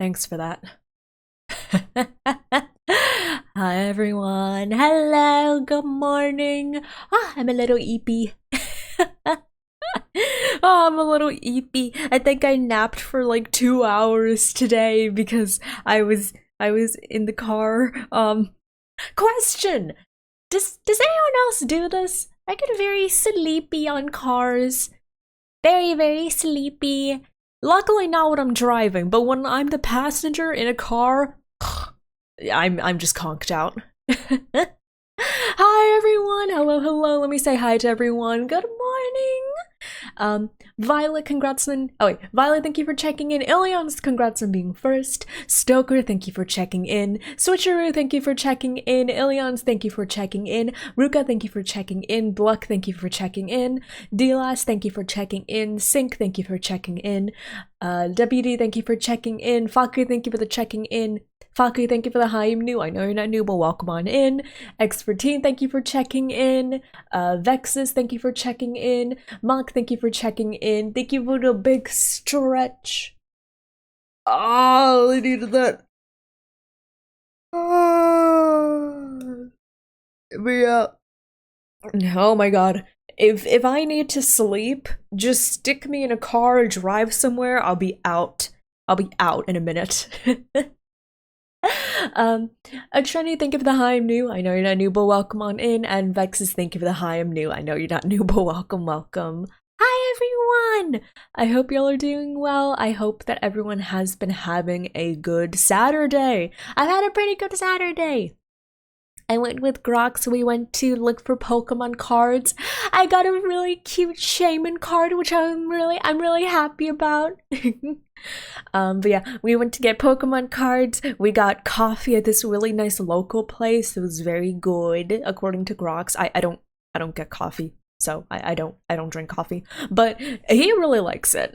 Thanks for that. Hi everyone. Hello, good morning. I'm a little eepy. I'm a little eepy. I think I napped for like 2 hours today because I was in the car. Question. Does anyone else do this? I get very sleepy on cars. Very sleepy. Luckily not when I'm driving, but when I'm the passenger in a car, I'm just conked out. Hi everyone. Hello. Let me say hi to everyone. Good morning. Violet, congrats on— oh wait, Violet, thank you for checking in. Ilions, congrats on being first. Stoker, thank you for checking in. Switcheroo, thank you for checking in. Ilions, thank you for checking in. Ruka, thank you for checking in. Bluck, thank you for checking in. Delas, thank you for checking in. Sync, thank you for checking in. WD, thank you for checking in. Faku, thank you for the checking in. Faku, thank you for the hi, I'm new. I know you're not new, but welcome on in. X14, thank you for checking in. Vexus, thank you for checking in. Monk, thank you for checking in. Thank you for the big stretch. Oh, I needed that. Oh my god. If I need to sleep, just stick me in a car or drive somewhere, I'll be out. I'll be out in a minute. Trini, thank you for the hi, I'm new. I know you're not new, but welcome on in. And Vexus, thank you for the hi, I'm new. I know you're not new, but welcome. Hi everyone! I hope y'all are doing well. I hope that everyone has been having a good Saturday. I've had a pretty good Saturday. I went with Grox. We went to look for Pokemon cards. I got a really cute Shaman card, which I'm really happy about. But yeah, we went to get Pokemon cards. We got coffee at this really nice local place. It was very good, according to Grox. I don't get coffee, so I don't drink coffee, but he really likes it.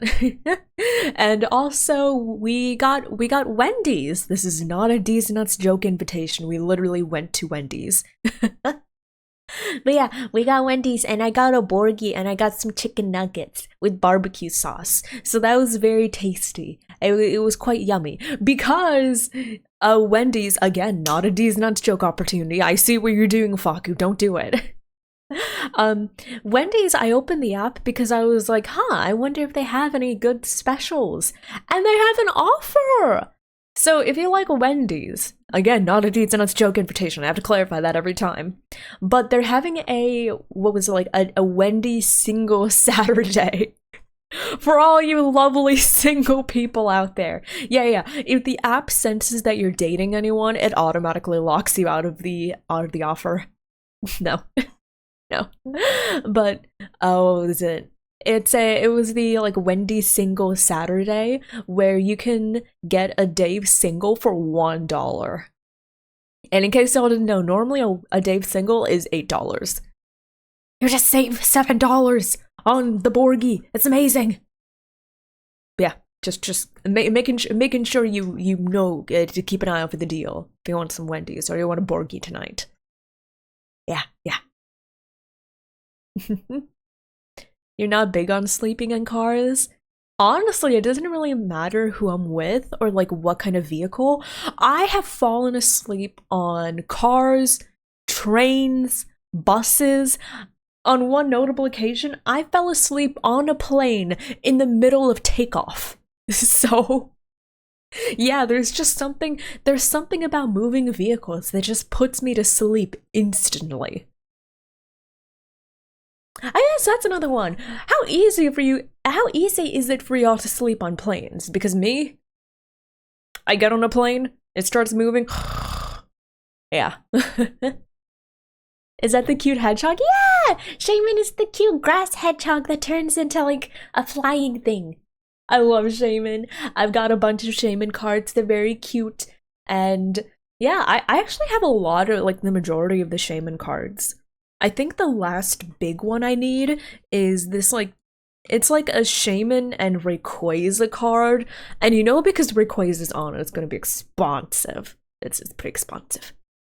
And also we got Wendy's. This is not a D's Nuts joke invitation. We literally went to Wendy's. But yeah, we got Wendy's and I got a Borgie and I got some chicken nuggets with barbecue sauce. So that was very tasty. It was quite yummy because Wendy's, again, not a D's Nuts joke opportunity. I see what you're doing, Faku. Don't do it. Wendy's, I opened the app because I was like, I wonder if they have any good specials. And they have an offer! So if you like Wendy's, again, not a Deeds and Nuts joke invitation, I have to clarify that every time, but they're having a Wendy's single Saturday. For all you lovely single people out there. Yeah. If the app senses that you're dating anyone, it automatically locks you out of the offer. No. No. But what was it? It was the Wendy's single Saturday where you can get a Dave single for $1. And in case y'all didn't know, normally a Dave single is $8. You just save $7 on the Borgie. It's amazing. Yeah, just making sure you know to keep an eye out for the deal if you want some Wendy's or you want a Borgie tonight. Yeah. You're not big on sleeping in cars? Honestly, it doesn't really matter who I'm with or what kind of vehicle. I have fallen asleep on cars, trains, buses. On one notable occasion, I fell asleep on a plane in the middle of takeoff. So yeah, there's something about moving vehicles that just puts me to sleep instantly. I guess that's another one. How easy is it for y'all to sleep on planes? Because me, I get on a plane, it starts moving. Yeah. Is that the cute hedgehog? Yeah! Shaman is the cute grass hedgehog that turns into a flying thing. I love Shaman. I've got a bunch of Shaman cards. They're very cute. And yeah, I actually have a lot of the majority of the Shaman cards. I think the last big one I need is this it's a Shaman and Rayquaza card, and because Rayquaza's on it, it's gonna be expensive. It's pretty expensive.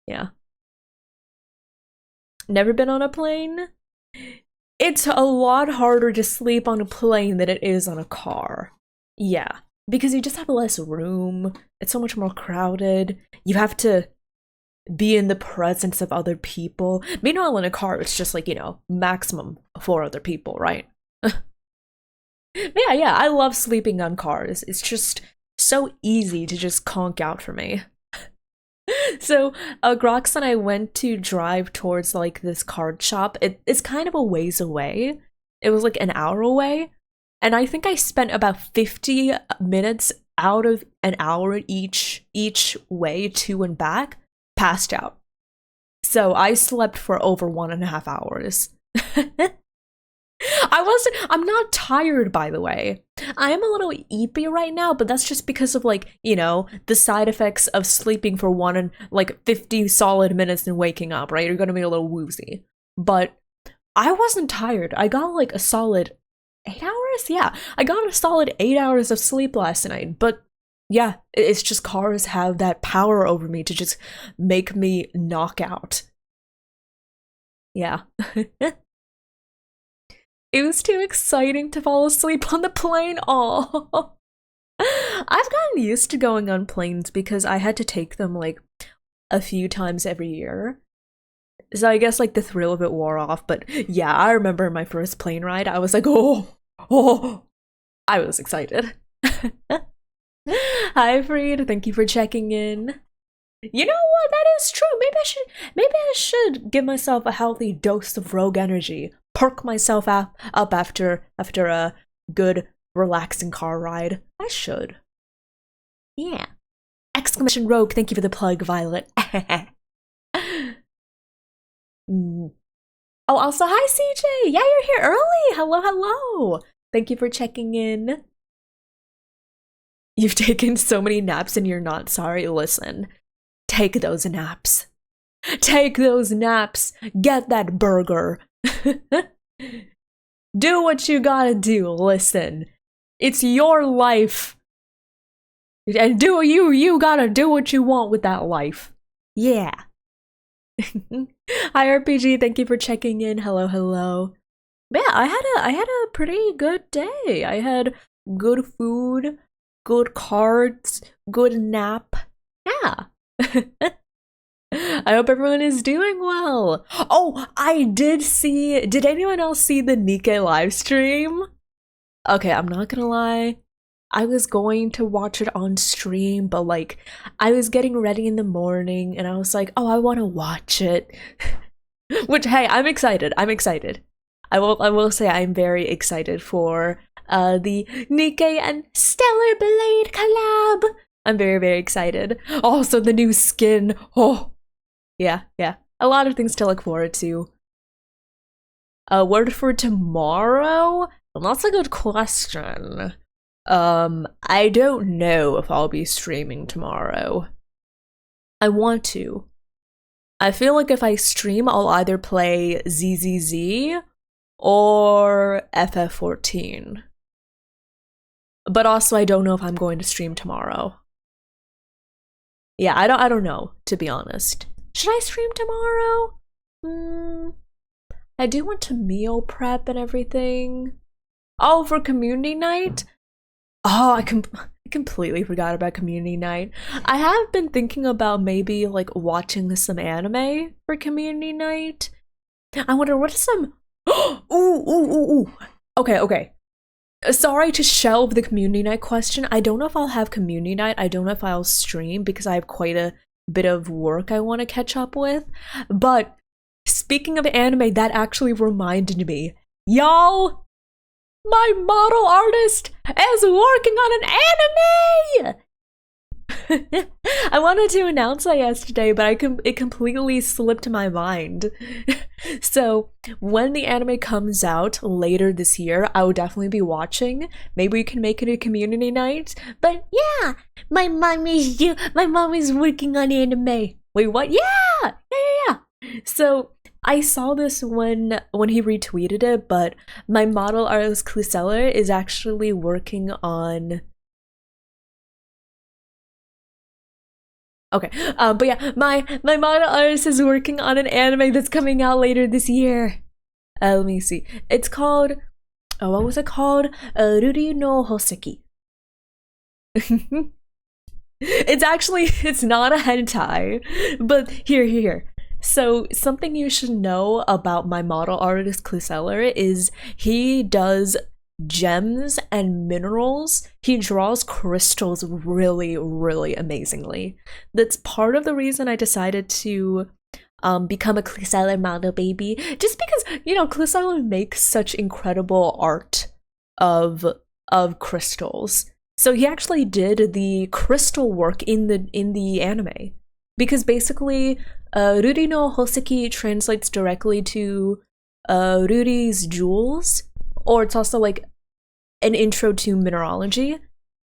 Yeah. Never been on a plane? It's a lot harder to sleep on a plane than it is on a car. Yeah. because you just have less room. It's so much more crowded. You have to be in the presence of other people. Meanwhile, in a car, it's just like, you know, maximum 4 other people, right? Yeah, I love sleeping on cars. It's just so easy to just conk out for me. So, Grox and I went to drive towards like this card shop. It's kind of a ways away. It was like an hour away. And I think I spent about 50 minutes out of an hour each way to and back, passed out. So I slept for over 1.5 hours. I'm not tired, by the way. I am a little eepy right now, but that's just because of, like, you know, the side effects of sleeping for 50 solid minutes and waking up, right? You're gonna be a little woozy. But I wasn't tired. I got like a solid 8 hours? Yeah, I got a solid 8 hours of sleep last night, but yeah, it's just cars have that power over me to just make me knock out. Yeah. It was too exciting to fall asleep on the plane. Oh, I've gotten used to going on planes because I had to take them like a few times every year. So I guess like the thrill of it wore off. But yeah, I remember my first plane ride. I was like, oh, I was excited. Hi, Freed. Thank you for checking in. You know what? That is true. Maybe I should give myself a healthy dose of rogue energy. Perk myself up after a good, relaxing car ride. I should. Yeah. Exclamation rogue, thank you for the plug, Violet. Oh, also, hi, CJ! Yeah, you're here early! Hello! Thank you for checking in. You've taken so many naps and you're not sorry. Listen, take those naps. Take those naps. Get that burger. Do what you gotta do. Listen, it's your life, and you gotta do what you want with that life. Yeah. Hi, RPG. Thank you for checking in. Hello. Yeah, I had a pretty good day. I had good food, good cards, good nap. Yeah. I hope everyone is doing well. Oh, did anyone else see the Nikkei live stream? Okay, I'm not gonna lie. I was going to watch it on stream, but like, I was getting ready in the morning and I was like, oh, I want to watch it. Which, hey, I'm excited. I will say I'm very excited for the Nikkei and Stellar Blade collab. I'm very excited. Also, the new skin. Oh. Yeah. A lot of things to look forward to. Word for tomorrow? Well, that's a good question. I don't know if I'll be streaming tomorrow. I want to. I feel like if I stream, I'll either play ZZZ or FF14. But also, I don't know if I'm going to stream tomorrow. Yeah, I don't know, to be honest. Should I stream tomorrow? I do want to meal prep and everything. Oh, for community night? Oh, I completely forgot about community night. I have been thinking about maybe like watching some anime for community night. I wonder what is some. Ooh. Okay. Sorry to shelve the community night question. I don't know if I'll have community night. I don't know if I'll stream because I have quite a bit of work I want to catch up with. But speaking of anime, that actually reminded me. Y'all, my model artist is working on an anime! I wanted to announce that yesterday, but it completely slipped my mind. So when the anime comes out later this year, I will definitely be watching. Maybe we can make it a community night. But yeah, my mom is working on anime. Wait, what? Yeah. So I saw this when he retweeted it, but my model artist Cluseller is actually working on. Okay, but yeah, my model artist is working on an anime that's coming out later this year. Let me see. It's called, what was it called? Ruri no Hoseki. It's not a hentai, but here. So something you should know about my model artist Cluseller is he does gems and minerals. He draws crystals really, really amazingly. That's part of the reason I decided to become a Cluseller model baby. Just because, you know, Cluseller makes such incredible art of crystals. So he actually did the crystal work in the anime. Because basically, Ruri no Hoseki translates directly to Ruri's jewels, or it's also like an intro to mineralogy.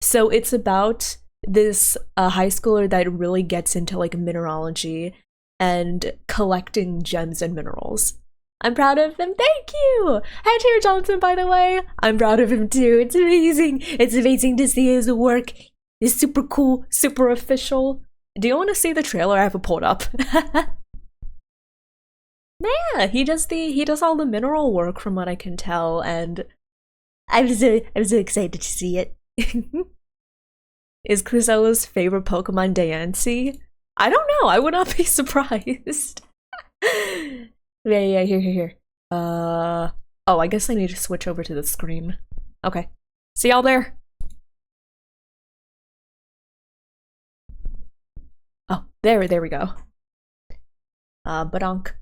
So it's about this high schooler that really gets into like mineralogy and collecting gems and minerals. I'm proud of him. Thank you! Hi, Terry Johnson, by the way. I'm proud of him too. It's amazing. It's amazing to see his work. It's super cool, super official. Do you want to see the trailer? I have it pulled up. Yeah, he does all the mineral work from what I can tell, and I'm so excited to see it. Is Clusella's favorite Pokemon Diancie? I don't know. I would not be surprised. Yeah, here. Oh, I guess I need to switch over to the screen. Okay. See y'all there. Oh, there we go. Badonk.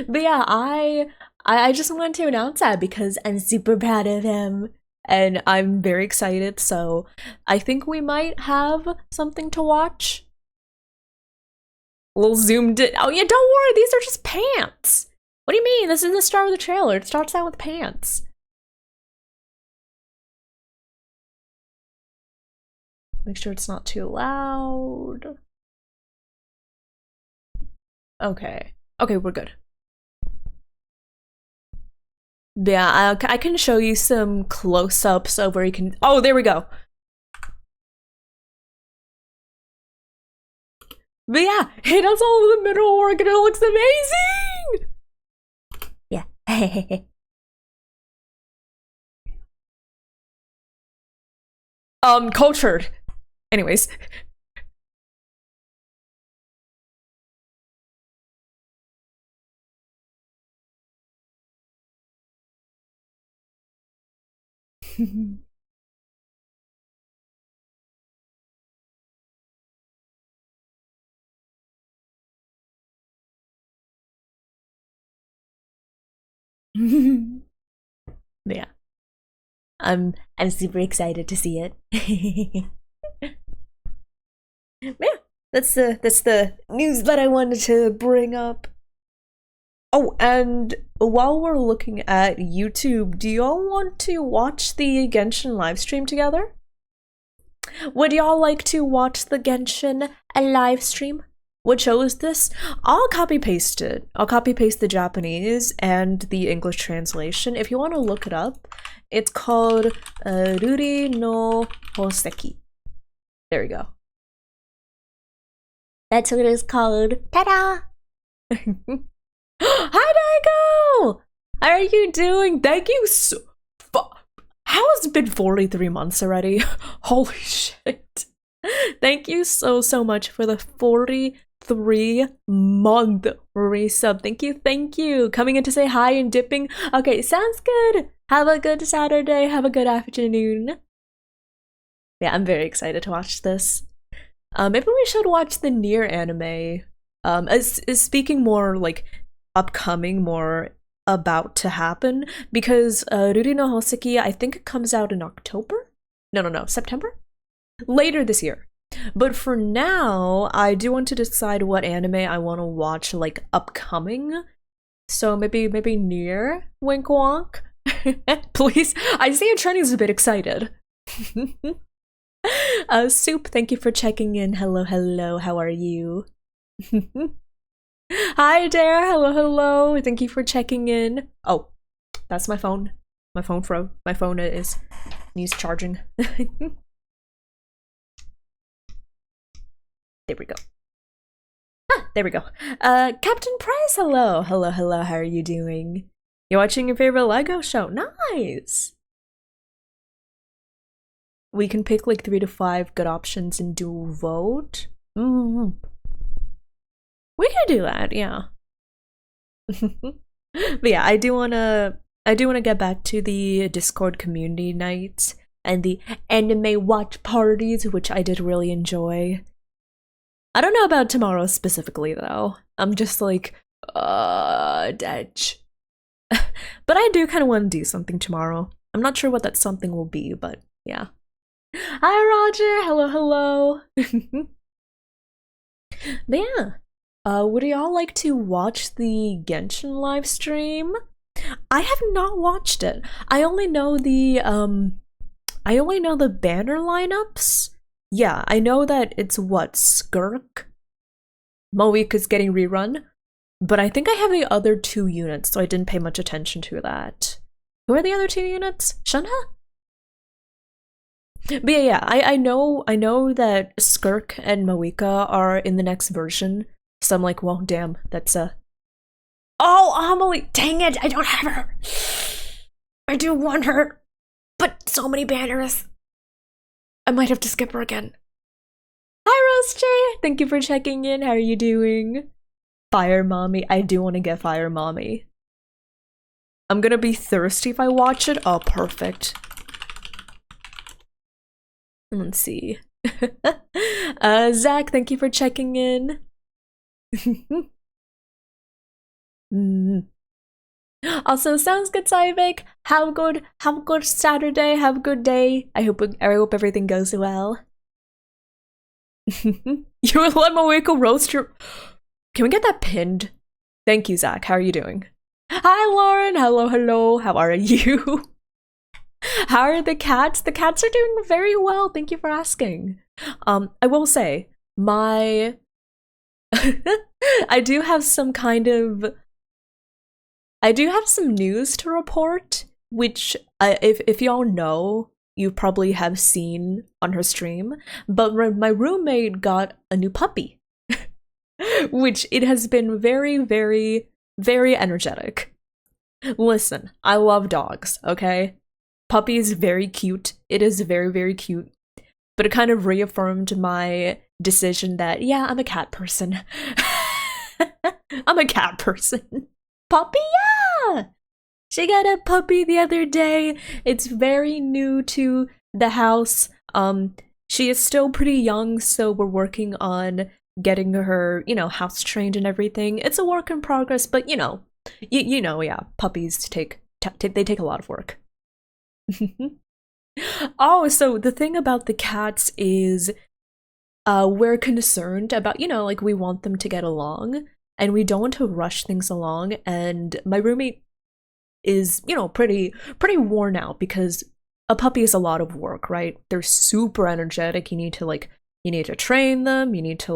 But yeah, I just wanted to announce that because I'm super proud of him and I'm very excited, so I think we might have something to watch. A little zoomed in. Oh yeah, don't worry, these are just pants. What do you mean? This is the start of the trailer. It starts out with pants. Make sure it's not too loud. Okay. Okay, we're good. Yeah, I can show you some close-ups of where you can— oh, there we go. But yeah, he does all of the mineral work and it looks amazing! Yeah. Cultured. Anyways. Yeah. I'm super excited to see it. Yeah, that's the news that I wanted to bring up. Oh, and while we're looking at YouTube, do y'all want to watch the Genshin livestream together? Would y'all like to watch the Genshin livestream? What show is this? I'll copy paste it. I'll copy paste the Japanese and the English translation. If you want to look it up, it's called Ruri no Hoseki. There we go. That's what it is called. Ta-da! Hi, Daigo! How are you doing? Thank you so— how has it been 43 months already? Holy shit. Thank you so much for the 43-month resub. Thank you. Coming in to say hi and dipping. Okay, sounds good. Have a good Saturday. Have a good afternoon. Yeah, I'm very excited to watch this. Maybe we should watch the Nier anime. Is speaking more like upcoming, more about to happen, because Ruri no Hoseki, I think it comes out in October? No, September? Later this year. But for now, I do want to decide what anime I want to watch, like, upcoming. So maybe Nier? Wink wonk? Please? I see Trini's a bit excited. Soup, thank you for checking in. Hello, how are you? Hi there, hello, thank you for checking in. Oh, that's my phone. My phone froze. My phone needs charging. There we go. Ah, there we go. Captain Price, hello, how are you doing? You're watching your favorite Lego show? Nice! we can pick like 3 to 5 good options and do a vote. We can do that, yeah. But yeah, I do wanna get back to the Discord community nights and the anime watch parties, which I did really enjoy. I don't know about tomorrow specifically though. I'm just like, dead. But I do kind of want to do something tomorrow. I'm not sure what that something will be, but yeah. Hi Roger, hello, hello. But yeah, would y'all like to watch the Genshin live stream? I have not watched it. I only know the banner lineups. Yeah, I know that it's what, Skirk? Moik is getting rerun, but I think I have the other 2 units, so I didn't pay much attention to that. Who are the other 2 units? Shunha? But yeah, I know that Skirk and Moika are in the next version. So I'm like, well, damn, that's oh, Amelie! Dang it, I don't have her! I do want her, but so many banners. I might have to skip her again. Hi, Rose J! Thank you for checking in. How are you doing? Fire Mommy. I do want to get Fire Mommy. I'm gonna be thirsty if I watch it. Oh, perfect. Let's see. Zach, thank you for checking in. Also, sounds good, Cyvic. Have a good Saturday. Have a good day. I hope everything goes well. You would let Moeko roast your. Can we get that pinned? Thank you, Zach. How are you doing? Hi, Lauren. Hello, hello. How are you? How are the cats? The cats are doing very well. Thank you for asking. I will say, I do have some news to report, which if y'all know, you probably have seen on her stream, but my roommate got a new puppy, which it has been very, very, very energetic. Listen, I love dogs, okay? Puppy is very cute. It is very, very cute. But it kind of reaffirmed my decision that, yeah, I'm a cat person. I'm a cat person. Puppy, yeah! She got a puppy the other day. It's very new to the house. She is still pretty young, so we're working on getting her, house trained and everything. It's a work in progress, but yeah, puppies take a lot of work. Oh, so the thing about the cats is we're concerned about, like we want them to get along and we don't want to rush things along, and my roommate is, pretty worn out because a puppy is a lot of work, right? They're super energetic. You need to train them, you need to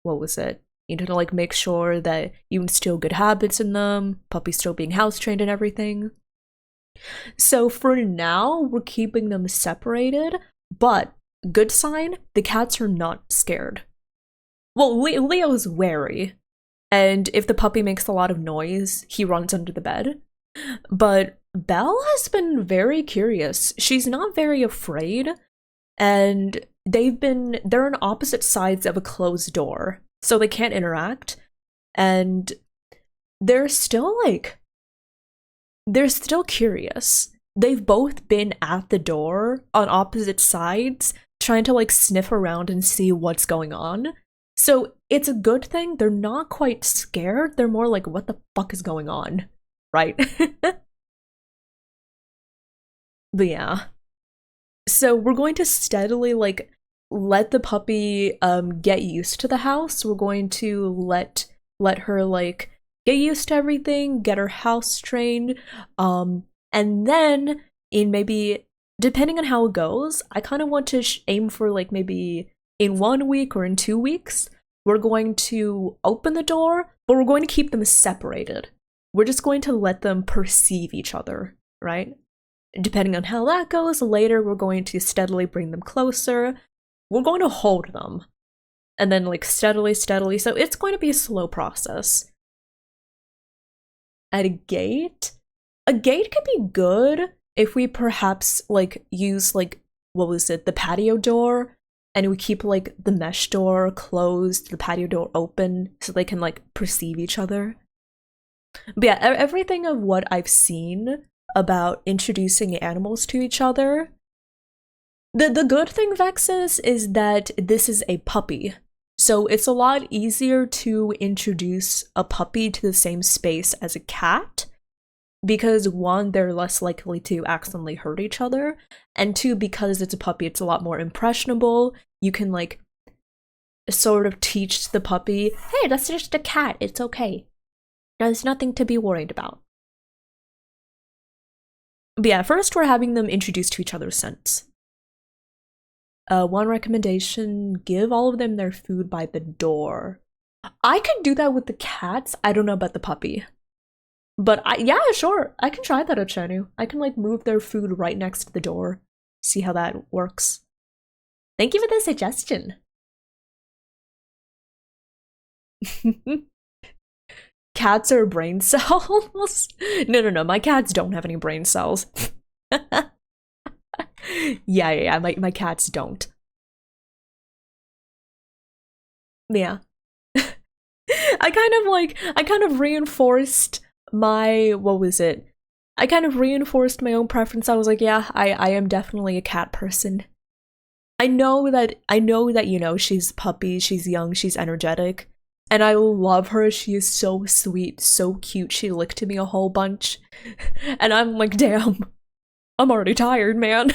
what was it? You need to make sure that you instill good habits in them, puppies still being house trained and everything. So for now, we're keeping them separated, but good sign, the cats are not scared. Well, Leo's wary, and if the puppy makes a lot of noise, he runs under the bed. But Belle has been very curious. She's not very afraid, and they're on opposite sides of a closed door, so they can't interact, and they're still curious. They've both been at the door on opposite sides, trying to sniff around and see what's going on. So it's a good thing. They're not quite scared. They're more like, what the fuck is going on? Right? But yeah. So we're going to steadily let the puppy get used to the house. We're going to let her get used to everything, get her house trained, and then in maybe, depending on how it goes, I kind of want to aim for maybe in 1 week or in 2 weeks, we're going to open the door, but we're going to keep them separated. We're just going to let them perceive each other, right? Depending on how that goes, later we're going to steadily bring them closer. We're going to hold them, and then steadily, so it's going to be a slow process. At a gate could be good if we perhaps use what was it, the patio door, and we keep like the mesh door closed, the patio door open, so they can like perceive each other. But yeah, everything of what I've seen about introducing animals to each other, the good thing, Vexus, is that this is a puppy. So it's a lot easier to introduce a puppy to the same space as a cat, because one, they're less likely to accidentally hurt each other, and two, because it's a puppy, it's a lot more impressionable. You can like sort of teach the puppy, hey, that's just a cat, it's okay. There's nothing to be worried about. But yeah, first we're having them introduced to each other's scents. One recommendation, give all of them their food by the door. I could do that with the cats. I don't know about the puppy. But yeah, sure. I can try that at Chenu. I can like move their food right next to the door. See how that works. Thank you for the suggestion. Cats are brain cells? No. My cats don't have any brain cells. Yeah. My cats don't. Yeah. I kind of reinforced my, what was it? I kind of reinforced my own preference. I was like, yeah, I am definitely a cat person. I know that, you know, she's a puppy, she's young, she's energetic, and I love her. She is so sweet, so cute. She licked me a whole bunch. And I'm like, damn, I'm already tired, man.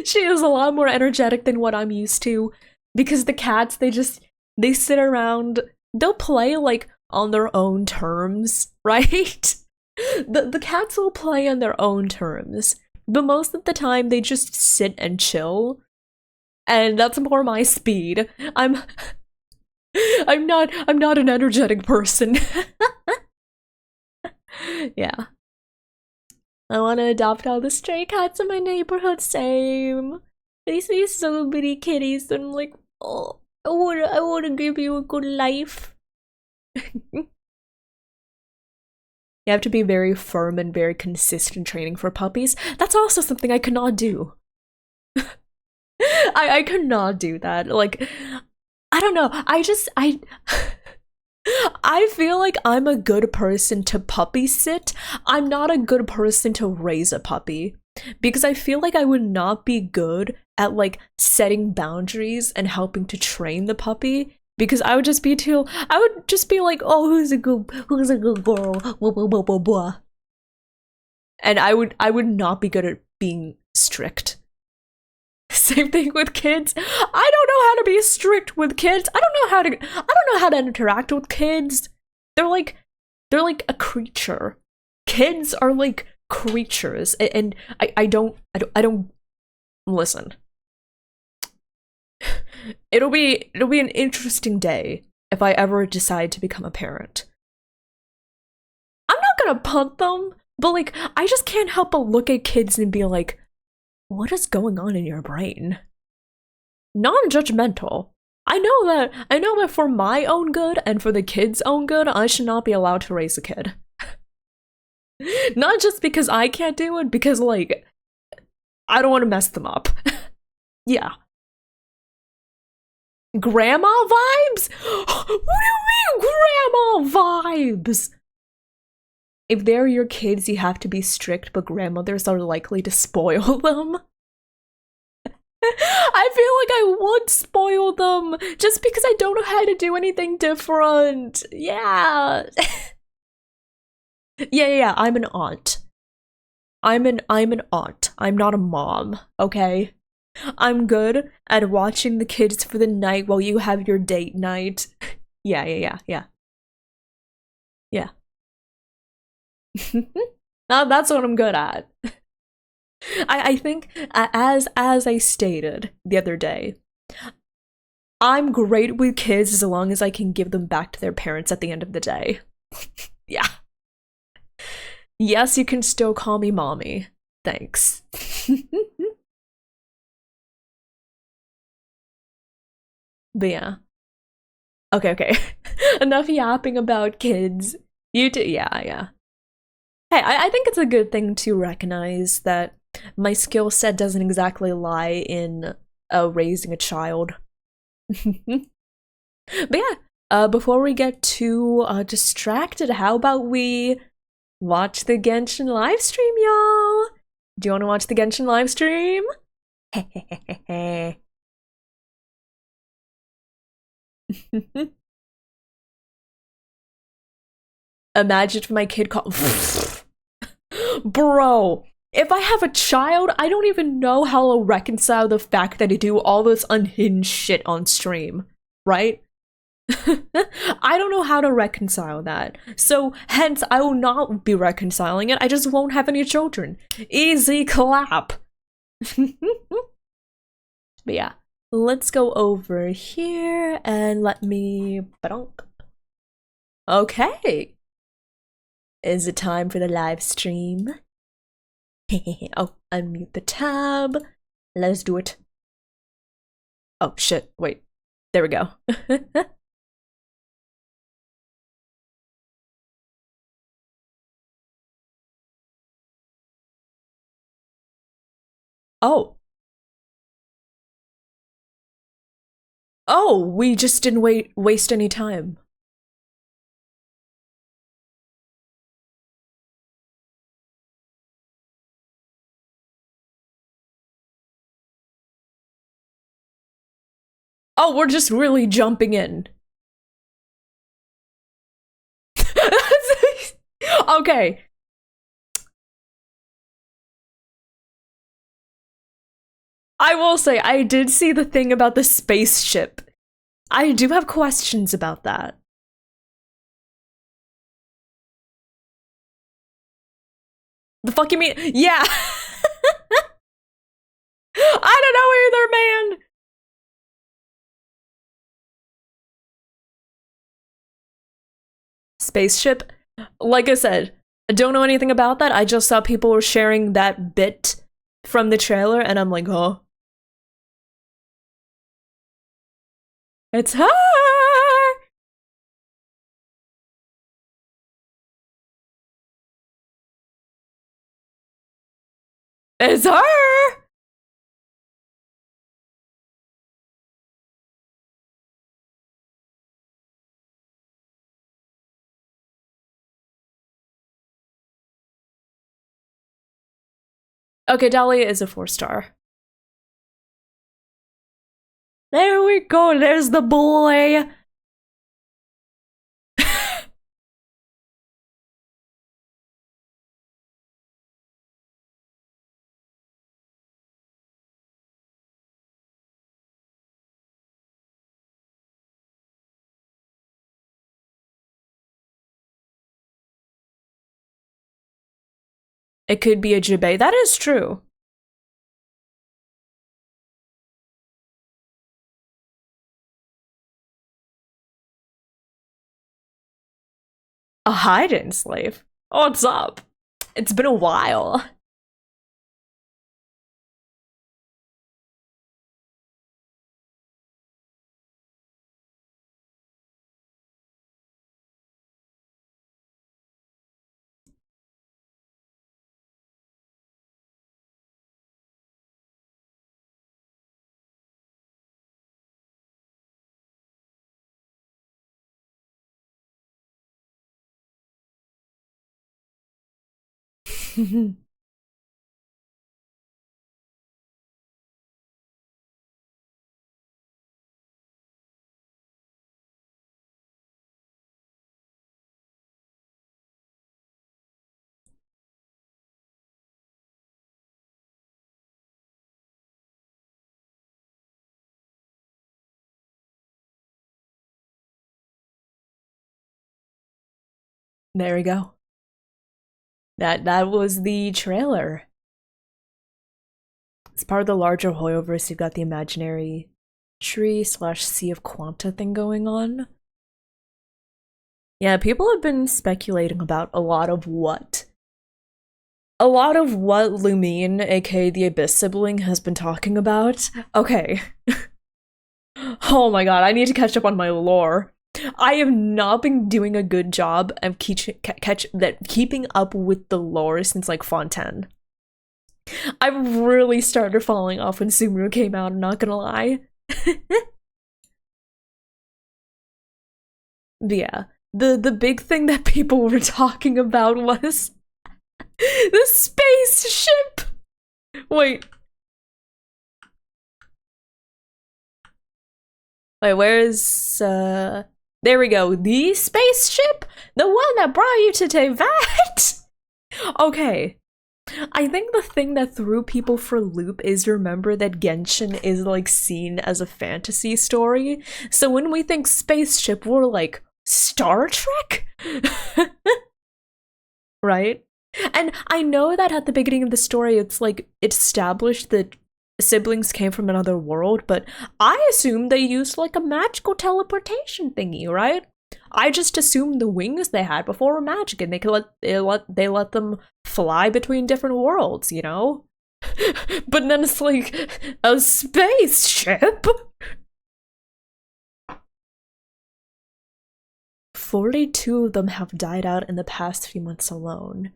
She is a lot more energetic than what I'm used to, because the cats, they sit around, they'll play like on their own terms, right? The cats will play on their own terms, but most of the time they just sit and chill, and that's more my speed. I'm not an energetic person. Yeah. I want to adopt all the stray cats in my neighborhood, same. These are so many kitties, and I'm like, oh, I want to give you a good life. You have to be very firm and very consistent training for puppies. That's also something I cannot do. I cannot do that. Like, I don't know. I feel like I'm a good person to puppy sit. I'm not a good person to raise a puppy, because I feel like I would not be good at like setting boundaries and helping to train the puppy, because I would just be like, oh, who's a good girl, blah, blah, blah, blah, blah. And I would not be good at being strict. Same thing with kids. I don't know how to be strict with kids. I don't know how to interact with kids. They're like a creature. Kids are like creatures, and I don't listen. It'll be an interesting day if I ever decide to become a parent. I'm not gonna punt them, but like, I just can't help but look at kids and be like, what is going on in your brain? Non-judgmental. I know that for my own good and for the kid's own good, I should not be allowed to raise a kid. Not just because I can't do it, because like, I don't want to mess them up. Yeah. Grandma vibes? What do you mean, grandma vibes? If they're your kids, you have to be strict, but grandmothers are likely to spoil them. I feel like I would spoil them just because I don't know how to do anything different. Yeah. Yeah, I'm an aunt. I'm an aunt. I'm not a mom, okay? I'm good at watching the kids for the night while you have your date night. Yeah. Now that's what I'm good at. I think, as I stated the other day, I'm great with kids as long as I can give them back to their parents at the end of the day. Yeah. Yes, you can still call me mommy. Thanks. But yeah. Okay. Enough yapping about kids. You too, yeah. Hey, I think it's a good thing to recognize that my skill set doesn't exactly lie in raising a child. But yeah, before we get too distracted, how about we watch the Genshin livestream, y'all? Do you want to watch the Genshin livestream? Imagine if my kid called. Bro, if I have a child, I don't even know how I'll reconcile the fact that I do all this unhinged shit on stream, right? I don't know how to reconcile that. So, hence, I will not be reconciling it. I just won't have any children. Easy clap. But yeah, let's go over here and let me. Okay. Is it time for the live stream? Oh, unmute the tab. Let's do it. Oh shit, wait. There we go. Oh. Oh, we just didn't waste any time. Oh, we're just really jumping in. Okay. I will say, I did see the thing about the spaceship. I do have questions about that. The fuck you mean? Yeah. I don't know either, man. Spaceship? Like I said, I don't know anything about that. I just saw people were sharing that bit from the trailer, and I'm like, oh. It's her! It's her! Okay, Dahlia is a 4-star. There we go, there's the boy! It could be a Jibei. That is true. A hide-in slave? What's up? It's been a while. There we go. That was the trailer. It's part of the larger Hoyoverse. You've got the imaginary tree / sea of Quanta thing going on. Yeah, people have been speculating about a lot of what Lumine, aka the Abyss sibling, has been talking about. Okay. Oh my god, I need to catch up on my lore. I have not been doing a good job of keeping up with the lore since like Fontaine. I really started falling off when Sumeru came out, I'm not gonna lie. But yeah, the big thing that people were talking about was the spaceship! Wait. Wait, where's, there we go. The spaceship? The one that brought you to Tevat? Okay. I think the thing that threw people for loop is, remember that Genshin is like seen as a fantasy story. So when we think spaceship, we're like, Star Trek? Right? And I know that at the beginning of the story, it's like, it's established that siblings came from another world, but I assumed they used like a magical teleportation thingy, right? I just assumed the wings they had before were magic, and they could let them fly between different worlds, you know? But then it's like a spaceship. 42 of them have died out in the past few months alone.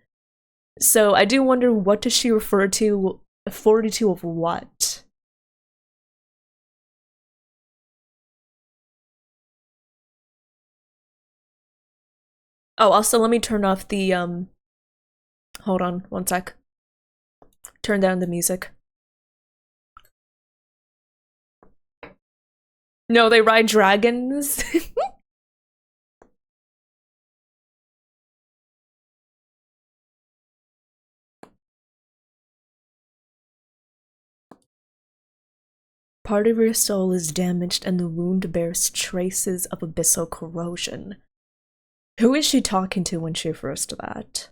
So I do wonder, what does she refer to? 42 of what? Oh, also let me turn off the, hold on, one sec. Turn down the music. No, they ride dragons. Part of your soul is damaged and the wound bears traces of abyssal corrosion. Who is she talking to when she refers to that?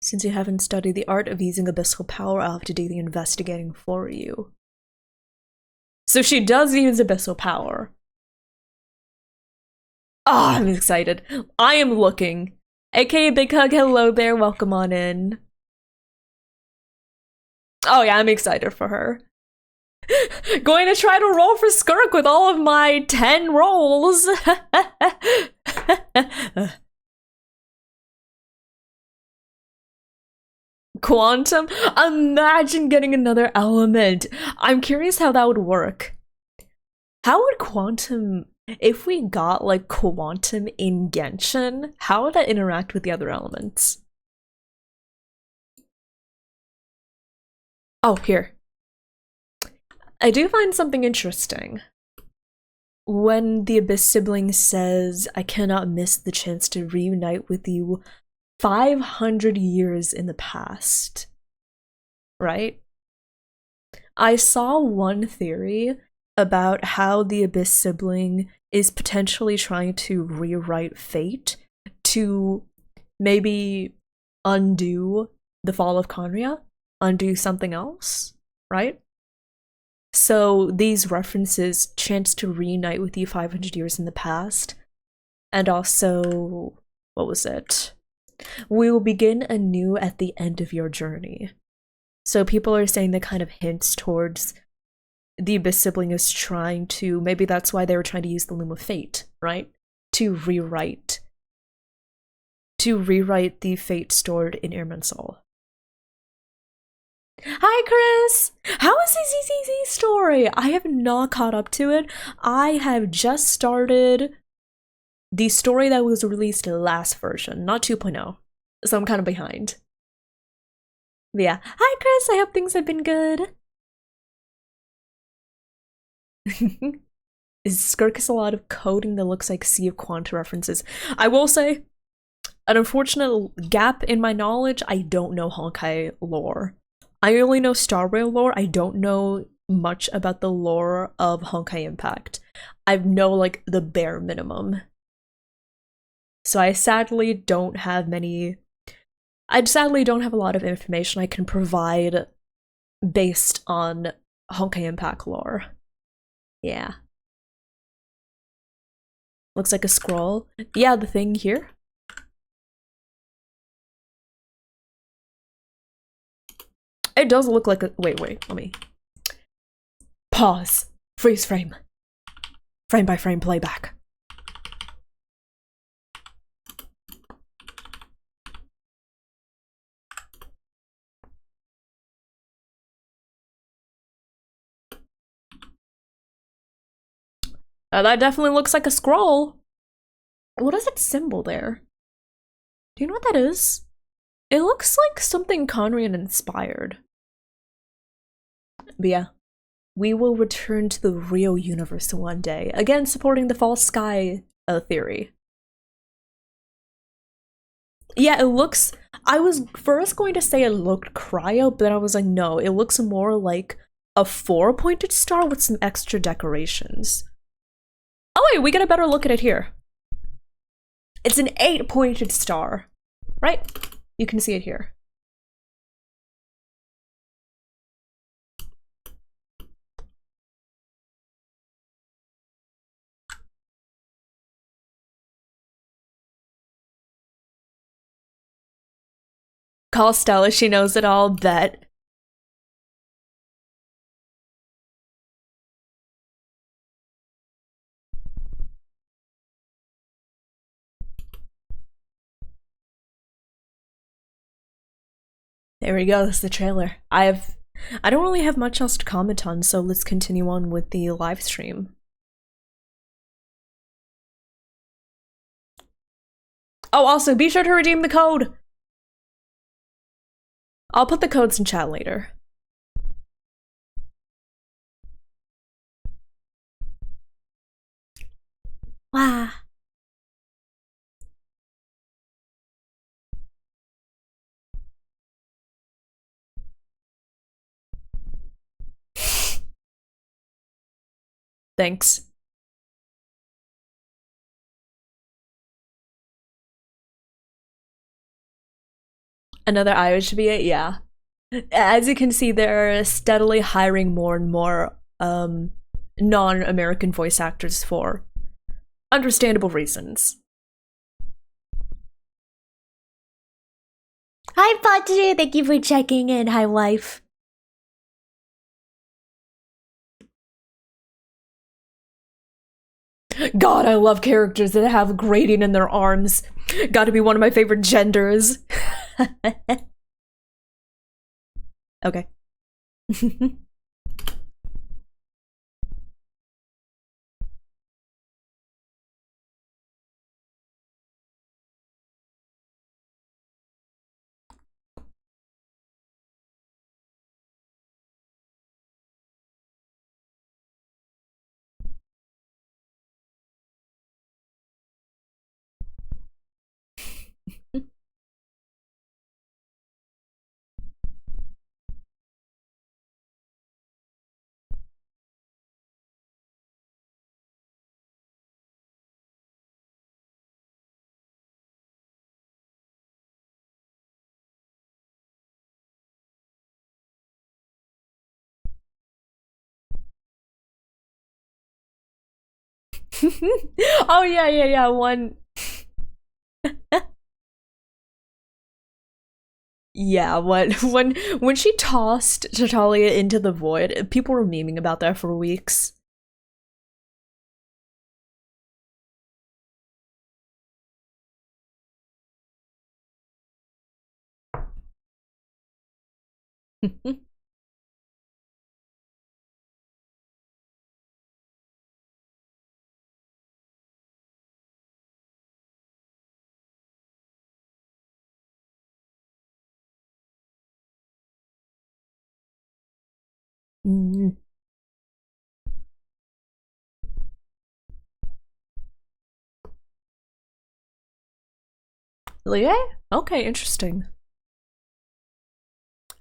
Since you haven't studied the art of using abyssal power, I'll have to do the investigating for you. So she does use abyssal power. Ah, oh, I'm excited. I am looking. AKA Big Hug, hello there, welcome on in. Oh yeah, I'm excited for her. Going to try to roll for Skirk with all of my 10 rolls. Quantum? Imagine getting another element. I'm curious how that would work. How would Quantum, if we got like Quantum in Genshin, how would that interact with the other elements? Oh, here. I do find something interesting. When the Abyss sibling says, I cannot miss the chance to reunite with you 500 years in the past, right? I saw one theory about how the Abyss sibling is potentially trying to rewrite fate to maybe undo the fall of Conria, undo something else, right? So these references, chance to reunite with you 500 years in the past, and also, what was it? We will begin anew at the end of your journey. So people are saying that kind of hints towards the Abyss sibling is trying to, maybe that's why they were trying to use the Loom of Fate, right? To rewrite the fate stored in Irminsul. Hi, Chris! How is the ZZZ story? I have not caught up to it. I have just started the story that was released last version, not 2.0. So I'm kind of behind. But yeah. Hi, Chris! I hope things have been good. Skirk is a lot of coding that looks like Sea of Quanta references. I will say, an unfortunate gap in my knowledge, I don't know Honkai lore. I only know Star Rail lore. I don't know much about the lore of Honkai Impact. I know like the bare minimum. So I sadly don't have a lot of information I can provide based on Honkai Impact lore. Yeah. Looks like a scroll. Yeah, the thing here. It does look like a- wait, let me. Pause. Freeze frame. Frame by frame playback. That definitely looks like a scroll. What is its symbol there? Do you know what that is? It looks like something Conrian inspired. But yeah, we will return to the real universe one day. Again, supporting the false sky theory. Yeah, it looks... I was first going to say it looked cryo, but then I was like, no, it looks more like a 4-pointed star with some extra decorations. Oh wait, we get a better look at it here. It's an 8-pointed star, right? You can see it here. Call Stella, she knows it all, bet. There we go, that's the trailer. I don't really have much else to comment on, so let's continue on with the live stream. Oh, also, be sure to redeem the code! I'll put the codes in chat later. Wow. Thanks. Another Irish VA, yeah. As you can see, they're steadily hiring more and more non-American voice actors for understandable reasons. Hi, Patrick. Thank you for checking in. Hi, wife. God, I love characters that have grading in their arms. Gotta be one of my favorite genders. Okay. Oh yeah, one. Yeah, when she tossed Tatalia into the void, people were memeing about that for weeks. Mm. Yeah? Okay, interesting.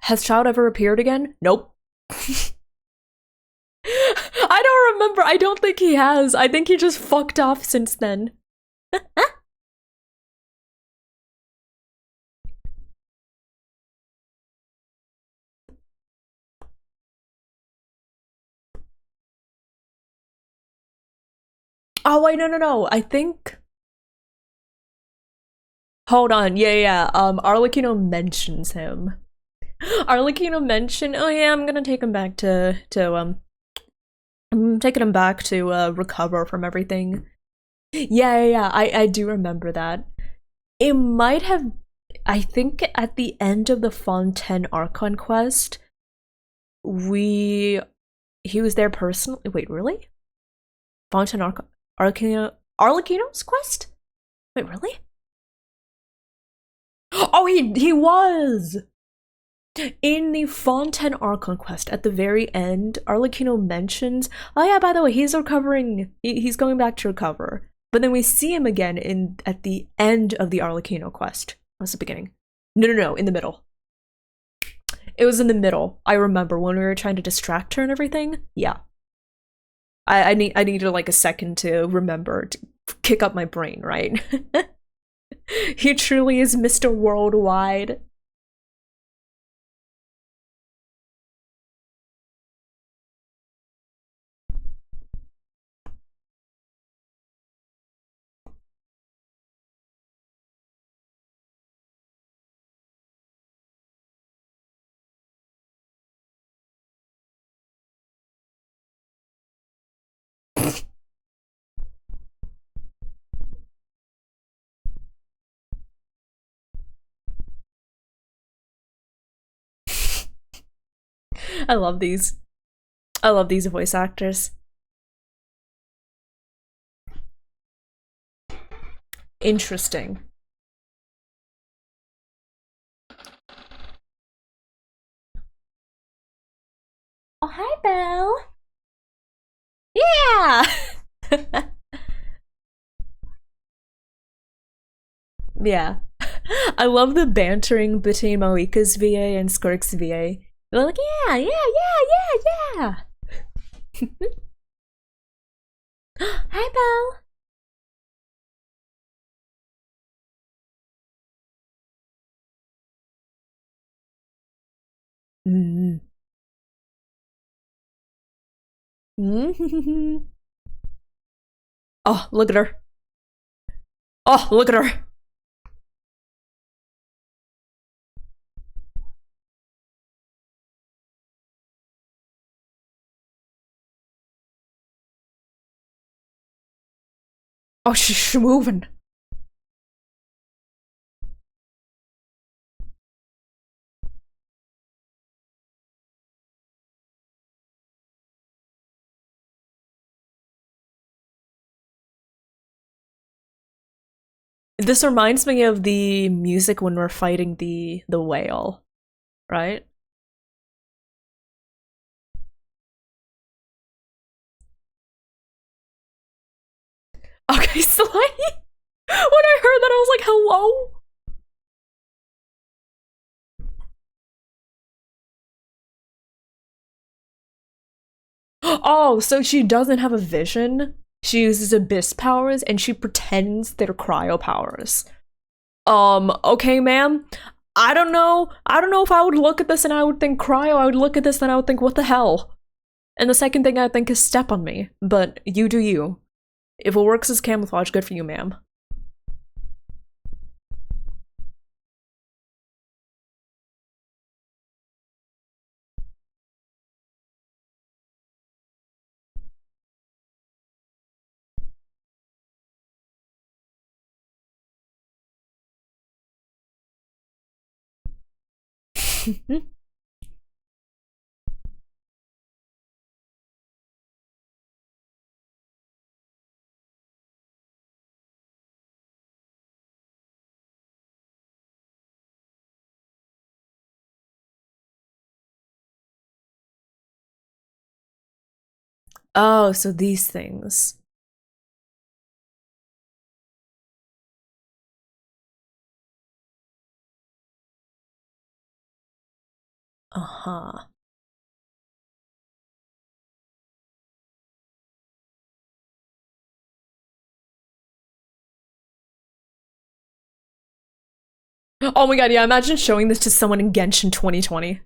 Has Child ever appeared again? Nope. I don't remember. I don't think he has. I think he just fucked off since then. Oh wait, no. I think. Hold on. Yeah. Arlecchino mentions him. Arlecchino mentioned. Oh yeah, I'm gonna take him back I'm taking him back to recover from everything. Yeah. I do remember that. It might have. I think at the end of the Fontaine Archon quest, he was there personally. Wait, really? Fontaine Arlecchino's quest? Wait, really? Oh, he was! In the Fontaine Archon quest, at the very end, Arlecchino mentions, oh yeah, by the way, he's recovering, he's going back to recover. But then we see him again at the end of the Arlecchino quest. What's the beginning? No, in the middle. It was in the middle. I remember when we were trying to distract her and everything. Yeah. I needed like a second to remember to kick up my brain, right? He truly is Mr. Worldwide. I love these. I love these voice actors. Interesting. Oh, hi, Belle. Yeah! Yeah. I love the bantering between Moika's VA and Skirk's VA. They're like, yeah. Hi, Belle. Mm. Oh, look at her. Oh, look at her. Oh, she's moving. This reminds me of the music when we're fighting the whale, right? Okay, Slay. When I heard that, I was like, hello? Oh, so she doesn't have a vision? She uses abyss powers and she pretends they're cryo powers. Okay, ma'am. I don't know. I don't know if I would look at this and I would think cryo. I would look at this and I would think, what the hell? And the second thing I think is step on me. But you do you. If it works as camouflage, good for you, ma'am. Oh, so these things. Uh-huh. Oh my god, yeah, imagine showing this to someone in Genshin 2020.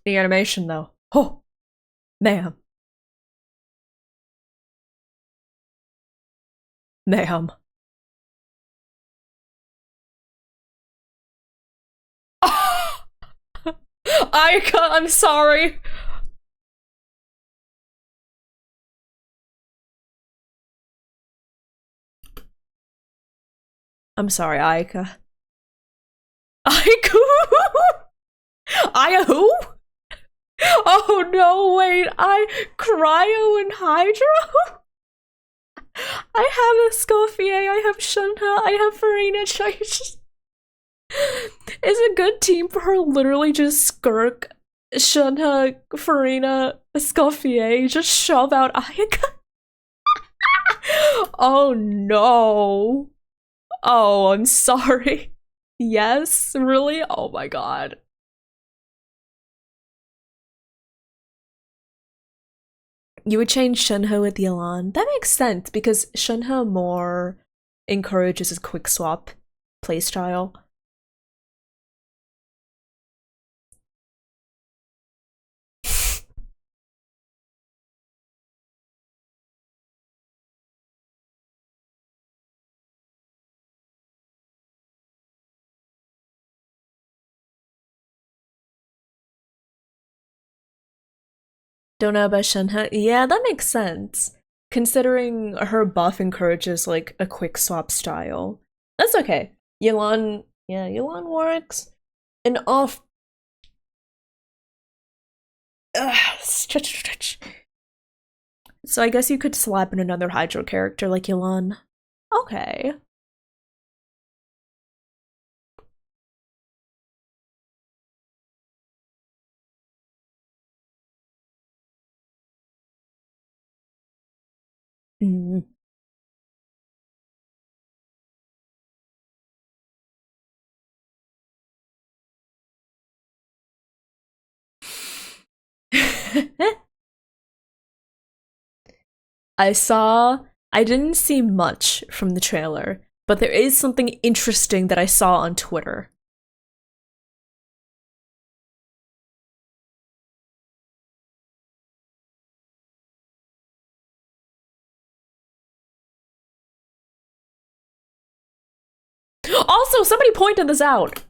The animation, though. Oh, ma'am. Ma'am. Aika, I'm sorry. I'm sorry, Aika. I who? Oh no, wait, Cryo and Hydro? I have a Escoffier, I have Shunha, I have Farina. It's a good team for her literally just skirk Shunha, Farina, Escoffier, just shove out Ayaka. Oh no. Oh, I'm sorry. Yes, really? Oh my god. You would change Shunho with Yelan. That makes sense because Shunho more encourages a quick swap playstyle. Don't know about Shunha. Yeah, that makes sense. Considering her buff encourages like a quick swap style. That's okay. Yelan, yeah, Yelan works. An off. Stretch. So I guess you could slap in another Hydro character like Yelan. Okay. Mm. I didn't see much from the trailer, but there is something interesting that I saw on Twitter. Also, somebody pointed this out.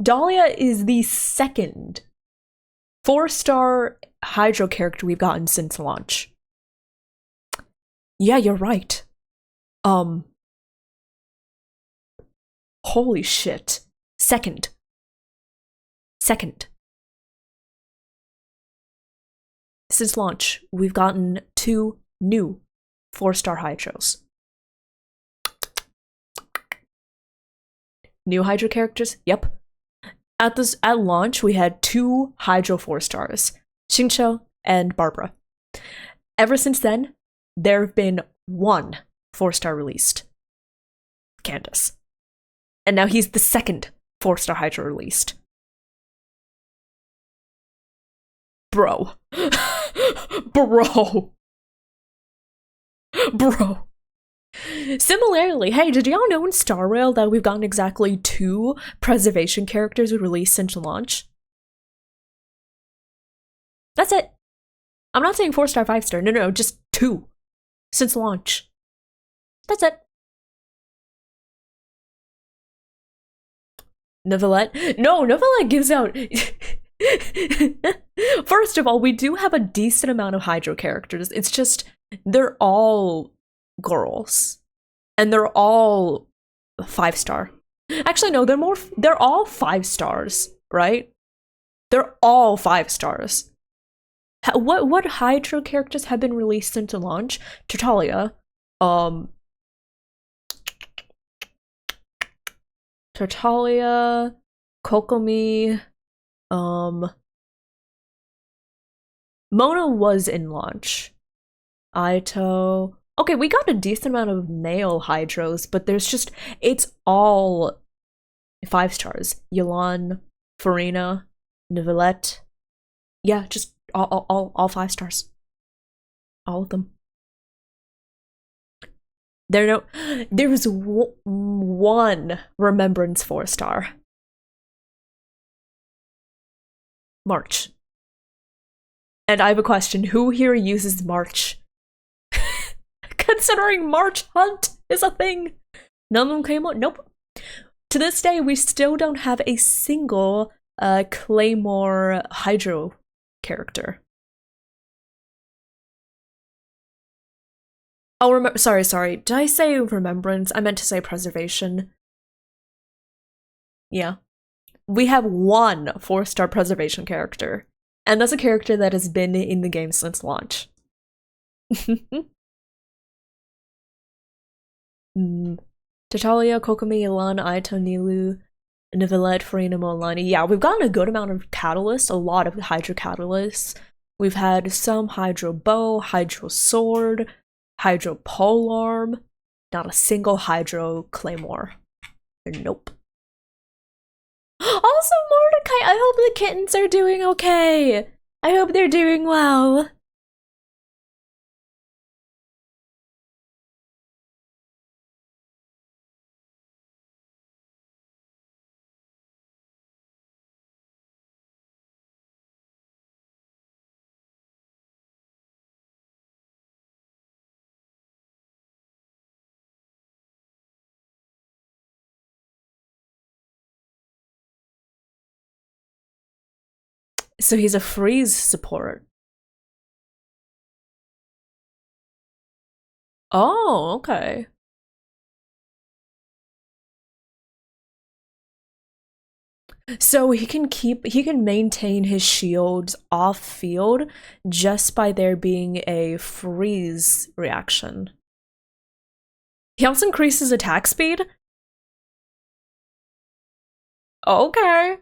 Dahlia is the second 4-star Hydro character we've gotten since launch. Yeah, you're right. Holy shit. Second. Since launch, we've gotten 2 new 4-star Hydros. New Hydro characters? Yep. At launch, we had 2 Hydro 4-stars, Xingqiu and Barbara. Ever since then, there have been 1 4-star released, Candace. And now he's the second 4-star Hydro released. Bro. Bro. Similarly, hey, did y'all know in Star Rail that we've gotten exactly 2 preservation characters we released since launch? That's it. I'm not saying 4-star, 5-star. No, just 2 since launch. That's it. Novelette? No, Novelette gives out. First of all, we do have a decent amount of Hydro characters. It's just they're all girls, and they're all 5-star. Actually, no, they're all 5 stars, right? They're all 5 stars. What Hydro characters have been released since launch? Tartaglia, Kokomi, Mona was in launch. Aito. Okay, we got a decent amount of male Hydros, but it's all 5 stars. Yelan, Farina, Nivelette. Yeah, just all 5 stars. All of them. There was 1 Remembrance 4-star. March. And I have a question. Who here uses March? Considering March Hunt is a thing. None of them came out? Nope. To this day, we still don't have a single Claymore Hydro character. Oh, sorry. Did I say Remembrance? I meant to say Preservation. Yeah. We have one 4-star preservation character. And that's a character that has been in the game since launch. Tatalia, Kokomi, Ilan, Aito, Nilu, Nivelette, Farina, Molani. Yeah, we've gotten a good amount of catalysts, a lot of Hydro catalysts. We've had some Hydro Bow, Hydro Sword, Hydro Polearm, not a single Hydro Claymore. Nope. Also, Mordecai, I hope the kittens are doing okay. I hope they're doing well. So he's a freeze support. Oh, okay. So he can maintain his shields off field just by there being a freeze reaction. He also increases attack speed. Okay.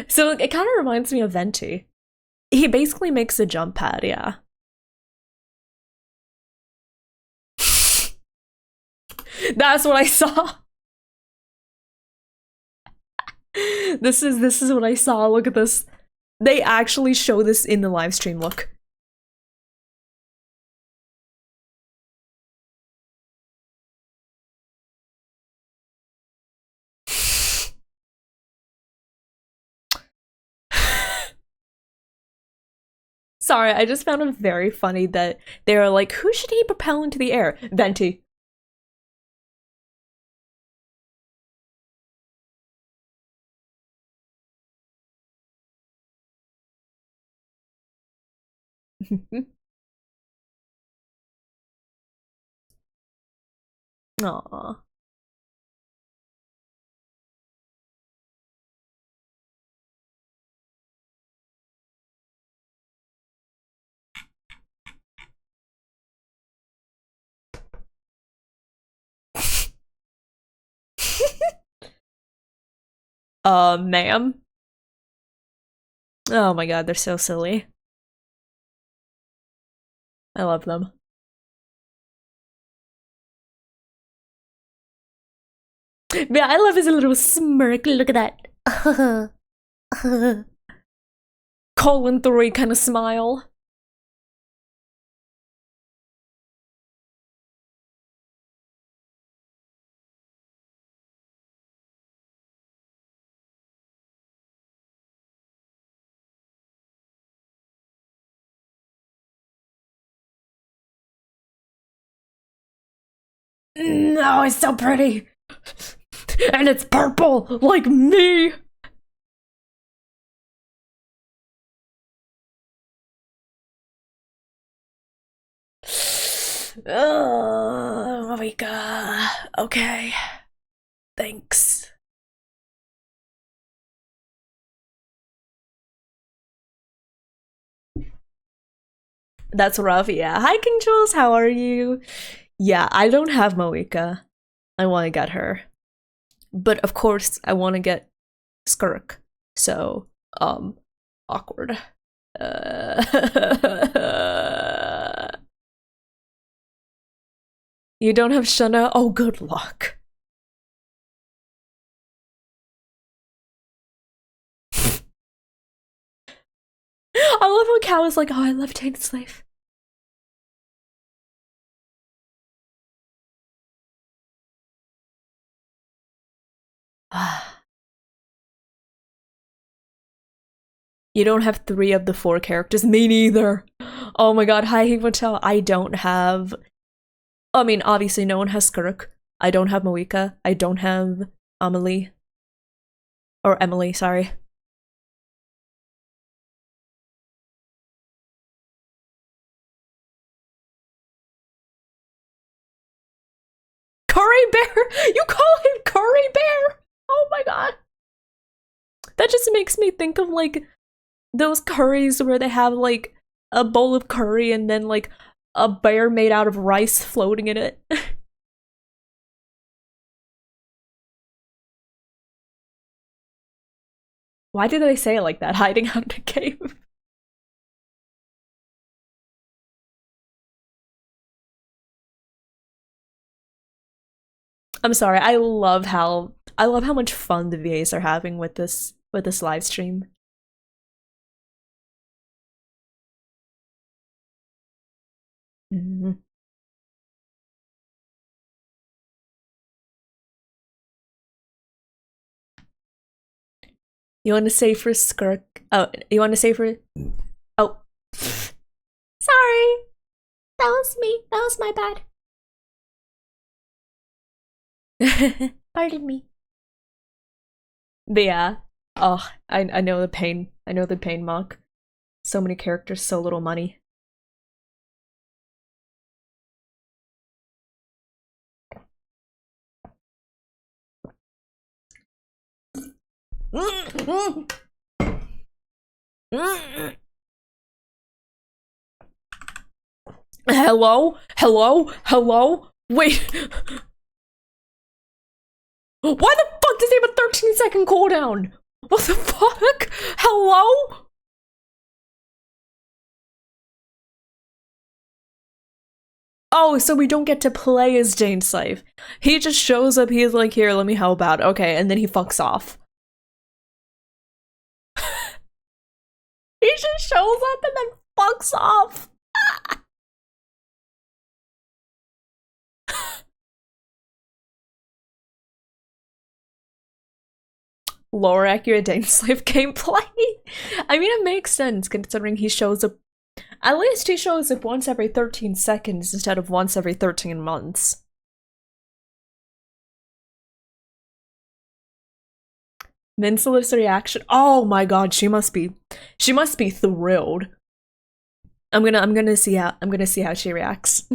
So it kind of reminds me of Venti. He basically makes a jump pad, yeah. That's what I saw. This is what I saw. Look at this. They actually show this in the live stream. Look. Sorry, I just found it very funny that they were like, who should he propel into the air? Venti. Aww. Ma'am. Oh my god, they're so silly. I love them. Yeah, I love his little smirk. Look at that. Colon 3 kind of smile. No, it's so pretty. And it's purple, like me. Oh my god. Okay. Thanks. That's rough, yeah. Hi, King Jules, how are you? Yeah, I don't have Moika. I want to get her. But of course, I want to get Skirk. So, awkward. You don't have Shana? Oh, good luck. I love how Cal is like, oh, I love Tainted Slave. You don't have 3 of the 4 characters. Me neither. Oh my god, hi Higwatel. I don't have... I mean, obviously no one has Skirk. I don't have Moika. I don't have Amelie. Or Emily, sorry. Curry Bear? You call him Curry Bear? Oh my god. That just makes me think of like those curries where they have like a bowl of curry and then like a bear made out of rice floating in it. Why did they say it like that? Hiding out in a cave? I'm sorry. I love how much fun the VAs are having with this live stream. Mm. You want to say for Skirk? Oh, you want to say for? Oh, sorry. That was me. That was my bad. Pardon me. But yeah. Oh, I know the pain. I know the pain, Mock. So many characters, so little money. Hello? Hello? Hello? Wait. Why the fuck does he have a 13-second cooldown? What the fuck? Hello? Oh, so we don't get to play as Jane Scythe. He just shows up, he's like, here, let me help out. Okay, and then he fucks off. He just shows up and then fucks off. Lower accurate Jane Scythe gameplay. I mean, it makes sense considering he shows up. At least he shows up once every 13 seconds instead of once every 13 months. Mincelith's reaction. Oh my god, she must be thrilled. I'm gonna see how she reacts.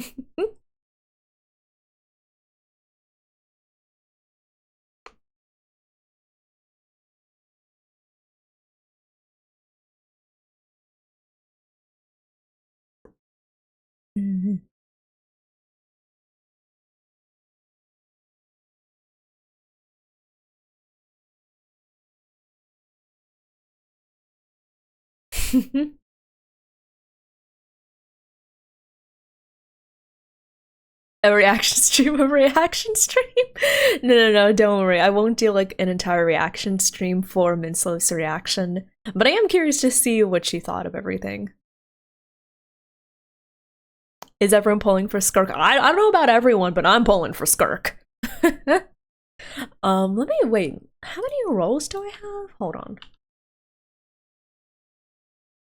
A reaction stream, No, don't worry. I won't do like an entire reaction stream for Mincelith's reaction. But I am curious to see what she thought of everything. Is everyone pulling for Skirk? I don't know about everyone, but I'm pulling for Skirk. Let me wait. How many rolls do I have? Hold on.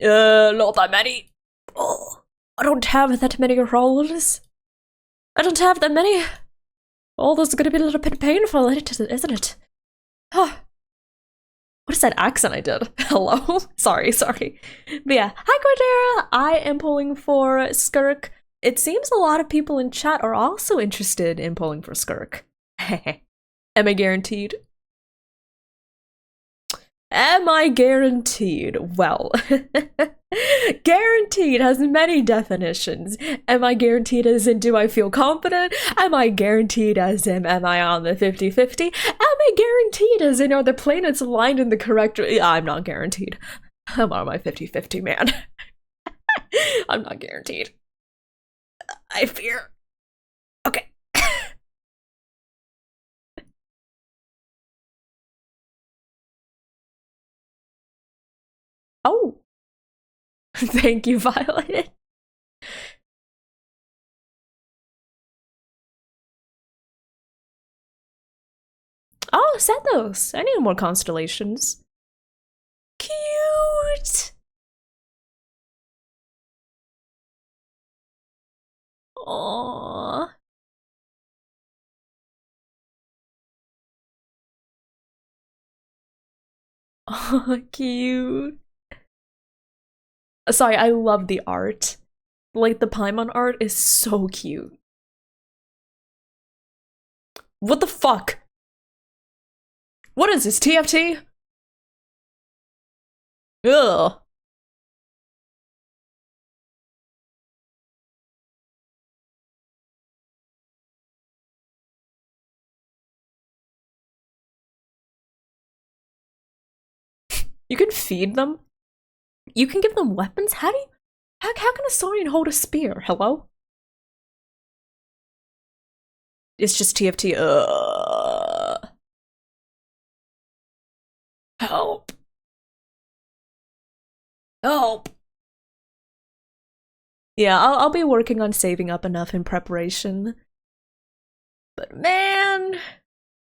Not that many. Oh, I don't have that many rolls. I don't have that many. Oh, this is gonna be a little bit painful, isn't it? Huh. What is that accent I did? Hello? sorry. But yeah, hi Cordera! I am pulling for Skirk. It seems a lot of people in chat are also interested in pulling for Skirk. Am I guaranteed? Am I guaranteed? Well, guaranteed has many definitions. Am I guaranteed as in do I feel confident? Am I guaranteed as in am I on the 50-50? Am I guaranteed as in are the planets aligned in the correct... I'm not guaranteed. I'm on my 50-50, man. I'm not guaranteed. I fear. Okay. Oh. Thank you, Violet. Oh, send those. I need more constellations. Cute. Cute. Sorry, I love the art. Like, the Paimon art is so cute. What the fuck? What is this, TFT? Ugh. You can feed them? You can give them weapons? How can a Saurian hold a spear? Hello? It's just TFT. Help. Help. Yeah, I'll be working on saving up enough in preparation. But man,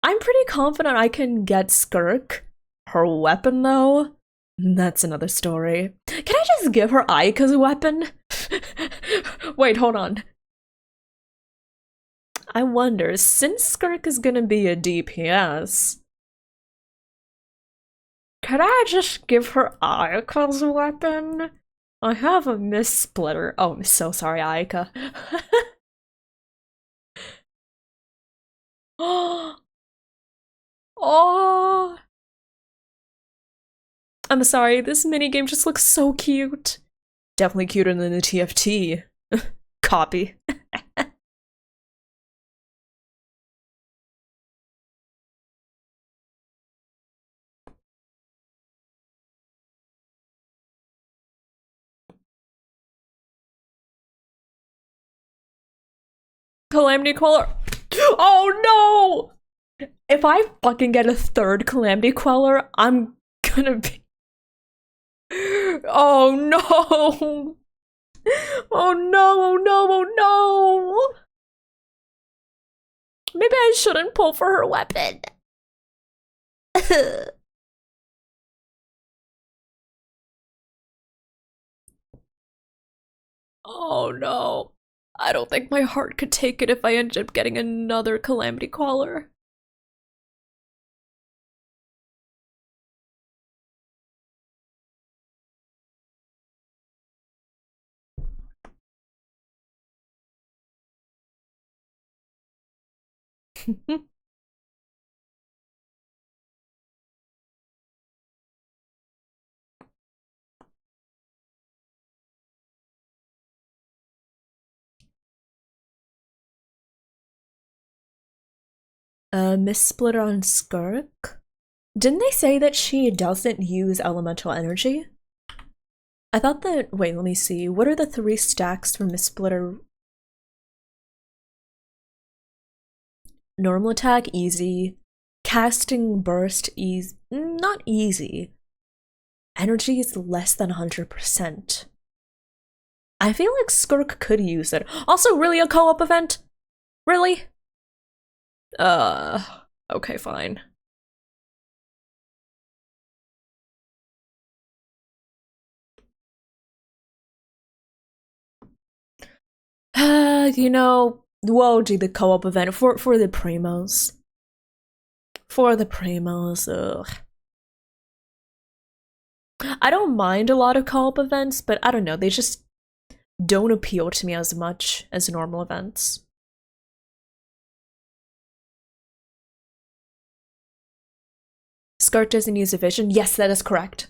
I'm pretty confident I can get Skirk. Her weapon, though? That's another story. Can I just give her Ayaka's weapon? Wait, hold on. I wonder, since Skirk is gonna be a DPS, could I just give her Ayaka's weapon? I have a Miss Splitter. Oh, I'm so sorry, Ayaka. Oh, I'm sorry, this minigame just looks so cute. Definitely cuter than the TFT. Copy. Calamity Queller. Oh no! If I fucking get a third Calamity Queller, I'm gonna be. Oh no! Oh no, oh no, oh no! Maybe I shouldn't pull for her weapon. Oh no. I don't think my heart could take it if I ended up getting another Calamity Queller. Miss Splitter on Skirk? Didn't they say that she doesn't use elemental energy? I thought that. Wait, let me see. What are the 3 stacks for Miss Splitter? Normal attack, easy. Casting burst, easy. Not easy. Energy is less than 100%. I feel like Skirk could use it. Also, really a co-op event? Really? Okay, fine. You know, VOD, the co-op event for the primos. For the primos, ugh. I don't mind a lot of co-op events, but I don't know, they just don't appeal to me as much as normal events. Skirk doesn't use evasion. Yes, that is correct.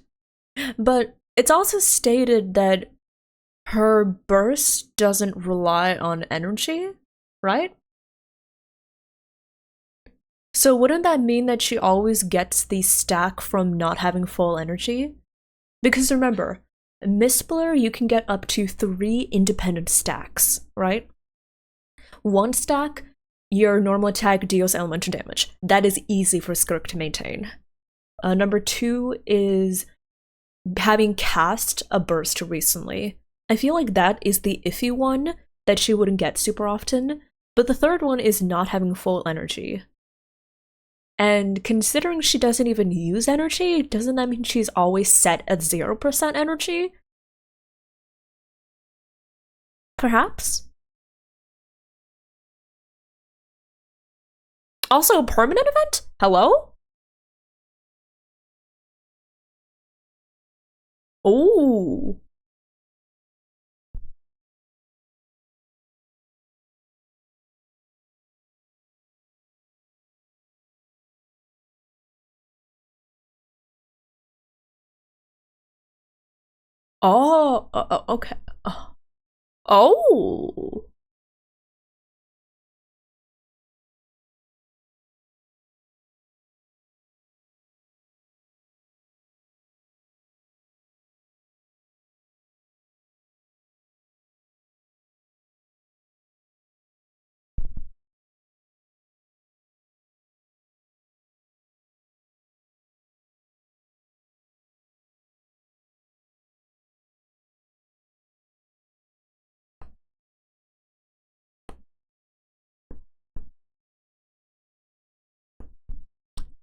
But it's also stated that her burst doesn't rely on energy, right? So wouldn't that mean that she always gets the stack from not having full energy? Because remember, Mistblur, you can get up to 3 independent stacks, right? 1 stack, your normal attack deals elemental damage. That is easy for Skirk to maintain. Number 2 is having cast a burst recently. I feel like that is the iffy one that she wouldn't get super often, but the 3rd one is not having full energy. And considering she doesn't even use energy, doesn't that mean she's always set at 0% energy? Perhaps? Also a permanent event? Hello? Oh. Oh, okay. Oh.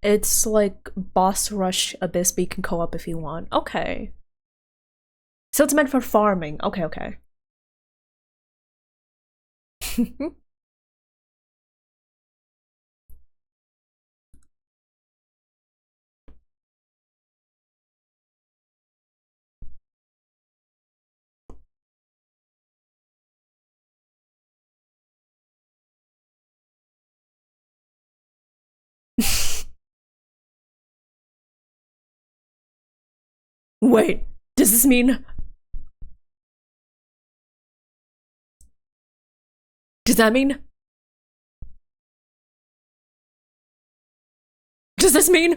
It's like boss rush abyss, but you can co-op if you want. Okay. So it's meant for farming. Okay, okay. Wait, does this mean... Does that mean... Does this mean...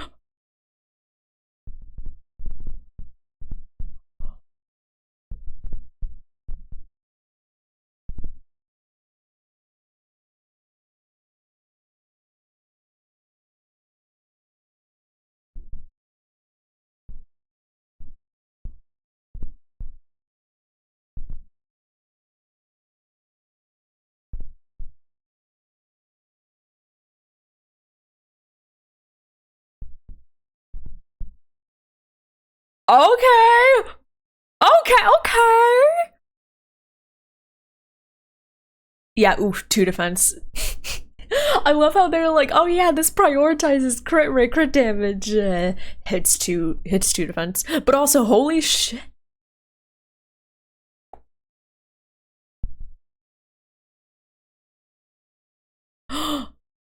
Okay. Okay, okay. Yeah, oof, 2 defense. I love how they're like, oh yeah, this prioritizes crit rate, crit damage, hits two defense, but also holy shit.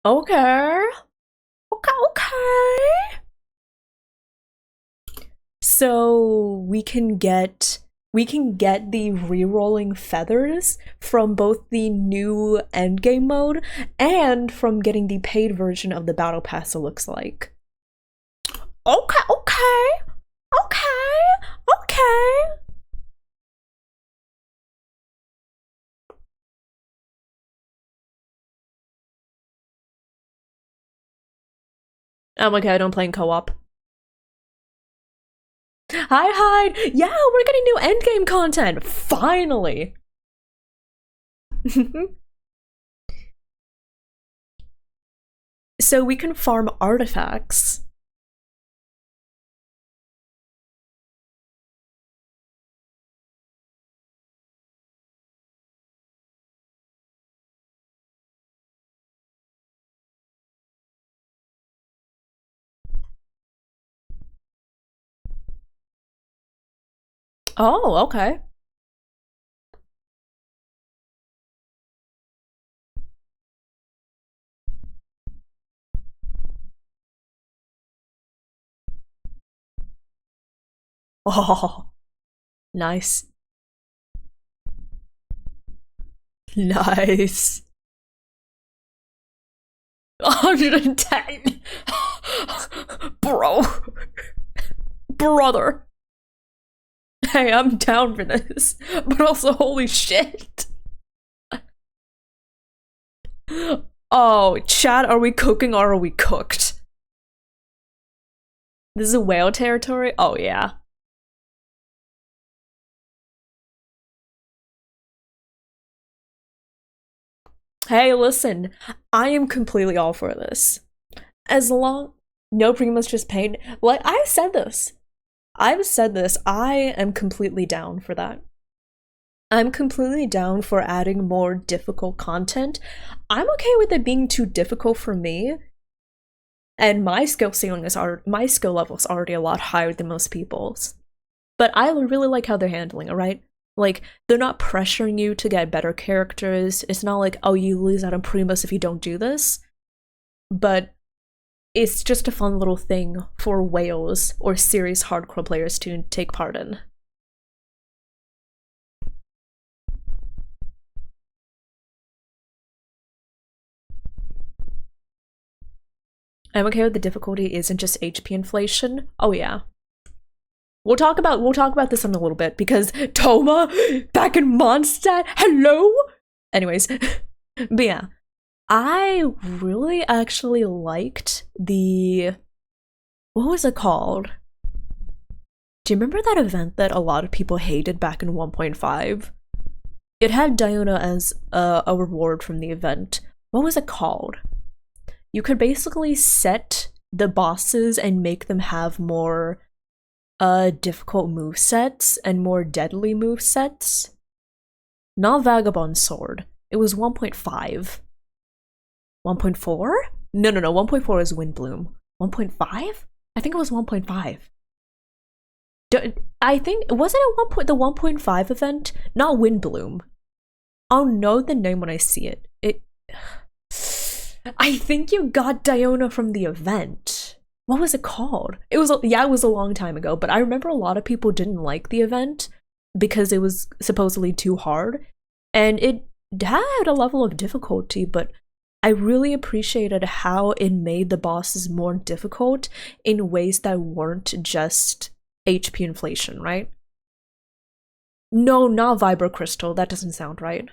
Okay, okay. So we can get the re-rolling feathers from both the new endgame mode and from getting the paid version of the battle pass, it looks like. Okay, okay, okay, okay. Okay, I don't play in co-op. Hide. Yeah, we're getting new endgame content. Finally. So we can farm artifacts. Oh, okay. Oh, nice. Nice. 110. Bro. Brother. Hey, I'm down for this. But also, holy shit. Oh, chat, are we cooking or are we cooked? This is a whale territory? Oh, yeah. Hey, listen, I am completely all for this. As long no Primus just pain. Like I've said this. I am completely down for that. I'm completely down for adding more difficult content. I'm okay with it being too difficult for me. And my skill level is already a lot higher than most people's. But I really like how they're handling it, right? Like, they're not pressuring you to get better characters. It's not like, oh, you lose out on Primus if you don't do this. But it's just a fun little thing for whales or serious hardcore players to take part in. I'm okay with the difficulty isn't just HP inflation. Oh yeah. We'll talk about this in a little bit because Toma back in Mondstadt. Hello. Anyways, but yeah, I really actually liked the, what was it called? Do you remember that event that a lot of people hated back in 1.5? It had Diona as a reward from the event. What was it called? You could basically set the bosses and make them have more difficult movesets and more deadly movesets. Not Vagabond Sword. It was 1.5. 1.4? No, 1.4 is Windbloom. 1.5? I think it was 1.5. I think, wasn't it the 1.5 event? Not Windbloom. I'll know the name when I see it. I think you got Diona from the event. What was it called? It was a long time ago, but I remember a lot of people didn't like the event because it was supposedly too hard, and it had a level of difficulty, but I really appreciated how it made the bosses more difficult in ways that weren't just HP inflation, right? No, not Vibro Crystal. That doesn't sound right.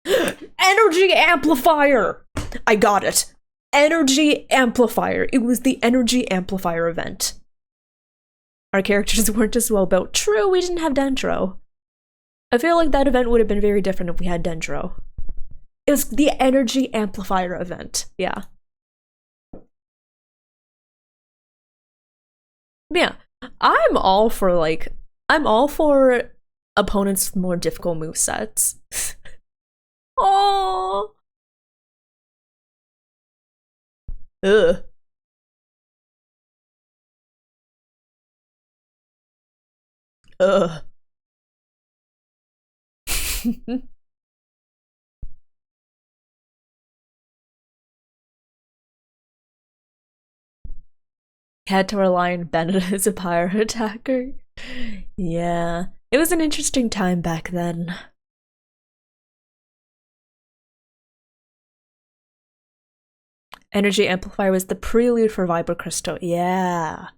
Energy Amplifier! I got it. Energy Amplifier. It was the Energy Amplifier event. Our characters weren't as well built. True, we didn't have Dendro. I feel like that event would have been very different if we had Dendro. It was the Energy Amplifier event. Yeah. But yeah, I'm all for opponents with more difficult movesets. Oh. Ugh. Ugh. Had to rely on Bennett as a pyro attacker. Yeah, it was an interesting time back then. Energy Amplifier was the prelude for Vibro Crystal. Yeah.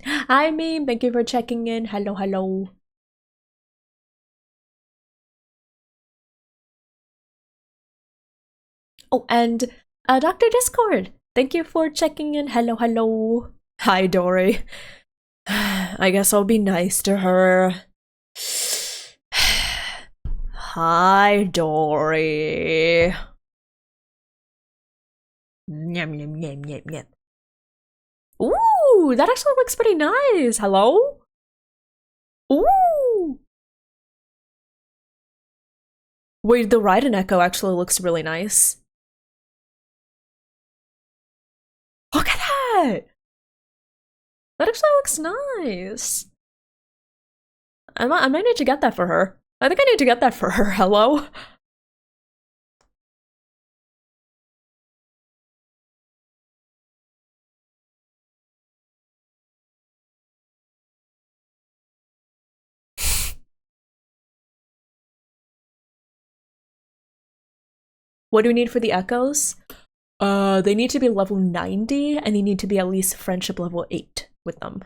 Hi, Meme. Thank you for checking in. Hello, hello. Oh, and Dr. Discord. Thank you for checking in. Hello, hello. Hi, Dory. I guess I'll be nice to her. Hi, Dory. Nyam, nyam, nyam, nyam, nyam. Ooh, that actually looks pretty nice. Hello? Ooh. Wait, the Raiden Echo actually looks really nice. Look at that! That actually looks nice. I might need to get that for her. I think I need to get that for her. Hello? What do we need for the echoes? They need to be level 90, and you need to be at least friendship level 8 with them.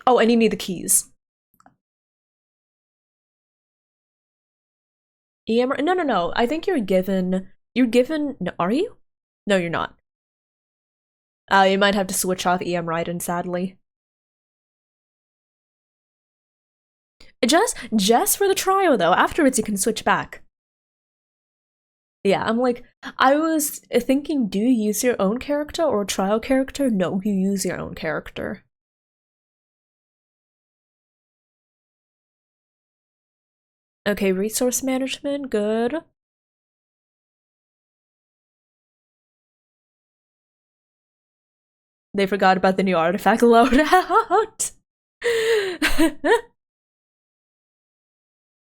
Oh, and you need the keys. EM, no. I think you're given, no, are you? No, you're not. You might have to switch off EM Raiden, sadly. Just for the trial, though. Afterwards, you can switch back. Yeah, I'm like, I was thinking, do you use your own character or a trial character? No, you use your own character. Okay, resource management, good. They forgot about the new artifact loadout.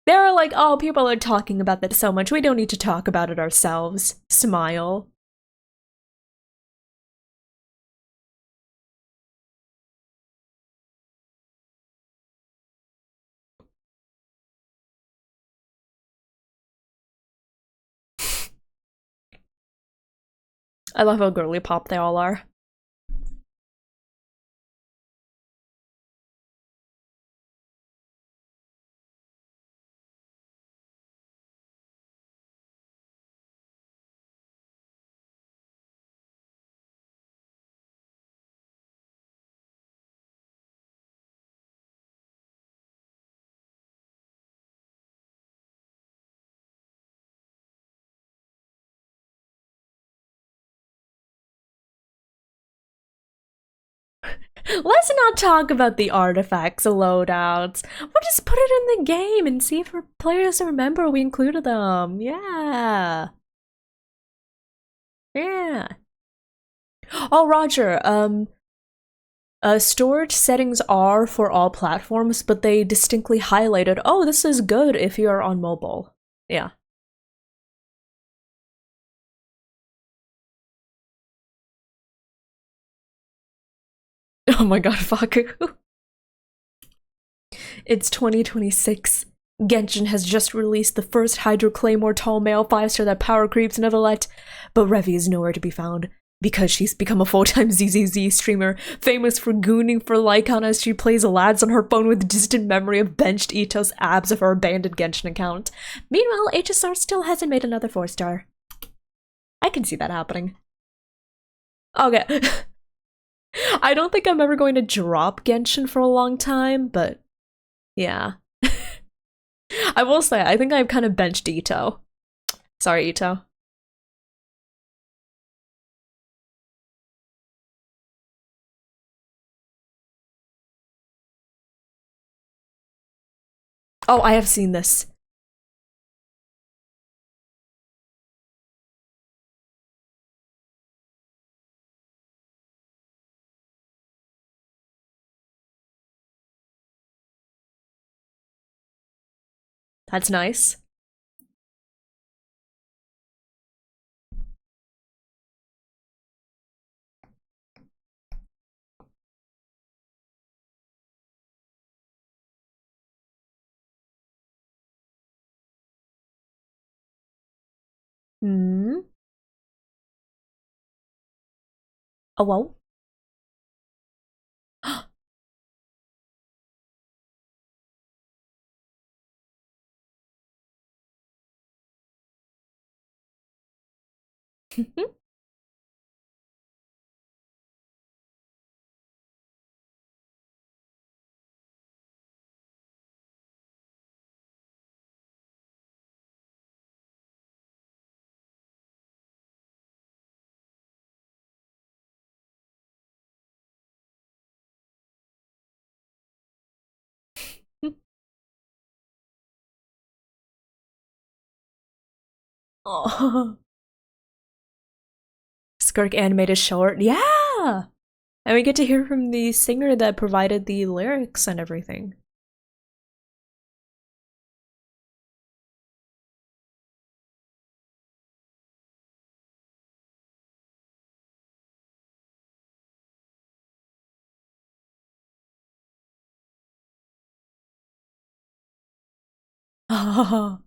They're like, oh, people are talking about that so much, we don't need to talk about it ourselves. Smile. I love how girly pop they all are. Let's not talk about the artifacts, loadouts. We'll just put it in the game and see if our players remember we included them. Yeah. Yeah. Oh, Roger, storage settings are for all platforms, but they distinctly highlighted, oh, this is good if you're on mobile. Yeah. Oh my god, fuck. It's 2026. Genshin has just released the first Hydro Claymore tall male 5-star that power creeps never let, but Revi is nowhere to be found because she's become a full-time ZZZ streamer, famous for gooning for Lycon as she plays lads on her phone with distant memory of benched Ito's abs of her abandoned Genshin account. Meanwhile, HSR still hasn't made another 4-star. I can see that happening. Okay. I don't think I'm ever going to drop Genshin for a long time, but yeah. I will say, I think I've kind of benched Ito. Sorry, Ito. Oh, I have seen this. That's nice. Hmm. Oh, well. Oh. Skirk animated short. Yeah! And we get to hear from the singer that provided the lyrics and everything. Oh.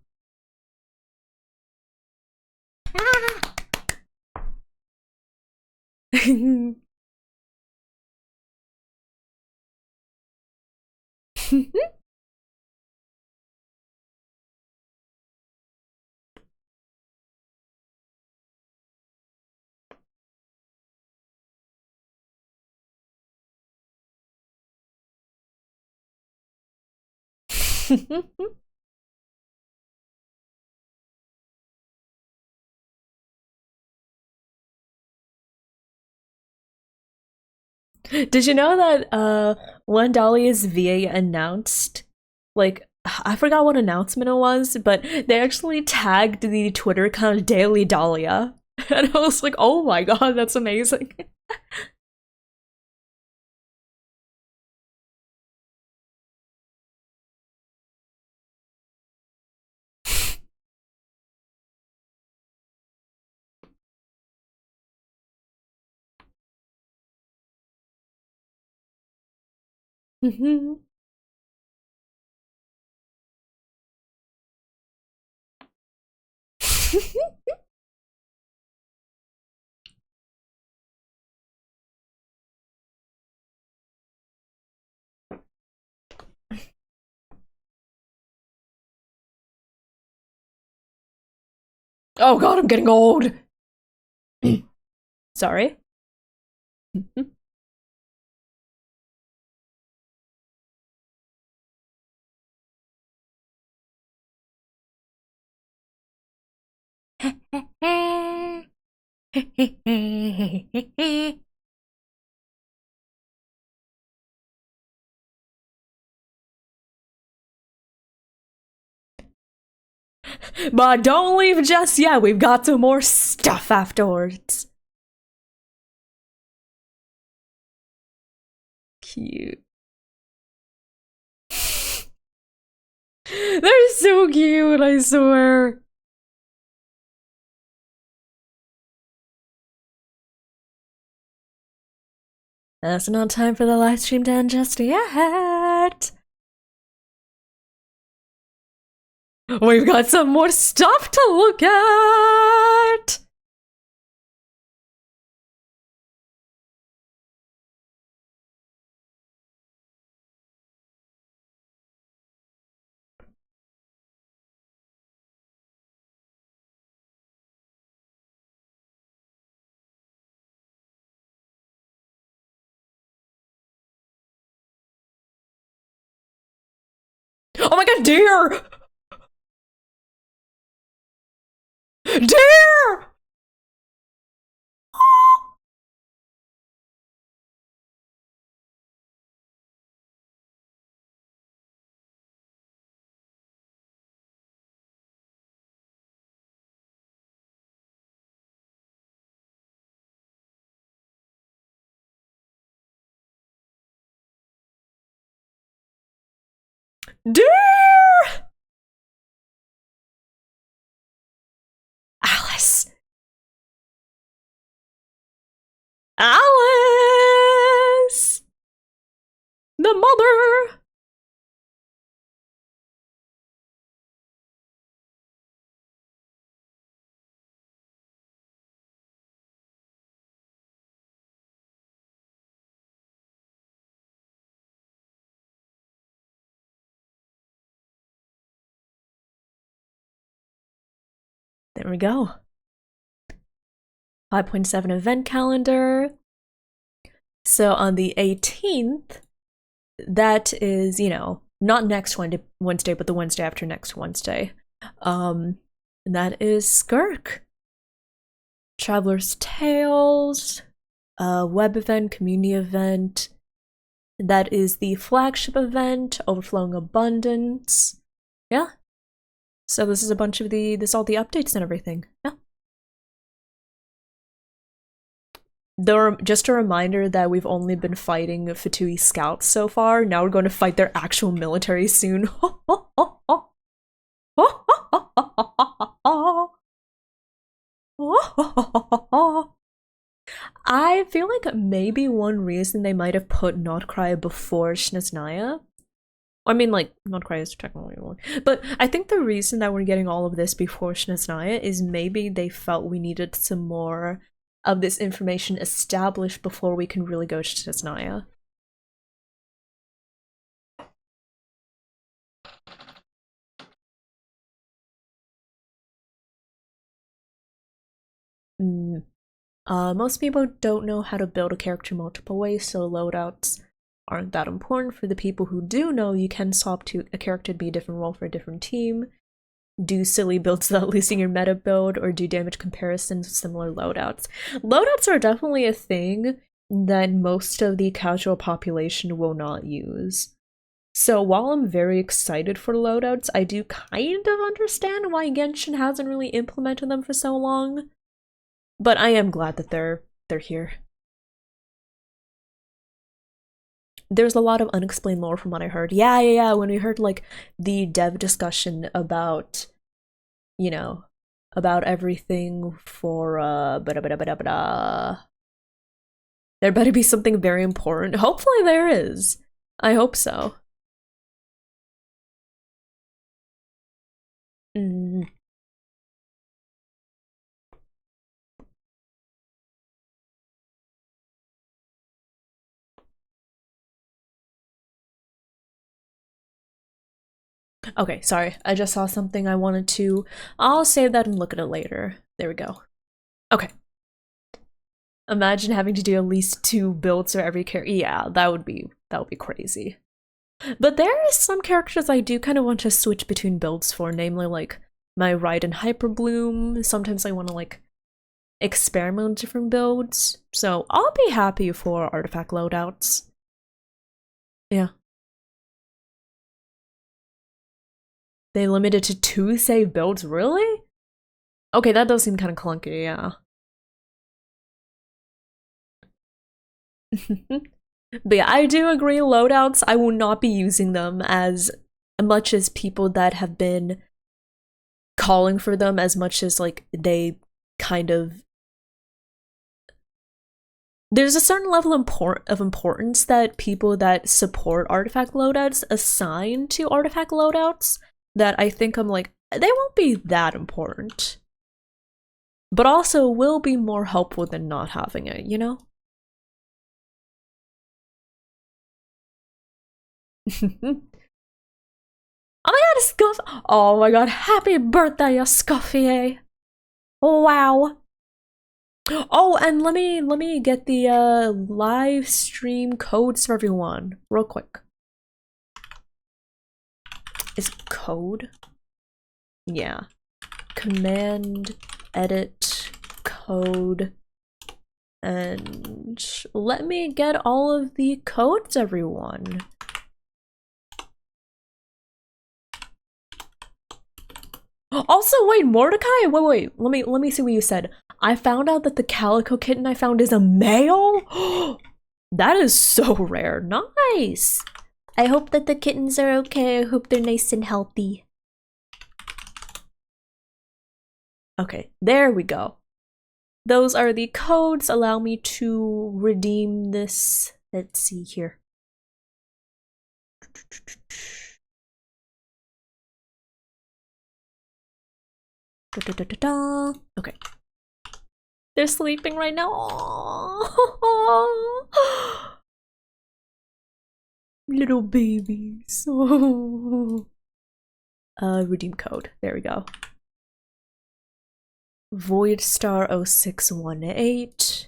Did you know that when Dahlia's VA announced, like, I forgot what announcement it was, but they actually tagged the Twitter account Daily Dahlia. And I was like, oh my god, that's amazing. Oh god, I'm getting old! Sorry. But don't leave just yet, we've got some more stuff afterwards. Cute. They're so cute, I swear. That's not time for the live stream to end just yet. We've got some more stuff to look at. Oh my god, deer! Deer! Deer! Alice! Alice! The mother! There we go. 5.7 event calendar. So on the 18th, that is, you know, not next Wednesday, but the Wednesday after next Wednesday. That is Skirk. Traveler's Tales, web event, community event. That is the flagship event, Overflowing Abundance. Yeah. So this is a bunch of all the updates and everything. Yeah. Just a reminder that we've only been fighting Fatui scouts so far. Now we're going to fight their actual military soon. I feel like maybe one reason they might have put Notcry before Snezhnaya. I mean, like, Notcry is technically one. But I think the reason that we're getting all of this before Snezhnaya is maybe they felt we needed some more of this information established before we can really go to Snezhnaya. Most people don't know how to build a character multiple ways, so loadouts aren't that important. For the people who do know, you can swap to a character to be a different role for a different team, do silly builds without losing your meta build, or do damage comparisons with similar loadouts. Loadouts are definitely a thing that most of the casual population will not use. So while I'm very excited for loadouts, I do kind of understand why Genshin hasn't really implemented them for so long. But I am glad that they're here. There's a lot of unexplained lore from what I heard. Yeah. When we heard like the dev discussion about, you know, about everything for there better be something very important. Hopefully there is. I hope so. Mm. Okay, sorry. I just saw something I wanted to. I'll save that and look at it later. There we go. Okay. Imagine having to do at least 2 builds for every character. Yeah, that would be crazy. But there are some characters I do kind of want to switch between builds for, namely like my Raiden Hyperbloom. Sometimes I want to like experiment with different builds. So I'll be happy for artifact loadouts. Yeah. They limited to 2 save builds, really? Okay, that does seem kind of clunky, yeah. But yeah, I do agree, loadouts, I will not be using them as much as people that have been calling for them, as much as like they kind of... There's a certain level of importance that people that support artifact loadouts assign to artifact loadouts that I think I'm like, they won't be that important. But also will be more helpful than not having it, you know? Oh my god, Scuff! Oh my god, happy birthday, Scuffier! Wow! Oh, and let me get the live stream codes for everyone real quick. Is code? Yeah. Command edit code, and let me get all of the codes, everyone. Also, wait, Mordecai? Wait, let me see what you said. I found out that the calico kitten I found is a male? That is so rare. Nice! I hope that the kittens are okay. I hope they're nice and healthy. Okay, there we go. Those are the codes. Allow me to redeem this. Let's see here. Okay. They're sleeping right now. Little babies. Redeem code. There we go. Void star 0618.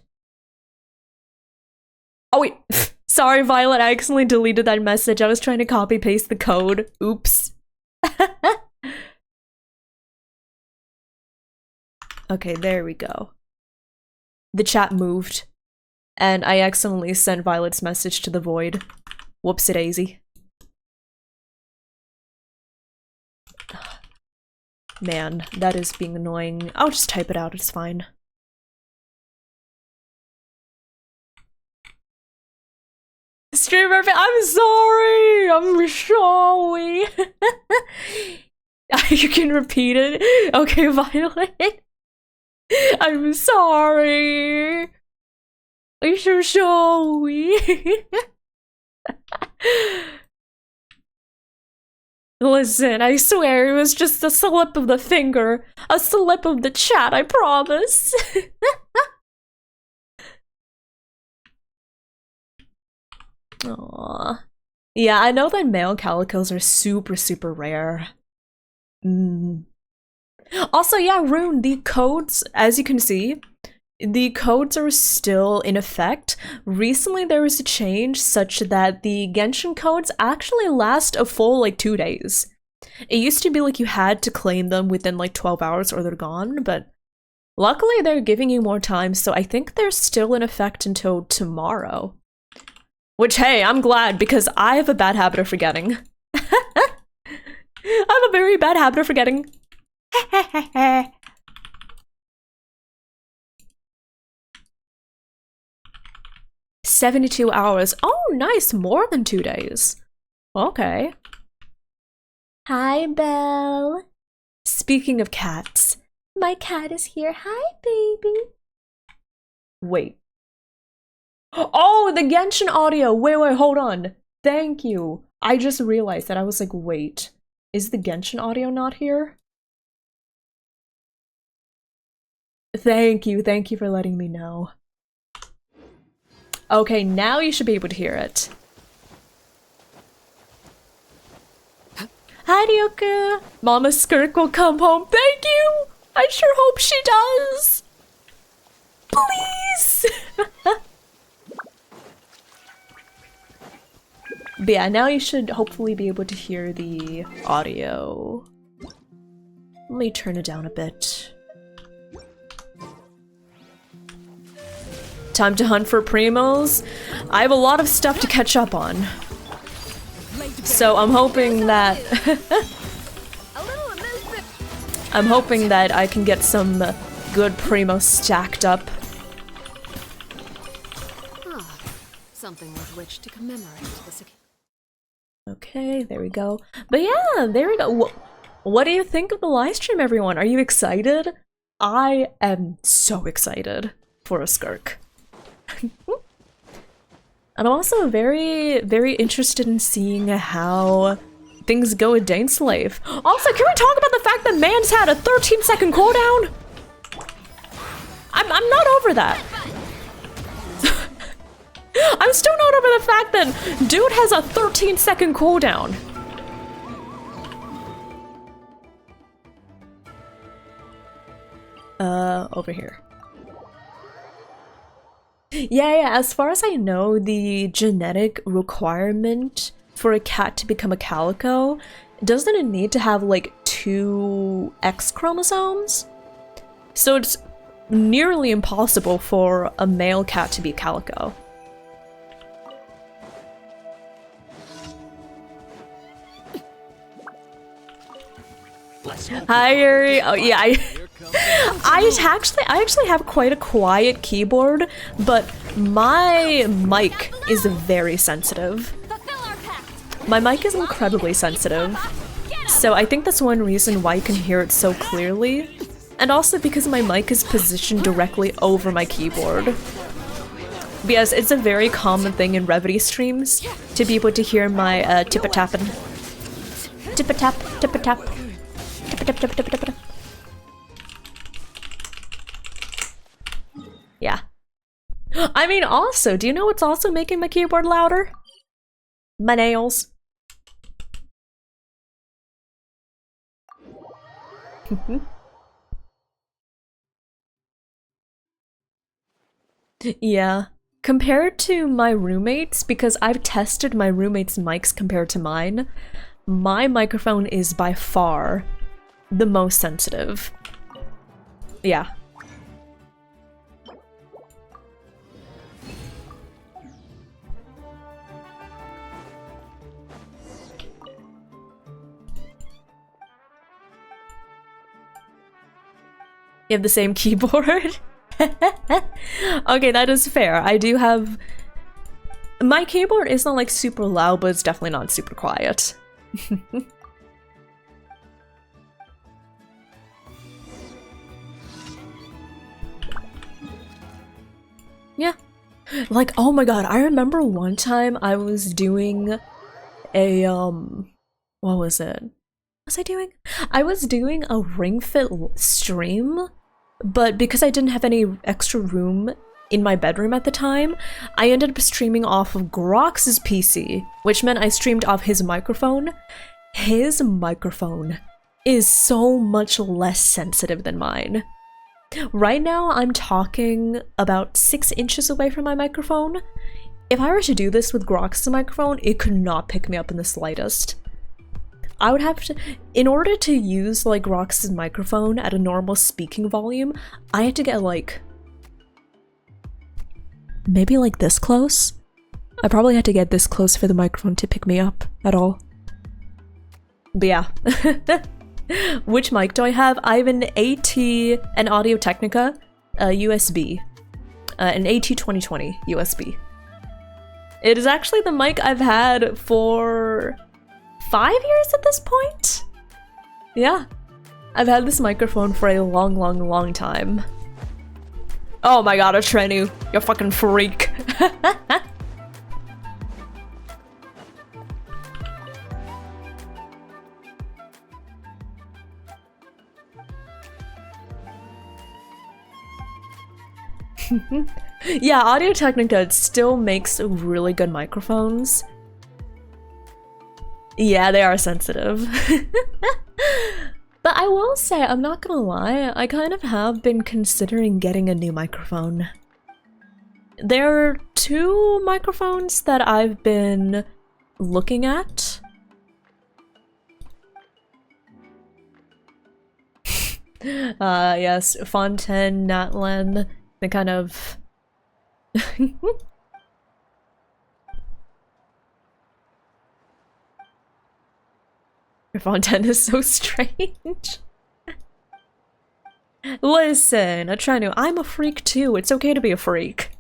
Oh wait, sorry Violet, I accidentally deleted that message. I was trying to copy paste the code. Oops. Okay, there we go. The chat moved, and I accidentally sent Violet's message to the void. Whoopsie-daisy. Man, that is being annoying. I'll just type it out, it's fine. Streamer, I'm sorry! I'm sorry! You can repeat it? Okay, Violet. I'm sorry! I'm so sorry! Listen, I swear it was just a slip of the finger. A slip of the chat, I promise. Aww. Yeah, I know that male calicos are super rare. Also, yeah, Rune, the codes, as you can see, the codes are still in effect. Recently, there was a change such that the Genshin codes actually last a full, like, 2 days. It used to be like you had to claim them within, like, 12 hours or they're gone, but luckily they're giving you more time, so I think they're still in effect until tomorrow. Which, hey, I'm glad, because I have a bad habit of forgetting. I have a very bad habit of forgetting. 72 hours. Oh, nice. More than 2 days. Okay. Hi, Belle. Speaking of cats, my cat is here. Hi, baby. Wait. Oh, the Genshin audio. Wait, hold on. Thank you. I just realized that. I was like, wait, is the Genshin audio not here? Thank you for letting me know. Okay, now you should be able to hear it. Hi, Ryoku! Mama Skirk will come home. Thank you! I sure hope she does! Please! But yeah, now you should hopefully be able to hear the audio. Let me turn it down a bit. Time to hunt for primos. I have a lot of stuff to catch up on. So I'm hoping that I'm hoping that I can get some good primos stacked up. Something with which to commemorate this occasion. Okay, there we go. But yeah, there we go. What do you think of the live stream, everyone? Are you excited? I am so excited for a Skirk. And I'm also very, very interested in seeing how things go with Daneslave. Also, can we talk about the fact that Man's had a 13-second cooldown? I'm not over that. I'm still not over the fact that dude has a 13-second cooldown. Over here. Yeah, as far as I know, the genetic requirement for a cat to become a calico doesn't it need to have like 2 X chromosomes? So it's nearly impossible for a male cat to be a calico. Hi, Yuri. Oh yeah, I actually have quite a quiet keyboard, but my mic is very sensitive. My mic is incredibly sensitive, so I think that's one reason why you can hear it so clearly, and also because my mic is positioned directly over my keyboard. But yes, it's a very common thing in Revity streams to be able to hear my tip-a-tappin'. Tip-a-tap, tip-a-tap. Yeah. I mean, also, do you know what's also making my keyboard louder? My nails. Yeah. Compared to my roommates, because I've tested my roommates' mics compared to mine, my microphone is by far the most sensitive. Yeah. You have the same keyboard? Okay, that is fair. I do have... My keyboard is not like super loud, but it's definitely not super quiet. Yeah. Like, oh my god, I remember one time I was doing a, what was it? What was I doing? I was doing a Ring Fit stream, but because I didn't have any extra room in my bedroom at the time, I ended up streaming off of Grox's PC, which meant I streamed off his microphone. His microphone is so much less sensitive than mine. Right now, I'm talking about 6 inches away from my microphone. If I were to do this with Grox's microphone, it could not pick me up in the slightest. I would have to, in order to use like Grox's microphone at a normal speaking volume, I had to get like, maybe like this close? I probably had to get this close for the microphone to pick me up at all. But yeah. Which mic do I have? I have an AT, an Audio-Technica USB, an AT 2020 USB. It is actually the mic I've had for 5 years at this point? Yeah. I've had this microphone for a long, long, long time. Oh my god, a Trenu. You're a fucking freak. Yeah, Audio-Technica still makes really good microphones. Yeah, they are sensitive. But I will say, I'm not gonna lie, I kind of have been considering getting a new microphone. There are two microphones that I've been looking at. Yes, Fontaine, Natlan, the kind of... Fontaine is so strange. Listen, Atrenu, I'm a freak too. It's okay to be a freak.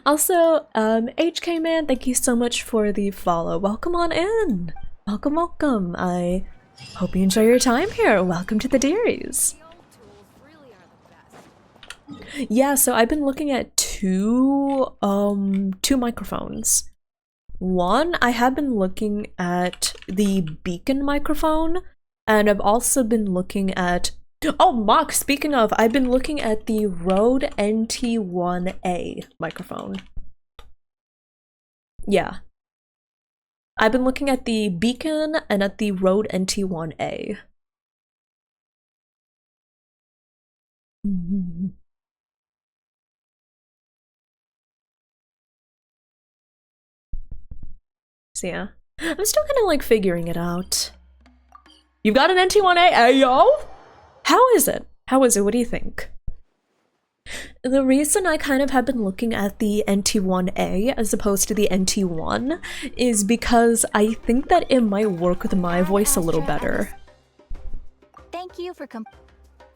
Also, HK Man, thank you so much for the follow. Welcome on in. Welcome, welcome. I hope you enjoy your time here. Welcome to the Dearies. Yeah, so I've been looking at two microphones. One, I have been looking at the Beacon microphone, and I've also been looking at... Oh, Mock, speaking of, I've been looking at the Rode NT1A microphone. Yeah. I've been looking at the Beacon and at the Rode NT1A. So yeah, I'm still kind of like figuring it out. You've got an NT1A, ayo? How is it? How is it? What do you think? The reason I kind of have been looking at the NT1A as opposed to the NT1 is because I think that it might work with my voice a little better. Thank you for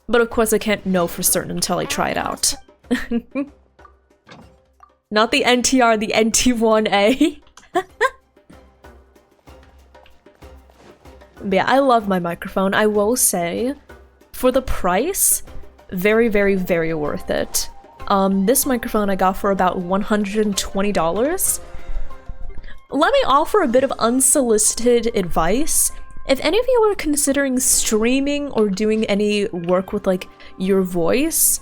But of course I can't know for certain until I try it out. Not the NTR, the NT1A. But yeah, I love my microphone. I will say, for the price, very, very, very worth it. This microphone I got for about $120. Let me offer a bit of unsolicited advice. If any of you are considering streaming or doing any work with like your voice,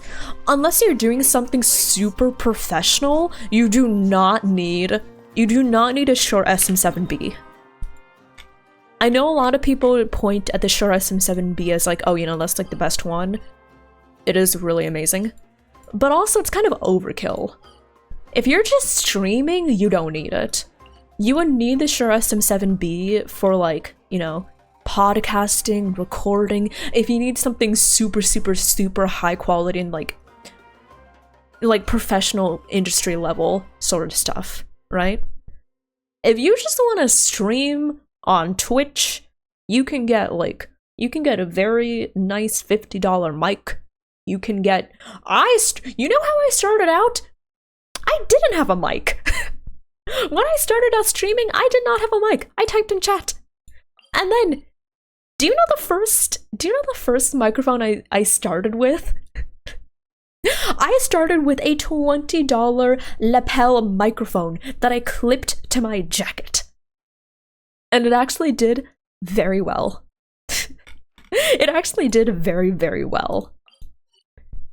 unless you're doing something super professional, you do not need a Shure SM7B. I know a lot of people point at the Shure SM7B as like, oh, you know, that's like the best one. It is really amazing. But also it's kind of overkill. If you're just streaming, you don't need it. You would need the Shure SM7B for like, you know, podcasting, recording. If you need something super, super, super high quality and like professional industry level sort of stuff, right? If you just want to stream on Twitch, you can get a very nice $50 mic. You can get, you know how I started out? I didn't have a mic. When I started out streaming, I did not have a mic. I typed in chat. And then, do you know the first microphone I started with? I started with a $20 lapel microphone that I clipped to my jacket. And it actually did very well. It actually did very, very well.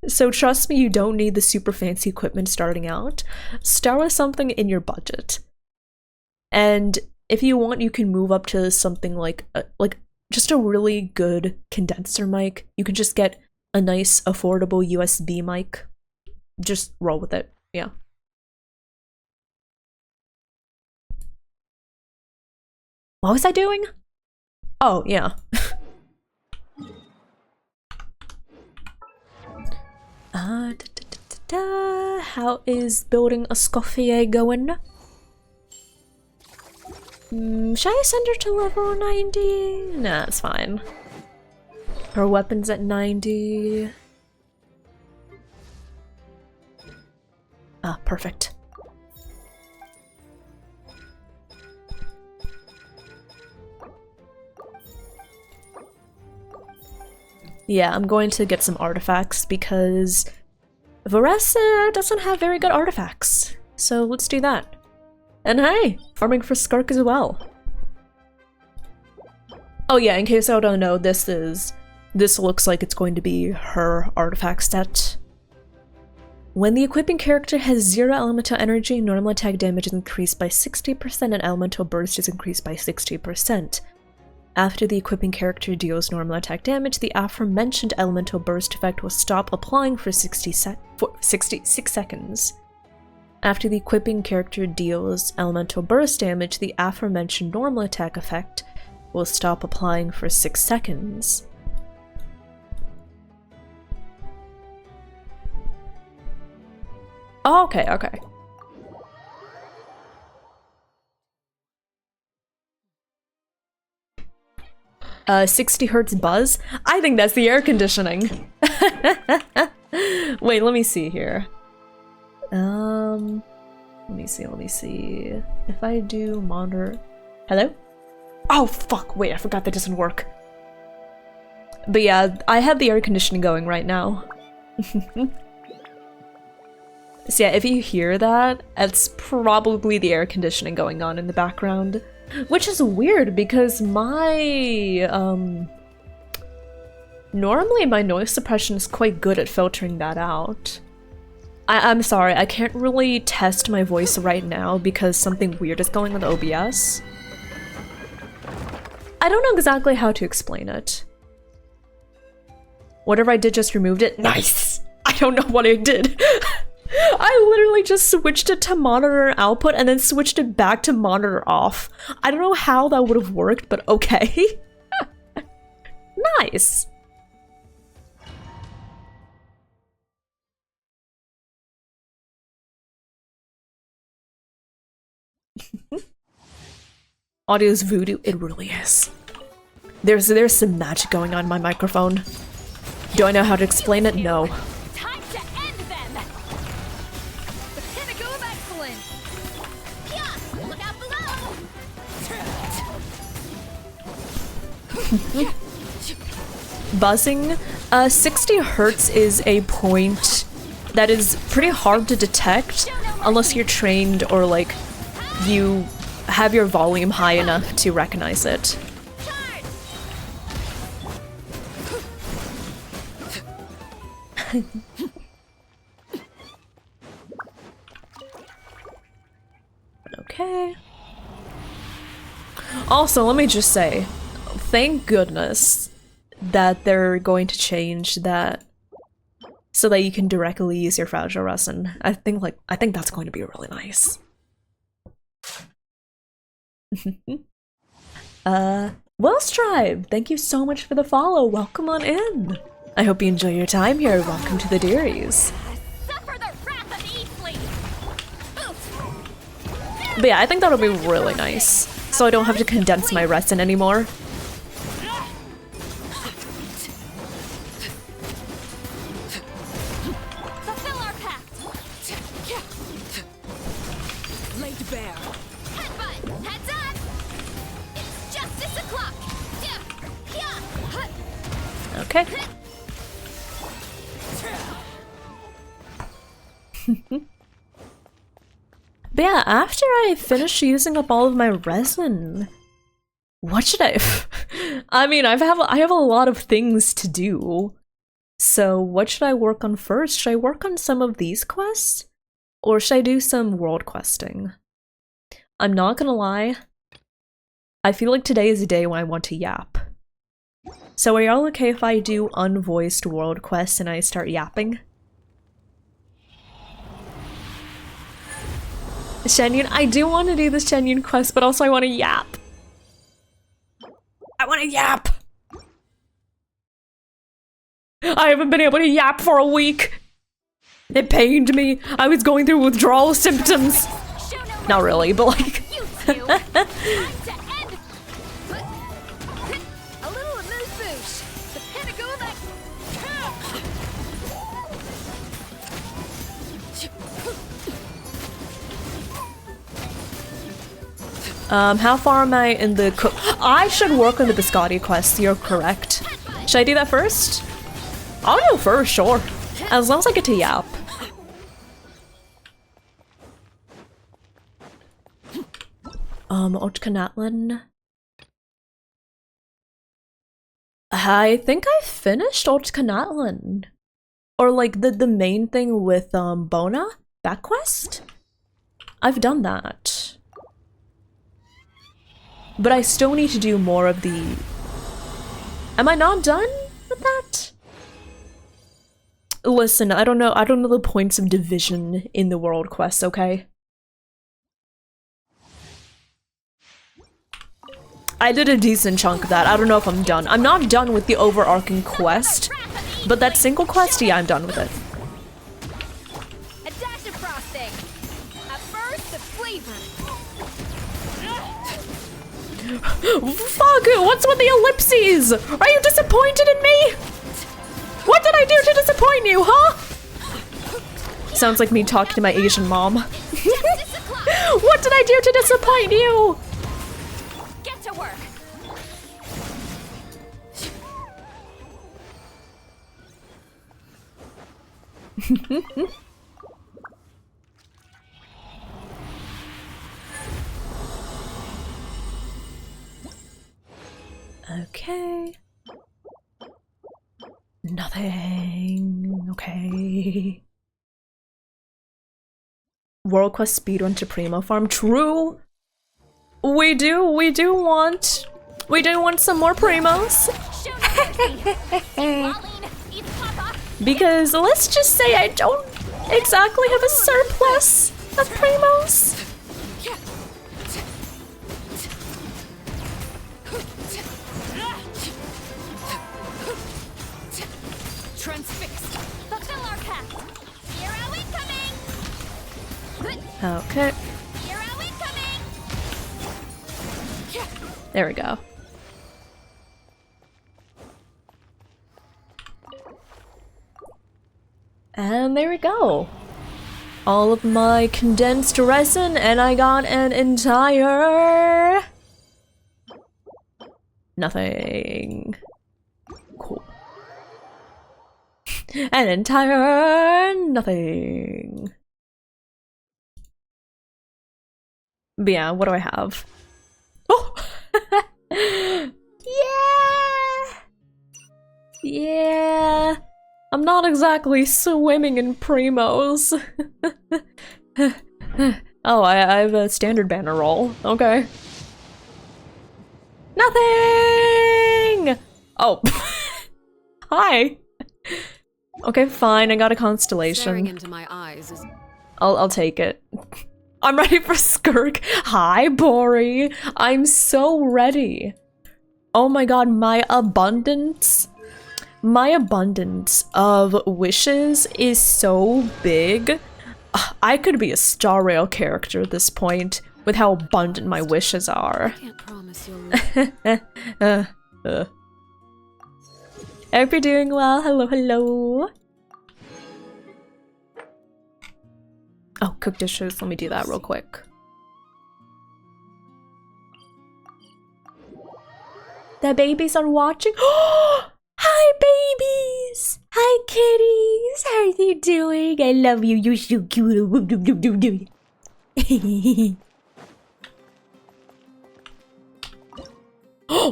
So trust me, you don't need the super fancy equipment starting out. Start with something in your budget. And if you want, you can move up to something like just a really good condenser mic. You can just get a nice, affordable USB mic. Just roll with it, yeah. What was I doing? Oh, yeah. How is building a Scoffier going? Should I send her to level 90? Nah, it's fine. Her weapon's at 90. Ah, perfect. Yeah, I'm going to get some artifacts because Varese doesn't have very good artifacts. So let's do that. And hey, farming for Skark as well. Oh yeah, in case I don't know, this is This looks like it's going to be her artifact set. When the equipping character has 0 elemental energy, normal attack damage is increased by 60% and elemental burst is increased by 60%. After the equipping character deals normal attack damage, the aforementioned elemental burst effect will stop applying for 66 seconds. After the equipping character deals elemental burst damage, the aforementioned normal attack effect will stop applying for 6 seconds. Oh, okay, okay. Uh, 60 hertz buzz? I think that's the air conditioning. Wait, let me see here. Let me see. If I do monitor... Hello? Oh, fuck, wait, I forgot that doesn't work. But yeah, I have the air conditioning going right now. So yeah, if you hear that, it's probably the air conditioning going on in the background. Which is weird because my, normally my noise suppression is quite good at filtering that out. I'm sorry, I can't really test my voice right now because something weird is going on with OBS. I don't know exactly how to explain it. Whatever I did just removed it. Nice! I don't know what I did. I literally just switched it to monitor output and then switched it back to monitor off. I don't know how that would have worked, but okay. Nice. Audio's voodoo. It really is. There's some magic going on in my microphone. Do I know how to explain it? No. Time to end them! The pinnacle of excellence! Yeah! Look out below! Buzzing. 60 hertz is a point that is pretty hard to detect unless you're trained or like you have your volume high enough to recognize it. Okay. Also, let me just say, thank goodness that they're going to change that so that you can directly use your fragile resin. I think that's going to be really nice. Wells Tribe, thank you so much for the follow. Welcome on in. I hope you enjoy your time here. Welcome to the Dearies. Suffer the wrath of Eastleigh! But yeah, I think that'll be really nice. So I don't have to condense my resin anymore. Fulfill our pact! Laid bare. Headbutt! Heads up! It's justice o'clock! Okay. But yeah, after I finish using up all of my resin, what should I... I mean, I have a lot of things to do. So what should I work on first? Should I work on some of these quests? Or should I do some world questing? I'm not gonna lie. I feel like today is a day when I want to yap. So are y'all okay if I do unvoiced world quests and I start yapping? Shenyun, I do want to do the Shenyun quest, but also I want to yap. I want to yap! I haven't been able to yap for a week! It pained me. I was going through withdrawal symptoms. Not really, but like... Time to end! A little amuse-bouche! The pinnacle of How far am I in the I should work on the Biscotti quest, you're correct. Should I do that first? I'll go first, sure. As long as I get to yap. Ochkanatlin. I think I finished Old Canatlan. Or like the main thing with Bona? That quest? I've done that. But I still need to do more of the... Am I not done with that? Listen, I don't know the points of division in the world quest, okay? I did a decent chunk of that. I don't know if I'm done. I'm not done with the overarching quest, but that single quest, yeah, I'm done with it. A dash of frosting. A burst of flavor. Fuck! What's with the ellipses? Are you disappointed in me? What did I do to disappoint you, huh? Sounds like me talking to my Asian mom. What did I do to disappoint you? Get to work. Okay. Nothing. Okay. World Quest speedrun to Primo Farm. True. We do want some more primos. Because let's just say I don't exactly have a surplus of primos. Transfixed. Fulfill our path. Hero incoming. Okay. Hero incoming. There we go. And there we go. All of my condensed resin, and I got an entire... Nothing. Cool. An entire nothing. But yeah, what do I have? Oh! Yeah! Yeah! I'm not exactly swimming in primos. Oh, I have a standard banner roll. Okay. Nothing! Oh. Hi! Okay, fine, I got a constellation. Staring into my eyes is... I'll take it. I'm ready for Skirk. Hi, Bori. I'm so ready. Oh my god, my abundance of wishes is so big. I could be a Star Rail character at this point with how abundant my wishes are. I can't promise you'll... I hope you're doing well. Hello, hello. Oh, cook dishes. Let me do that real quick. The babies are watching. Hi, babies. Hi, kitties. How are you doing? I love you. You're so cute.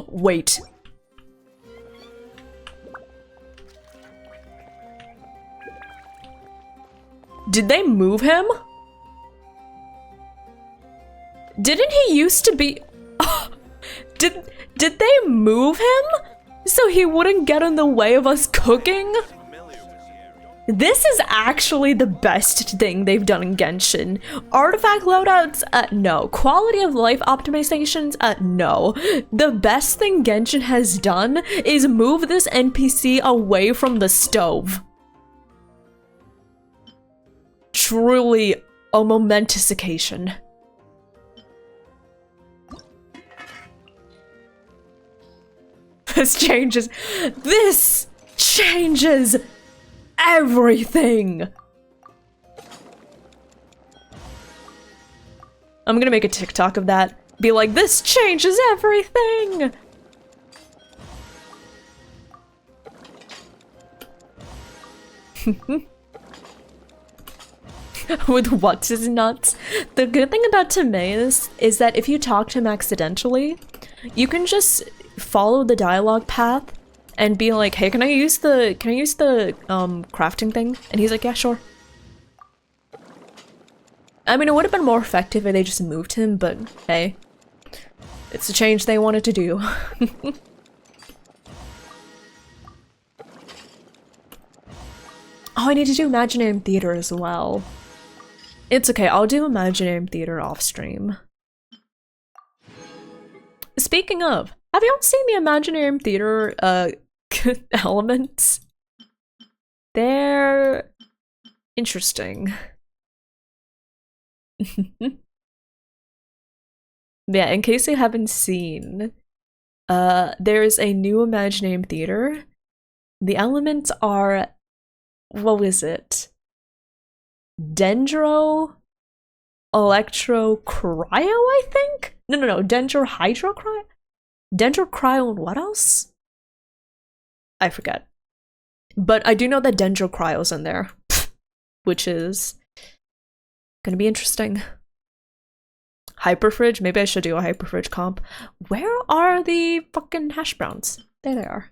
Wait. Did they move him? Didn't he used to be... Did they move him? So he wouldn't get in the way of us cooking? This is actually the best thing they've done in Genshin. Artifact loadouts? No. Quality of life optimizations? No. The best thing Genshin has done is move this NPC away from the stove. Truly a momentous occasion. This changes everything. I'm gonna make a TikTok of that. Be like, this changes everything. With what's his nuts? The good thing about Timaeus is that if you talk to him accidentally, you can just follow the dialogue path and be like, hey, can I use the crafting thing? And he's like, yeah, sure. I mean, it would have been more effective if they just moved him, but hey, it's a change they wanted to do. Oh, I need to do Imaginarium Theater as well. It's okay, I'll do Imaginarium Theater off stream. Speaking of, have y'all seen the Imaginarium Theater elements? They're interesting. Yeah, in case you haven't seen, there's a new Imaginarium Theater. The elements are, what was it? Dendro, Electro, Cryo, I think? No, Dendro, Hydro, Cryo? Dendro, Cryo, and what else? I forget. But I do know that Dendro Cryo's in there, which is gonna be interesting. Hyperfridge? Maybe I should do a Hyperfridge comp. Where are the fucking hash browns? There they are.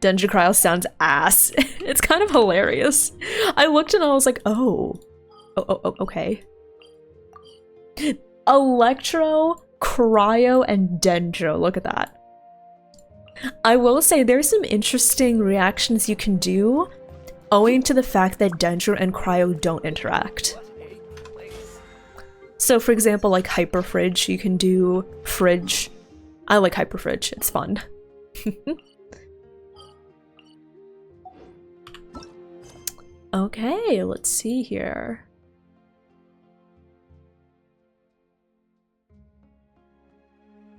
Dendro Cryo sounds ass. It's kind of hilarious. I looked and I was like, oh, okay. Electro, Cryo, and Dendro. Look at that. I will say there's some interesting reactions you can do owing to the fact that Dendro and Cryo don't interact. So for example, like Hyperfridge, you can do Fridge. I like Hyperfridge, it's fun. Okay, let's see here.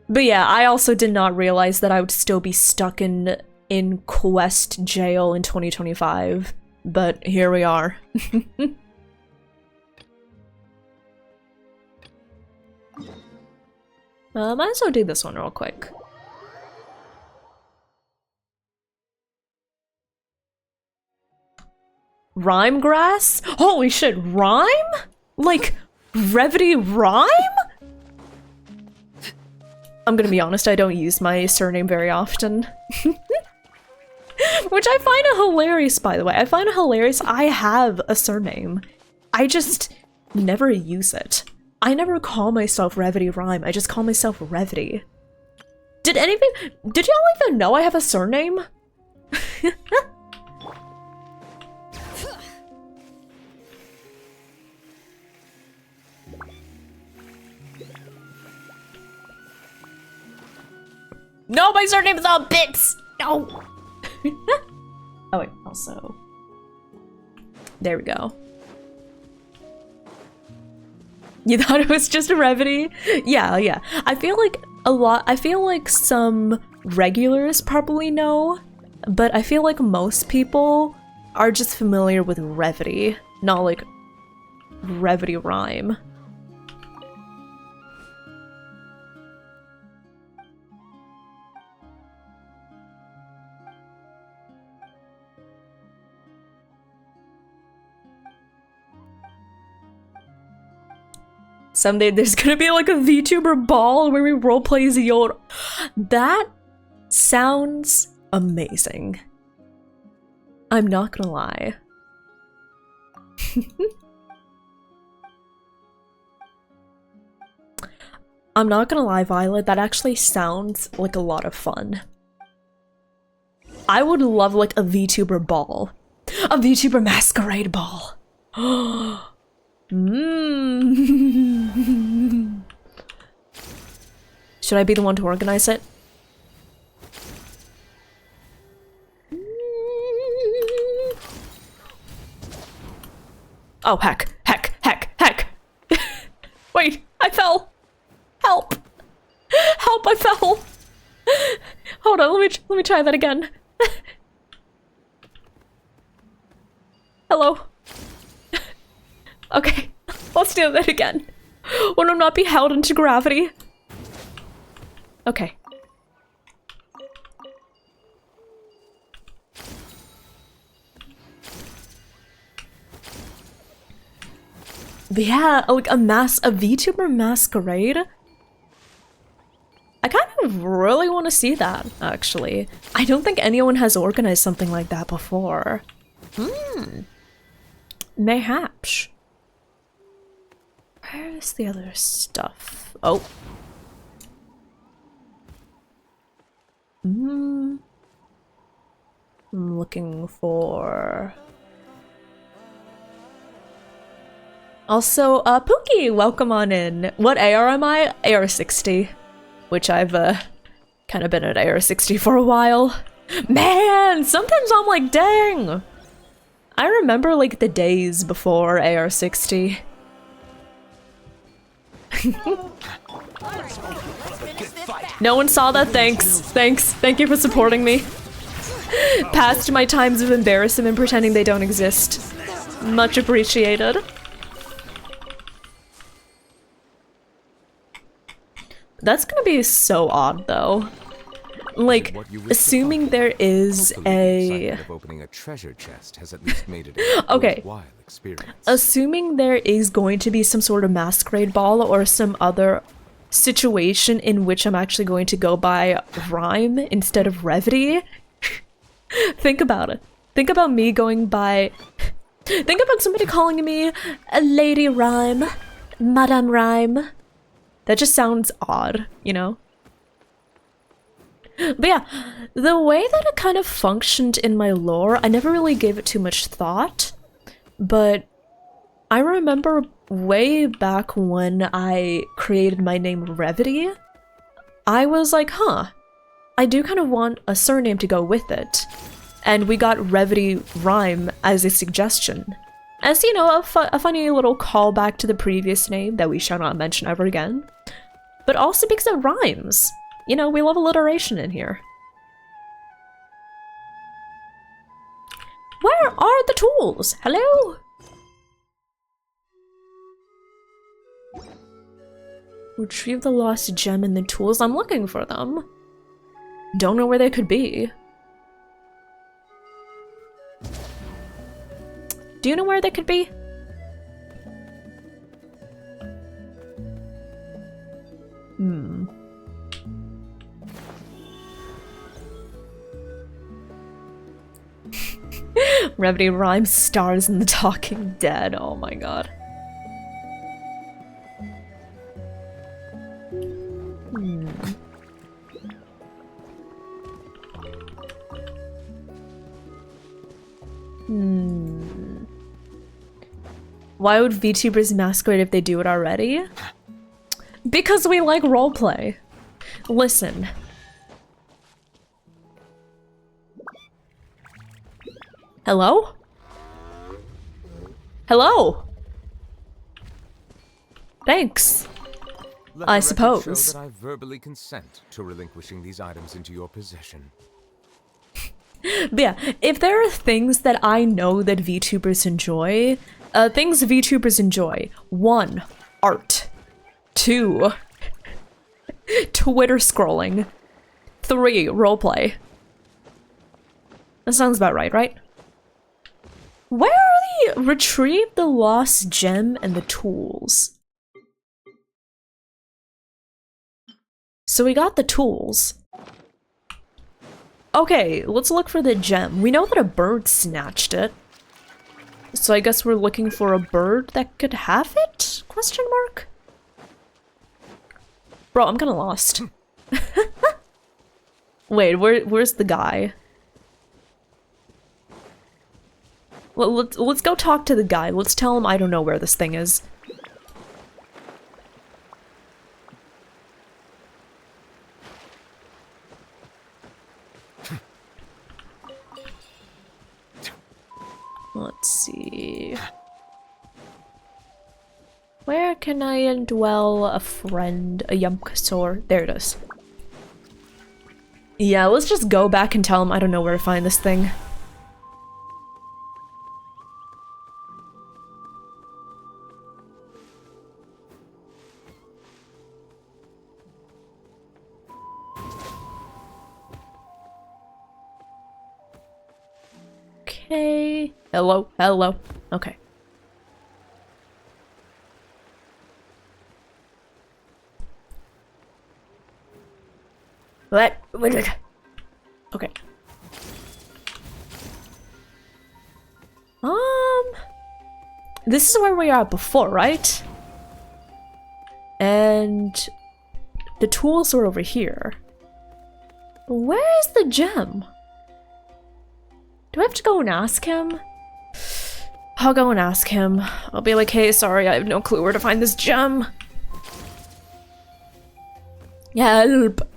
But yeah, I also did not realize that I would still be stuck in Quest jail in 2025. But here we are. Might as well do this one real quick. Rhyme grass? Holy shit, rhyme? Like, brevity rhyme? I'm gonna be honest, I don't use my surname very often. Which I find it hilarious, by the way. I find it hilarious I have a surname. I just never use it. I never call myself Revity Rhyme, I just call myself Revity. Did y'all even know I have a surname? No, my surname is all bits! No! Oh wait, also... There we go. You thought it was just a Revity? Yeah. I feel like some regulars probably know, but I feel like most people are just familiar with Revity, not like Revity Rhyme. Someday there's gonna be like a VTuber ball where we roleplay as Yoda. That sounds amazing. I'm not gonna lie. I'm not gonna lie, Violet, that actually sounds like a lot of fun. I would love like a VTuber ball. A VTuber masquerade ball. Should I be the one to organize it? Oh, heck. Wait, I fell. Help. Help, I fell. Hold on, let me try that again. Hello. Okay, let's do that again. Will not be held into gravity. Okay. But yeah, like a VTuber masquerade. I kind of really want to see that, actually. I don't think anyone has organized something like that before. Mayhaps. Where's the other stuff? Oh. I'm looking for... Also, Pookie, welcome on in. What AR am I? AR 60. Which I've, kind of been at AR 60 for a while. Man, sometimes I'm like, dang. I remember, like, the days before AR 60. No one saw that, thanks. Thank you for supporting me. Past my times of embarrassment and pretending they don't exist. Much appreciated. That's gonna be so odd, though. Like, assuming there is a... opening a treasure chest has at least made it okay. Assuming there is going to be some sort of masquerade ball or some other situation in which I'm actually going to go by Rhyme instead of Revity. Think about it. Think about me going by... Think about somebody calling me a Lady Rhyme, Madame Rhyme. That just sounds odd, you know? But yeah, the way that it kind of functioned in my lore, I never really gave it too much thought, but I remember way back when I created my name Revity, I was like, huh, I do kind of want a surname to go with it. And we got Revity Rhyme as a suggestion. As, you know, a funny little callback to the previous name that we shall not mention ever again. But also because it rhymes. You know, we love alliteration in here. Where are the tools? Hello? Retrieve the lost gem and the tools. I'm looking for them. Don't know where they could be. Do you know where they could be? Revity rhymes stars in the Talking Dead. Oh my god. Why would VTubers masquerade if they do it already? Because we like roleplay. Listen. Hello? Hello? Thanks. I suppose. Show that I verbally consent to relinquishing these items into your possession. But yeah, if there are things that I know that VTubers enjoy, things VTubers enjoy. 1. Art. 2. Twitter scrolling. 3. Roleplay. That sounds about right, right? Where are the retrieve the lost gem and the tools? So we got the tools. Okay, let's look for the gem. We know that a bird snatched it. So I guess we're looking for a bird that could have it? Question mark? Bro, I'm kinda lost. Wait, where's the guy? Well, let's go talk to the guy. Let's tell him I don't know where this thing is. Let's see. Where can I indwell a friend, a Yumkasor? There it is. Yeah, let's just go back and tell him I don't know where to find this thing. Okay. Hello, hello. Okay. What? Okay. This is where we are before, right? And the tools are over here. Where is the gem? Do I have to go and ask him? I'll go and ask him. I'll be like, hey, sorry, I have no clue where to find this gem. Help.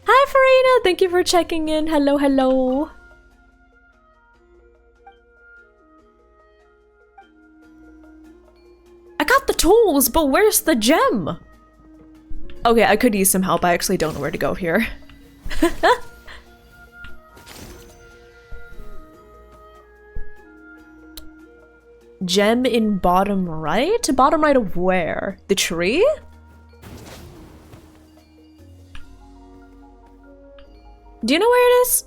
Hi, Farina. Thank you for checking in. Hello, hello. I got the tools, but where's the gem? Okay, I could use some help. I actually don't know where to go here. Gem in bottom right? Bottom right of where? The tree? Do you know where it is?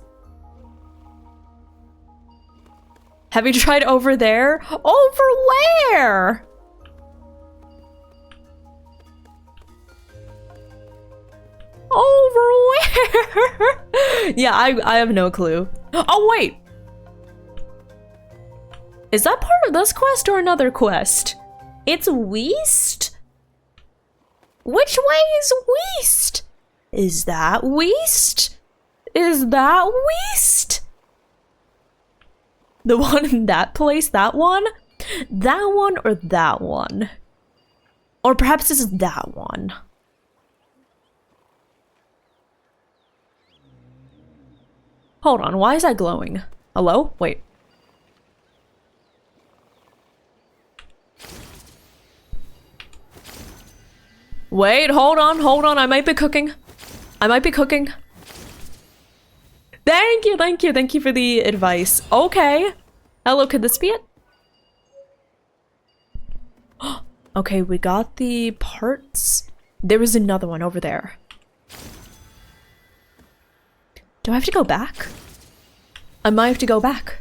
Have you tried over there? Over where? Over where? Yeah, I have no clue. Oh, wait! Is that part of this quest or another quest? It's west? Which way is west? Is that west? Is that west? The one in that place? That one? That one or that one? Or perhaps this is that one. Hold on, why is that glowing? Hello? Wait. Wait, hold on, I might be cooking. I might be cooking. Thank you for the advice. Okay. Hello, could this be it? Okay, we got the parts. There was another one over there. Do I have to go back? I might have to go back.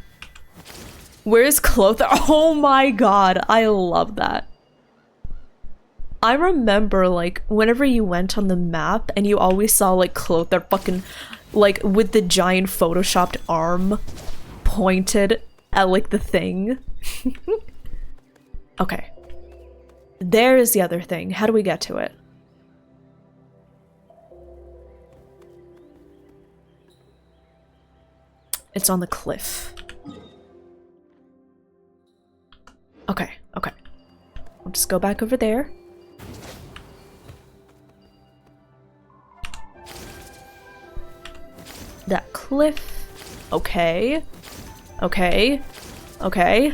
Where's Clother? Oh my god, I love that. I remember, like, whenever you went on the map and you always saw, like, Clother fucking, like, with the giant photoshopped arm pointed at, like, the thing. Okay. There is the other thing. How do we get to it? It's on the cliff. Okay, okay. I'll just go back over there. That cliff. Okay. Okay. Okay.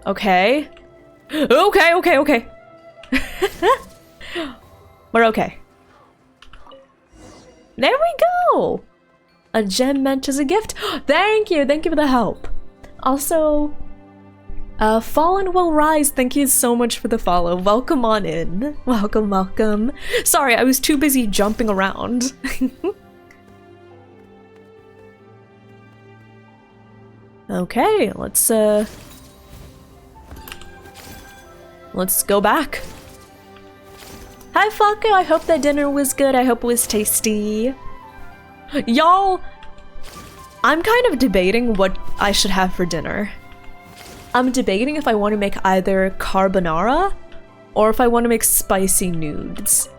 Okay. Okay, okay, okay. We're okay. There we go! A gem meant as a gift. Thank you for the help. Also, Fallen Will Rise, thank you so much for the follow. Welcome on in. Welcome, welcome. Sorry, I was too busy jumping around. Okay, let's go back. Hi, Falco. I hope that dinner was good. I hope it was tasty. Y'all, I'm kind of debating what I should have for dinner. I'm debating if I want to make either carbonara or if I want to make spicy nudes.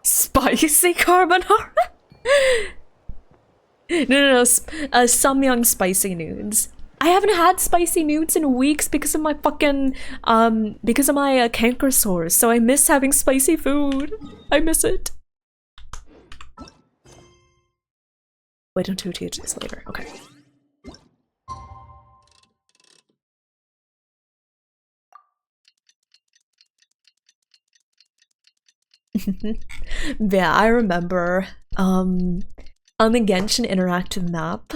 Spicy carbonara? No, Samyang spicy nudes. I haven't had spicy nudes in weeks because of my fucking, because of my canker sores, so I miss having spicy food. I miss it. Wait until 2 days later. Okay. Yeah, I remember, on the Genshin interactive map,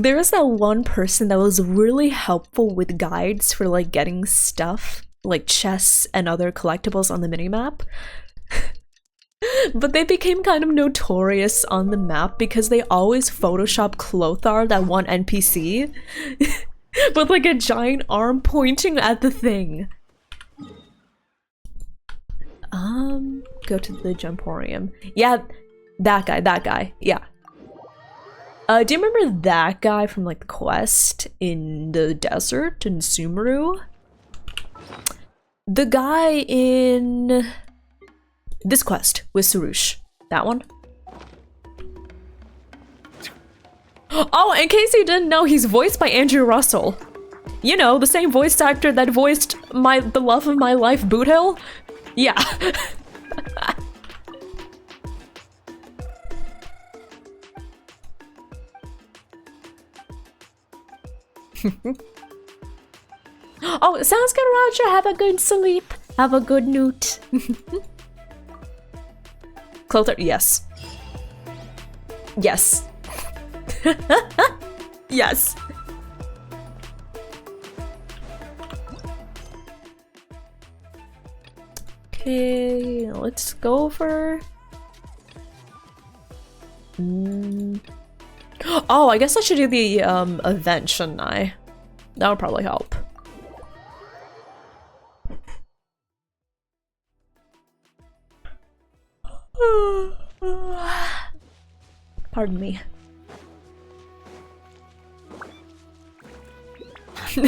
there was that one person that was really helpful with guides for like getting stuff like chests and other collectibles on the minimap. But they became kind of notorious on the map because they always Photoshop Clothar, that one NPC, with like a giant arm pointing at the thing. Go to the Gemporium. Yeah, that guy, yeah. Do you remember that guy from like the quest in the desert in Sumeru? The guy in this quest with Sarush. That one? Oh, in case you didn't know, he's voiced by Andrew Russell. You know, the same voice actor that voiced the love of my life, Boothill? Yeah. Oh, sounds good, Roger. Have a good sleep. Have a good newt. Clothar, yes. Yes. Yes. Okay, let's go over. Oh, I guess I should do the event, shouldn't I? That would probably help. Pardon me.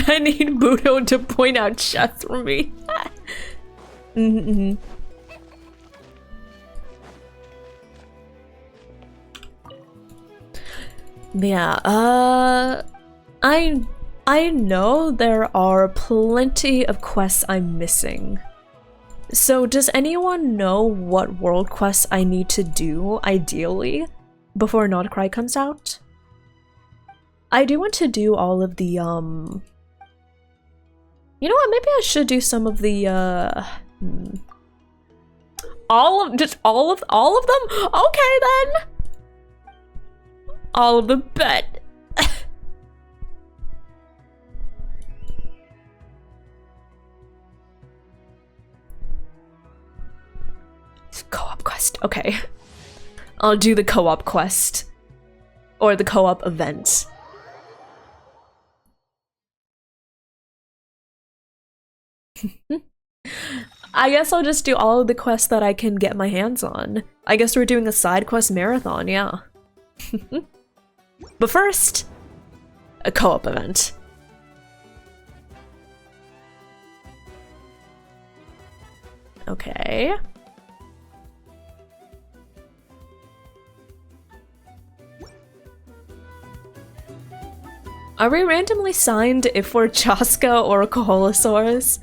I need Budo to point out chests for me. Yeah, I know there are plenty of quests I'm missing. So does anyone know what world quests I need to do, ideally, before Nodcry comes out? I do want to do all of the, you know what, maybe I should do some of the, all of them? Okay then! All of the bet. Co-op quest, okay. I'll do the co-op quest. Or the co-op event. I guess I'll just do all of the quests that I can get my hands on. I guess we're doing a side quest marathon, yeah. But first, a co-op event. Okay. Are we randomly signed if we're Chaska or a Koholosaurus?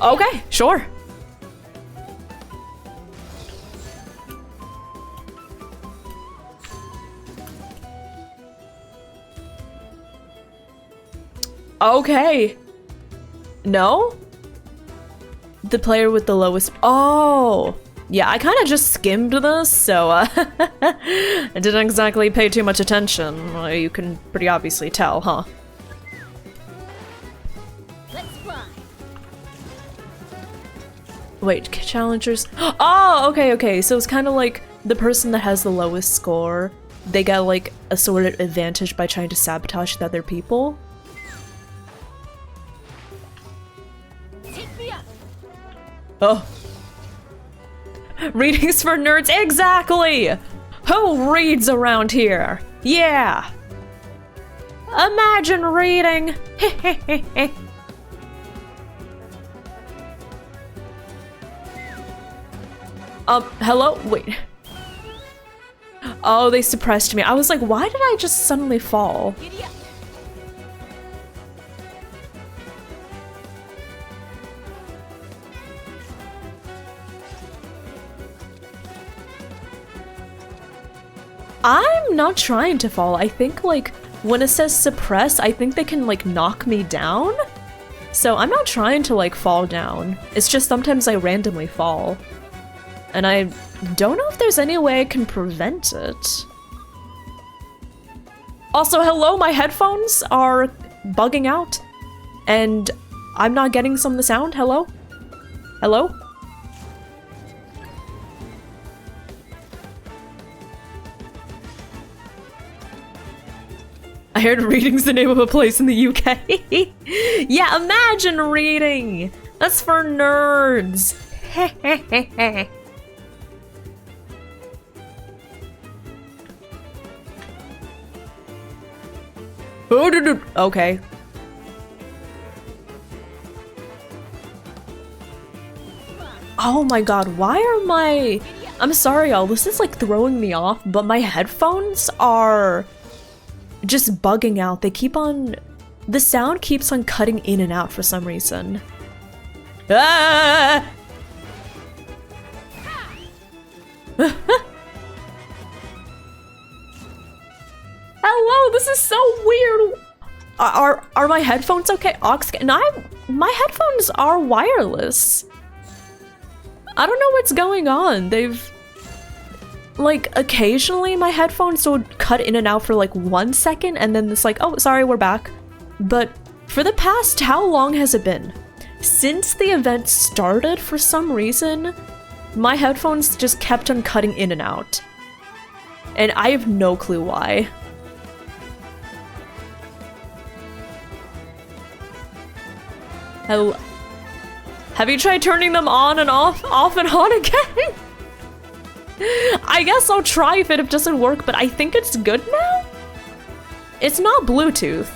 Okay, sure. Okay. No? The player with the lowest— oh! Yeah, I kind of just skimmed this, so I didn't exactly pay too much attention. You can pretty obviously tell, huh? Let's fly. Wait, challengers— oh, okay, so it's kind of like the person that has the lowest score, they get like a sort of advantage by trying to sabotage the other people. Take me up. Oh. Readings for nerds, exactly! Who reads around here? Yeah! Imagine reading! Hello? Wait. Oh, they suppressed me. I was like, why did I just suddenly fall? Giddy up. I'm not trying to fall. I think, like, when it says suppress, I think they can, like, knock me down. So I'm not trying to, like, fall down. It's just sometimes I randomly fall. And I don't know if there's any way I can prevent it. Also, hello, my headphones are bugging out. And I'm not getting some of the sound. Hello? Hello? I heard reading's the name of a place in the UK. Yeah, imagine reading! That's for nerds. Okay. Oh my god, why are my... I'm sorry y'all, this is like throwing me off, but my headphones are just bugging out. They keep on... The sound keeps on cutting in and out for some reason. Ah! Hello, this is so weird. Are my headphones okay? My headphones are wireless. I don't know what's going on. They've like occasionally my headphones would cut in and out for like 1 second and then it's like, oh, sorry, we're back. But for the past, how long has it been? Since the event started, for some reason, my headphones just kept on cutting in and out. And I have no clue why. Hello. Have you tried turning them on and off and on again? I guess I'll try if it doesn't work, but I think it's good now? It's not Bluetooth.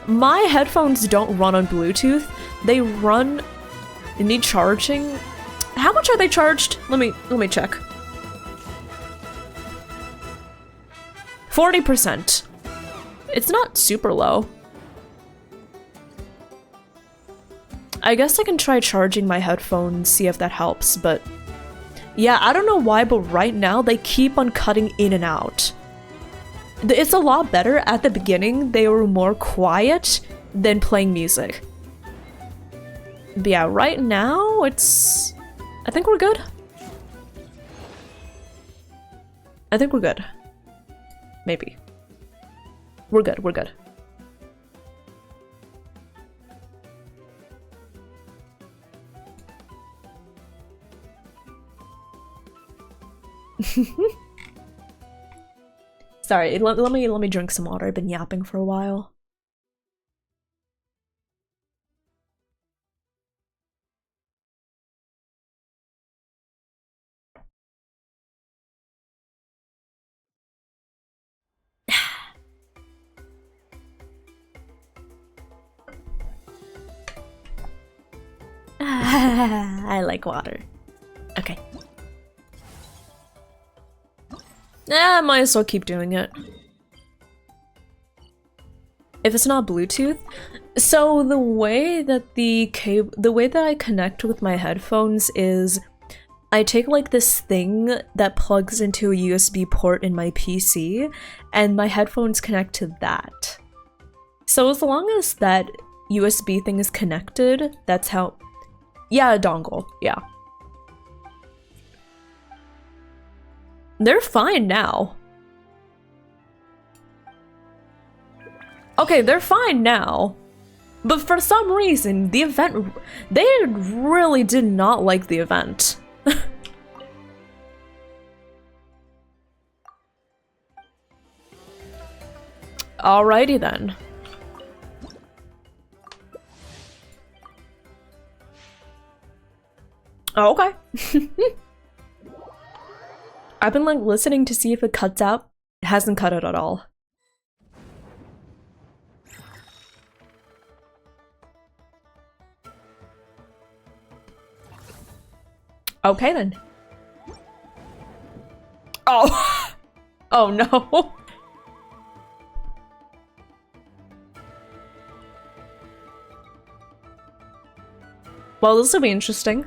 My headphones don't run on Bluetooth. They need charging. How much are they charged? Let me check. 40%. It's not super low. I guess I can try charging my headphones, see if that helps, but yeah, I don't know why, but right now they keep on cutting in and out. It's a lot better. At the beginning, they were more quiet than playing music. But yeah, right now it's... I think we're good. I think we're good. Maybe. We're good, we're good. Sorry, let me drink some water. I've been yapping for a while. I like water. Okay. I might as well keep doing it. If it's not Bluetooth, so the way that I connect with my headphones is I take like this thing that plugs into a USB port in my PC and my headphones connect to that. So as long as that USB thing is connected, that's how... Yeah, a dongle, yeah. They're fine now. Okay, they're fine now. But for some reason, the event... They really did not like the event. Alrighty then. Oh, okay. I've been like listening to see if it cuts out. It hasn't cut it at all. Okay then. Oh. Oh no. Well, this will be interesting.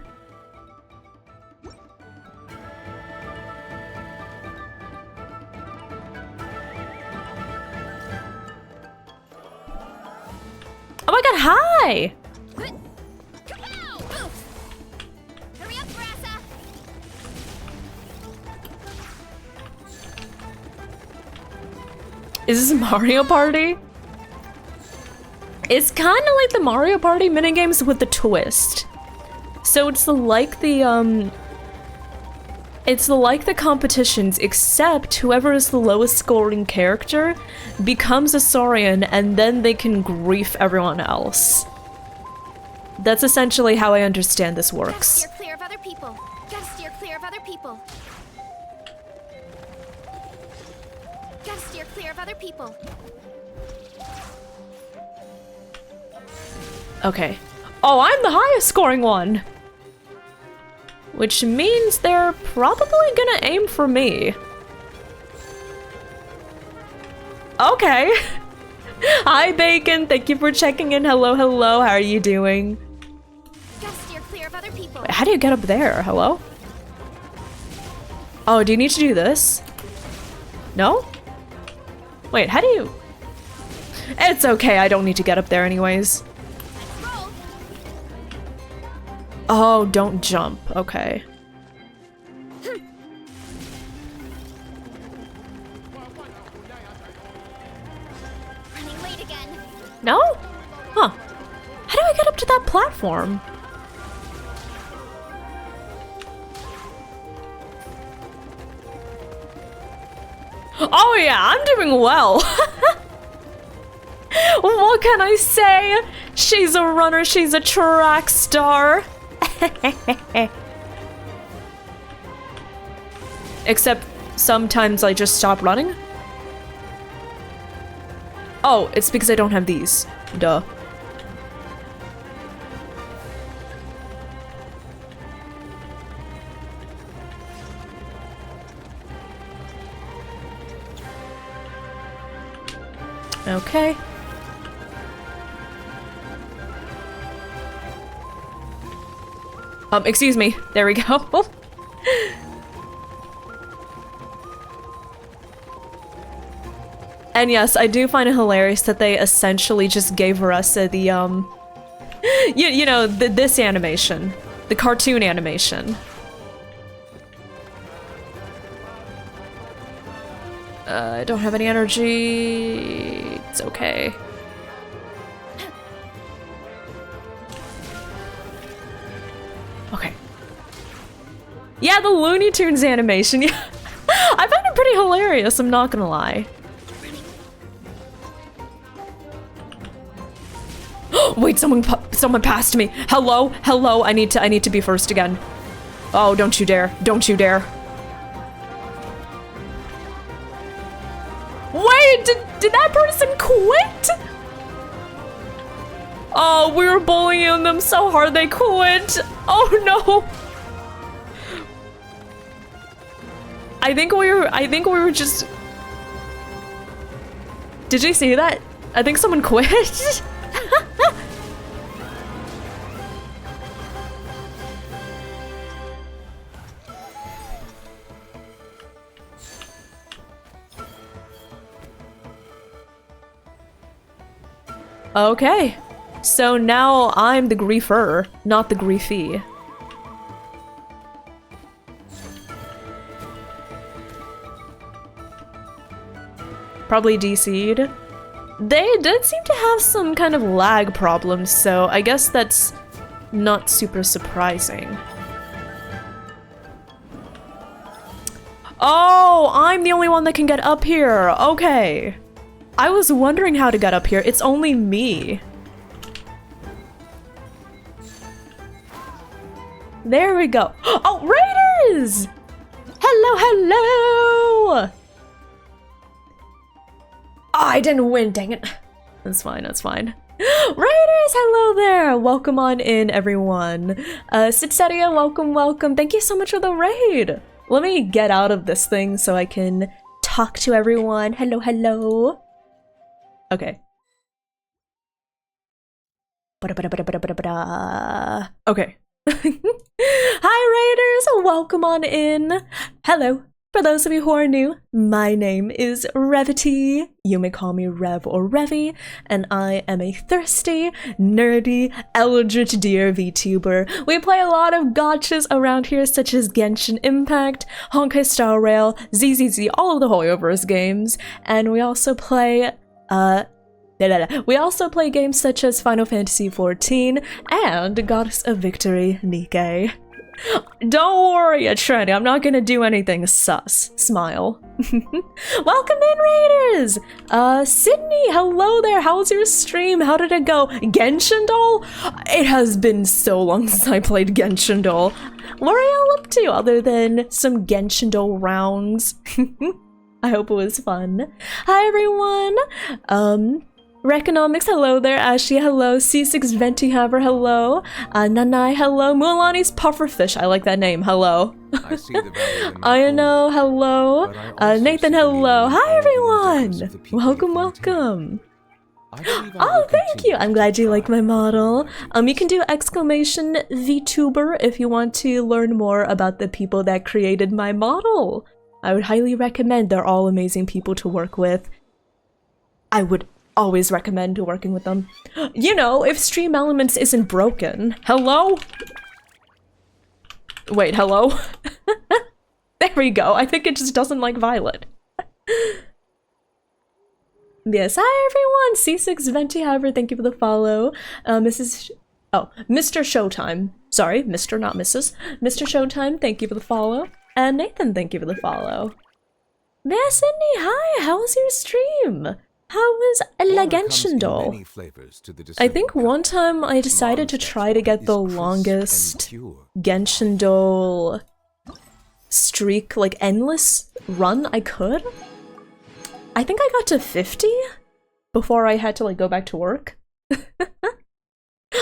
Oh my god, hi! Hurry up, Brassa! Is this Mario Party? It's kind of like the Mario Party minigames with the twist. So it's like the competitions, except whoever is the lowest scoring character becomes a Saurian and then they can grief everyone else. That's essentially how I understand this works. Gotta steer clear of other people. Gotta steer clear of other people. Gotta steer clear of other people. Okay. Oh, I'm the highest scoring one! Which means they're probably gonna aim for me. Okay. Hi, Bacon. Thank you for checking in. Hello, hello. How are you doing? Gotta steer clear of other people. Wait, how do you get up there? Hello? Oh, do you need to do this? No? Wait, how do you... It's okay. I don't need to get up there anyways. Roll. Oh, don't jump. Okay. Running late again. No? Huh. How do I get up to that platform? Oh yeah, I'm doing well. What can I say? She's a runner, she's a track star. Except sometimes I just stop running. Oh, it's because I don't have these. Duh. Okay. Excuse me. There we go. And yes, I do find it hilarious that they essentially just gave Aressa the, you know, this animation. The cartoon animation. I don't have any energy. It's okay. Okay. Yeah, the Looney Tunes animation. Yeah. I find it pretty hilarious, I'm not gonna lie. Wait, someone passed me. Hello, hello. I need to be first again. Oh, don't you dare. Don't you dare. Wait, did that person quit? Oh, we were bullying them so hard they quit. Oh no. I think we were just... Did you see that? I think someone quit. Okay, so now I'm the griefer, not the griefee. Probably DC'd. They did seem to have some kind of lag problems, so I guess that's not super surprising. Oh, I'm the only one that can get up here. Okay. I was wondering how to get up here. It's only me. There we go. Oh, Raiders! Hello, hello! Oh, I didn't win, dang it. That's fine, that's fine. Raiders, hello there! Welcome on in, everyone. Sitseria, welcome, welcome. Thank you so much for the raid. Let me get out of this thing so I can talk to everyone. Hello, hello. Okay. Okay. Hi, Raiders! Welcome on in. Hello. For those of you who are new, my name is Revity. You may call me Rev or Revy, and I am a thirsty, nerdy, eldritch deer VTuber. We play a lot of gotchas around here, such as Genshin Impact, Honkai Star Rail, ZZZ, all of the Hoyoverse games, and we also play games such as Final Fantasy XIV and Goddess of Victory, Nikke. Don't worry, Trinity, I'm not gonna do anything sus. Smile. Welcome in, Raiders! Sydney, hello there, how was your stream? How did it go? Genshin Doll? It has been so long since I played Genshin Doll. What are y'all up to other than some Genshin Doll rounds? I hope it was fun. Hi, everyone! Reconomics, hello there. Ashley, hello. C6 Venti Haver, hello. Nanai, hello. Mulani's Pufferfish, I like that name, hello. I see the value in I my know, hello. but I also Nathan, see the hello. meaning in Hi, all the everyone. endeavors of the people Welcome, of welcome. I believe I Oh, will thank continue you. I'm to glad you like try my model. and do You can do exclamation VTuber if you want to learn more about the people that created my model. I would highly recommend. They're all amazing people to work with. I would always recommend working with them. You know, if Stream Elements isn't broken. Hello? Wait, hello? There we go. I think it just doesn't like Violet. Yes, hi everyone! C6 Venti, however, thank you for the follow. Mr. Showtime. Sorry, Mr. not Mrs. Mr. Showtime, thank you for the follow. And Nathan, thank you for the follow. Yeah, Sydney, hi! How was your stream? How was La Honor comes Genshin in Doll? many flavors to the I think discerning one time I decided to Mom's try to get is the crisp and longest pure. Genshin Doll streak, like endless run I could. I think I got to 50 before I had to like go back to work.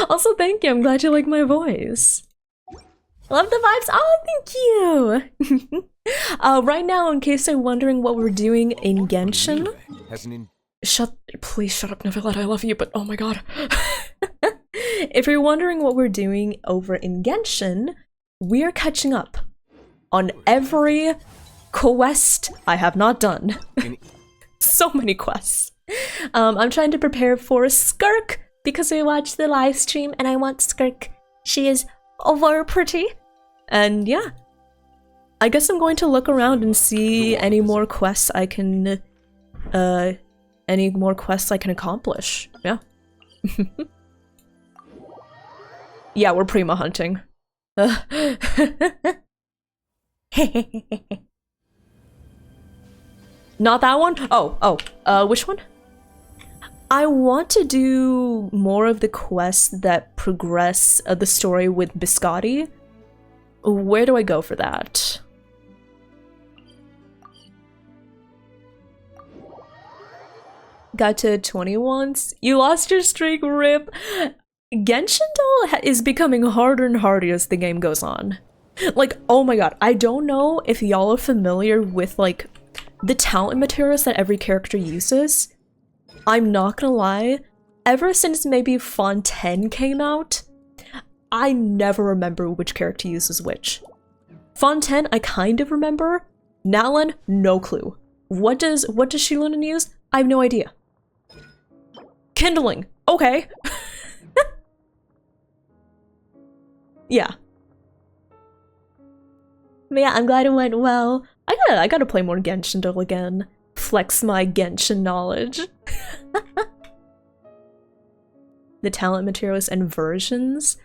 Also, thank you. I'm glad you like my voice. Love the vibes. Oh, thank you. Right now, in case you're wondering what we're doing in Genshin, Has an please shut up, Neverlet. I love you, but oh my god. If you're wondering what we're doing over in Genshin, we are catching up on every quest I have not done. So many quests. I'm trying to prepare for Skirk because we watched the live stream and I want Skirk. She is over pretty. And yeah, I guess I'm going to look around and see any more quests I can accomplish. Yeah. Yeah, we're prima hunting. Not that one? Which one? I want to do more of the quests that progress the story with Biscotti. Where do I go for that? Got to 20 once? You lost your streak, rip! Genshin Doll is becoming harder and harder as the game goes on. Like, oh my god, I don't know if y'all are familiar with, like, the talent materials that every character uses. I'm not gonna lie, ever since maybe Fontaine came out, I never remember which character uses which. Fontaine, I kind of remember. Nalan, no clue. What does Shilin use? I have no idea. Kindling, okay. Yeah. But yeah, I'm glad it went well. I gotta play more Genshin Doll again. Flex my Genshin knowledge. The talent materials and versions.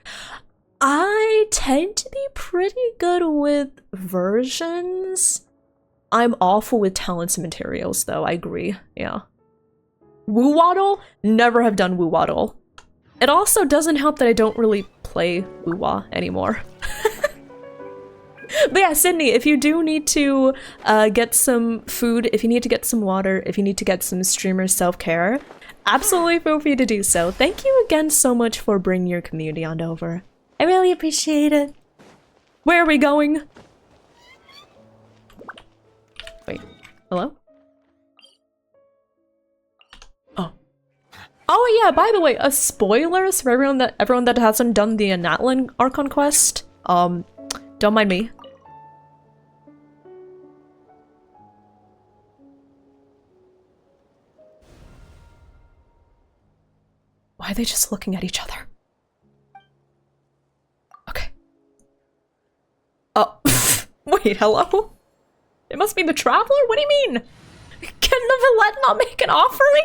I tend to be pretty good with versions. I'm awful with talents and materials, though, I agree, yeah. Woo Waddle? Never have done Woo Waddle. It also doesn't help that I don't really play Woo Wah anymore. But yeah, Sydney, if you do need to get some food, if you need to get some water, if you need to get some streamer self-care, absolutely feel free to do so. Thank you again so much for bringing your community on over. I really appreciate it. Where are we going? Wait, hello? Oh. Oh yeah, by the way, spoilers for everyone that hasn't done the Natlan Archon quest. Don't mind me. Why are they just looking at each other? Okay. Oh, wait, hello? It must be the Traveler? What do you mean? Can Neuvillette not make an offering?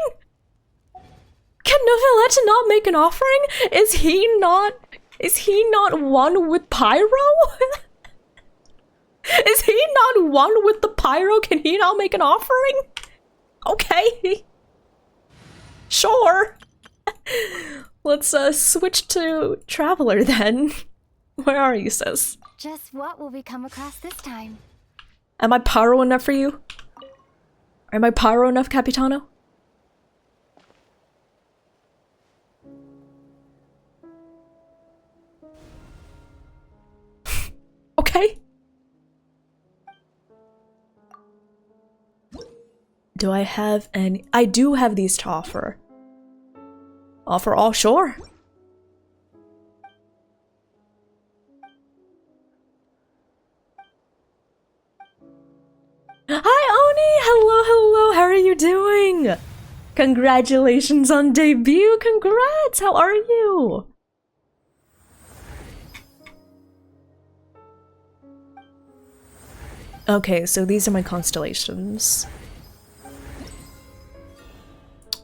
Can Neuvillette not make an offering? Is he not one with Pyro? Is he not one with the Pyro? Can he not make an offering? Okay. Sure. Let's switch to Traveler then. Where are you, sis? Just what will we come across this time? Am I Pyro enough for you? Am I Pyro enough, Capitano? Okay. Do I have any? I do have these to offer. Offer all, sure. Hi, Oni! Hello, hello, how are you doing? Congratulations on debut! Congrats! How are you? Okay, so these are my constellations.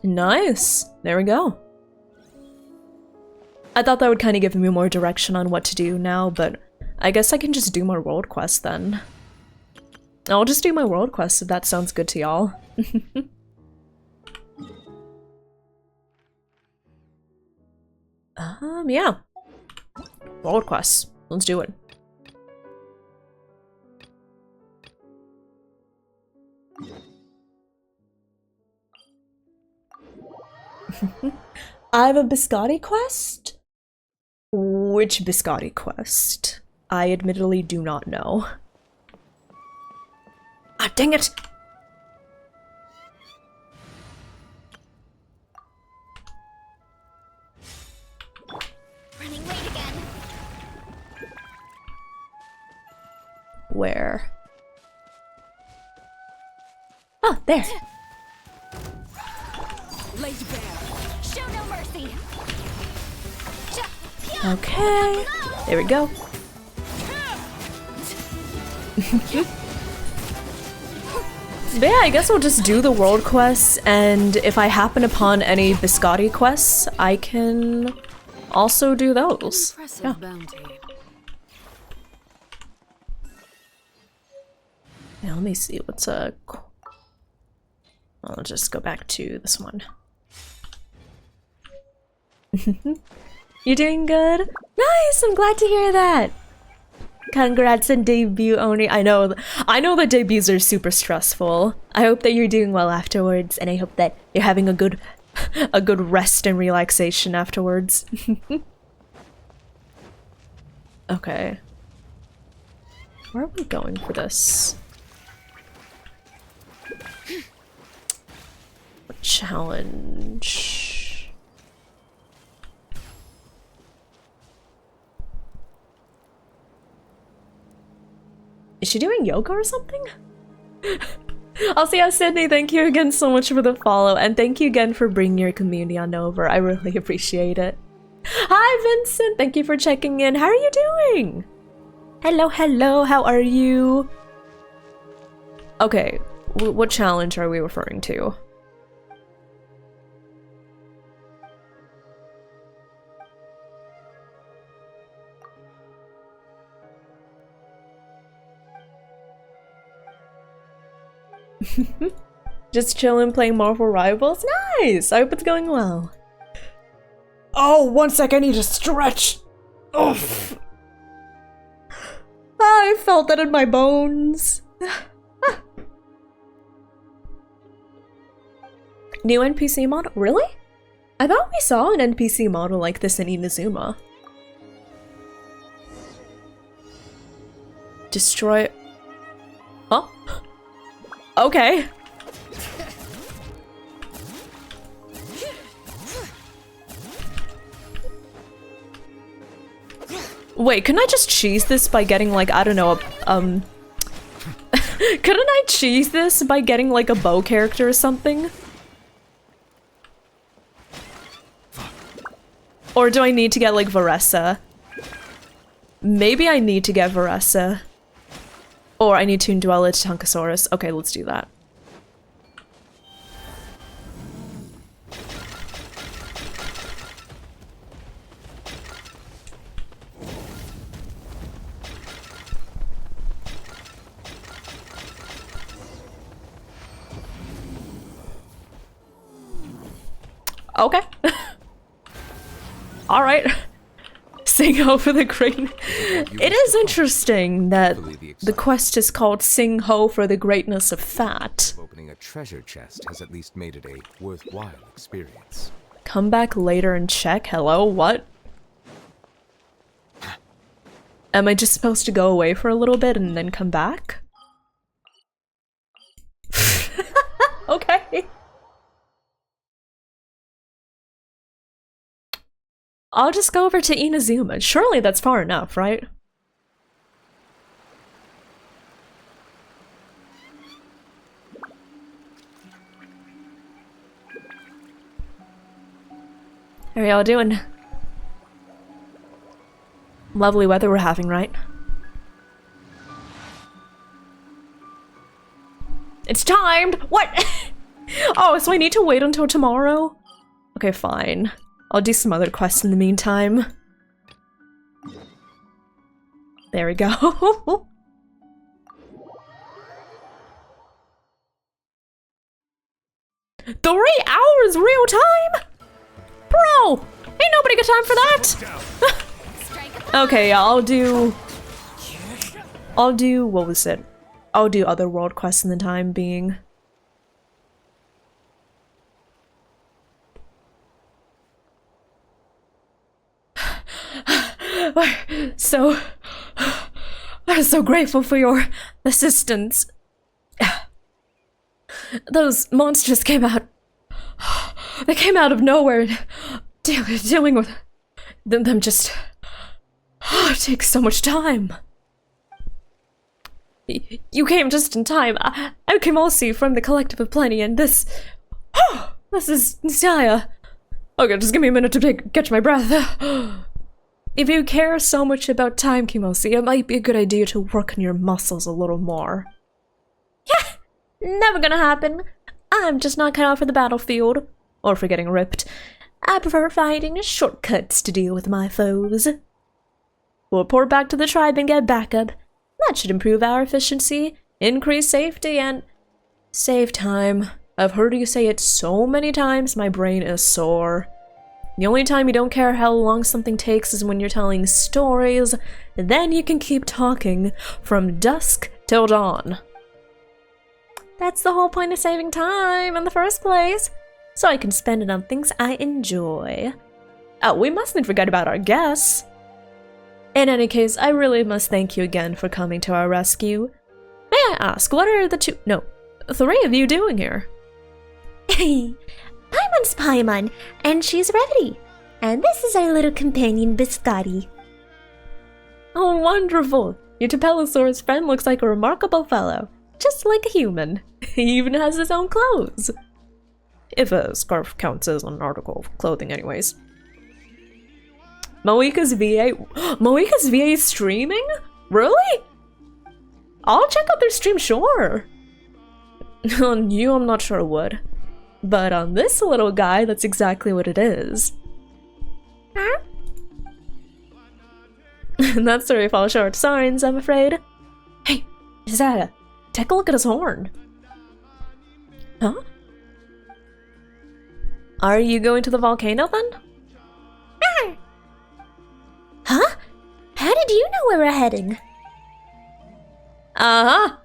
Nice! There we go. I thought that would kind of give me more direction on what to do now, but I guess I can just do my world quest then. I'll just do my world quest if that sounds good to y'all. Yeah. World quest. Let's do it. I have a biscotti quest? Which biscotti quest? I admittedly do not know. Ah, dang it! Running late again. Where? Oh, there. Laid bare. Show no mercy. Okay. There we go. But yeah, I guess I'll just do the world quests, and if I happen upon any biscotti quests, I can also do those. Impressive Yeah. bounty. Now let me see what's a. I'll just go back to this one. You doing good? Nice! I'm glad to hear that. Congrats on debut, Oni. I know that debuts are super stressful. I hope that you're doing well afterwards, and I hope that you're having a good rest and relaxation afterwards. Okay. Where are we going for this? Challenge. Is she doing yoga or something? I'll see you, Sydney. Thank you again so much for the follow, and thank you again for bringing your community on over. I really appreciate it. Hi, Vincent. Thank you for checking in. How are you doing? Hello, hello. How are you? Okay, what challenge are we referring to? Just chilling, playing Marvel Rivals? Nice! I hope it's going well. Oh, 1 sec, I need to stretch! Oof. I felt that in my bones. New NPC model? Really? I thought we saw an NPC model like this in Inazuma. Destroy... Huh? Okay. Wait, couldn't I just cheese this by getting like, I don't know, couldn't I cheese this by getting like a bow character or something? Or do I need to get, like, Varessa? Maybe I need to get Varessa. Or I need to indwell a Tankosaurus. Okay, let's do that. Okay. Alright. Sing Ho for the great. It is interesting that the quest is called Sing Ho for the greatness of fat. Opening a treasure chest has at least made it a worthwhile experience. Come back later and check. Hello? What? Am I just supposed to go away for a little bit and then come back? Okay. I'll just go over to Inazuma. Surely that's far enough, right? How are y'all doing? Lovely weather we're having, right? It's timed! What? Oh, so I need to wait until tomorrow? Okay, fine. I'll do some other quests in the meantime. There we go. 3 hours real time? Bro! Ain't nobody got time for that! Okay, I'll do, what was it? I'll do other world quests in the time being. I'm so grateful for your assistance. Those monsters came out. They came out of nowhere. Dealing with them just takes so much time. You came just in time. I'm Kimosi from the Collective of Plenty, and this is Nistaya. Okay, just give me a minute to catch my breath. If you care so much about time, Kimosi, it might be a good idea to work on your muscles a little more. Yeah, never gonna happen. I'm just not cut out for the battlefield. Or for getting ripped. I prefer finding shortcuts to deal with my foes. We'll report back to the tribe and get backup. That should improve our efficiency, increase safety, and save time. I've heard you say it so many times, my brain is sore. The only time you don't care how long something takes is when you're telling stories, then you can keep talking from dusk till dawn. That's the whole point of saving time in the first place, so I can spend it on things I enjoy. Oh, we mustn't forget about our guests. In any case, I really must thank you again for coming to our rescue. May I ask, what are the 3 of you doing here? Paimon's Paimon, and she's Revity. And this is our little companion, Biscotti. Oh, wonderful! Your Tupellosaurus friend looks like a remarkable fellow, just like a human. He even has his own clothes. If a scarf counts as an article of clothing anyways. Moika's VA streaming? Really? I'll check out their stream, sure. On you, I'm not sure would. But on this little guy, that's exactly what it is. Huh? That's where we fall short signs, I'm afraid. Hey, Zaya, take a look at his horn. Huh? Are you going to the volcano then? Huh? How did you know where we're heading? Uh-huh.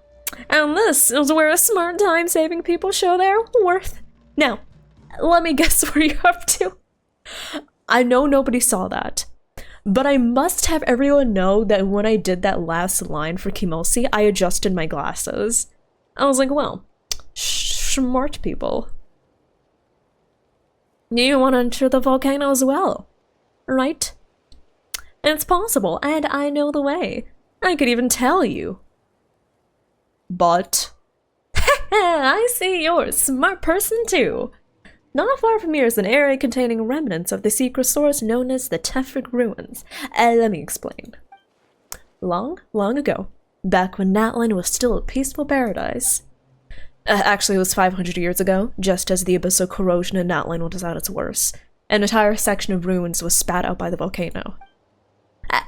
And this is where a smart time-saving people show their worth. Now, let me guess where you're up to. I know nobody saw that, but I must have everyone know that when I did that last line for Kimosi, I adjusted my glasses. I was like, well, smart people. You want to enter the volcano as well, right? It's possible, and I know the way. I could even tell you. But... I see you're a smart person too. Not far from here is an area containing remnants of the secret source known as the Tefric Ruins. Let me explain. Long, long ago, back when Natlan was still a peaceful paradise. Actually, it was 500 years ago, just as the abyssal corrosion in Natlan was at its worst. An entire section of ruins was spat out by the volcano.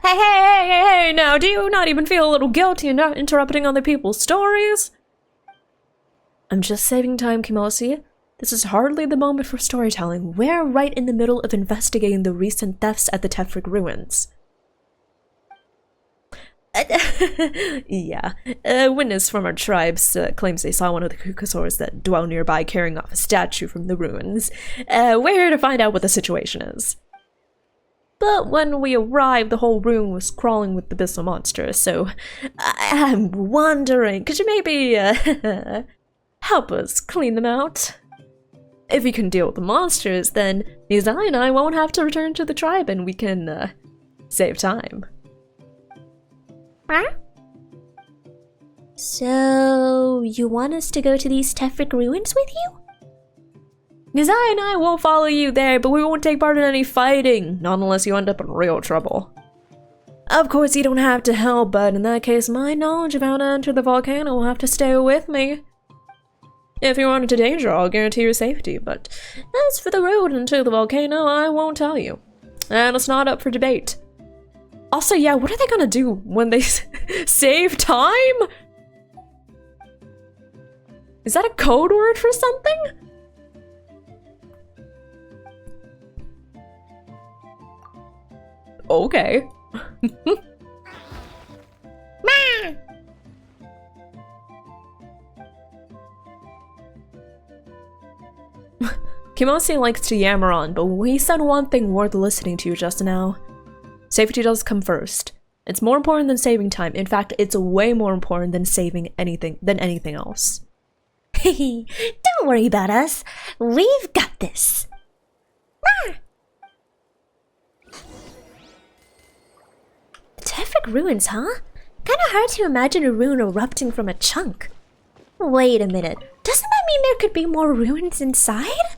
Hey, now, do you not even feel a little guilty in not interrupting other people's stories? I'm just saving time, Kimosi. This is hardly the moment for storytelling. We're right in the middle of investigating the recent thefts at the Tefric Ruins. Yeah, a witness from our tribes claims they saw one of the Kukasaurs that dwell nearby carrying off a statue from the ruins. We're here to find out what the situation is. But when we arrived, the whole room was crawling with the abyssal monsters, so I'm wondering, could you maybe help us clean them out? If you can deal with the monsters, then Nizai and I won't have to return to the tribe and we can save time. Huh? So, you want us to go to these Tefric ruins with you? Nizai and I will follow you there, but we won't take part in any fighting, not unless you end up in real trouble. Of course, you don't have to help, but in that case, my knowledge of how to enter the volcano will have to stay with me. If you run into danger, I'll guarantee your safety, but as for the road into the volcano, I won't tell you. And it's not up for debate. Also, yeah, what are they gonna do when they save time? Is that a code word for something? Okay. Kimosi likes to yammer on, but he said one thing worth listening to just now. Safety does come first. It's more important than saving time. In fact, it's way more important than saving anything else. Don't worry about us. We've got this. Tefric ruins, huh? Kinda hard to imagine a ruin erupting from a chunk. Wait a minute. Doesn't that mean there could be more ruins inside?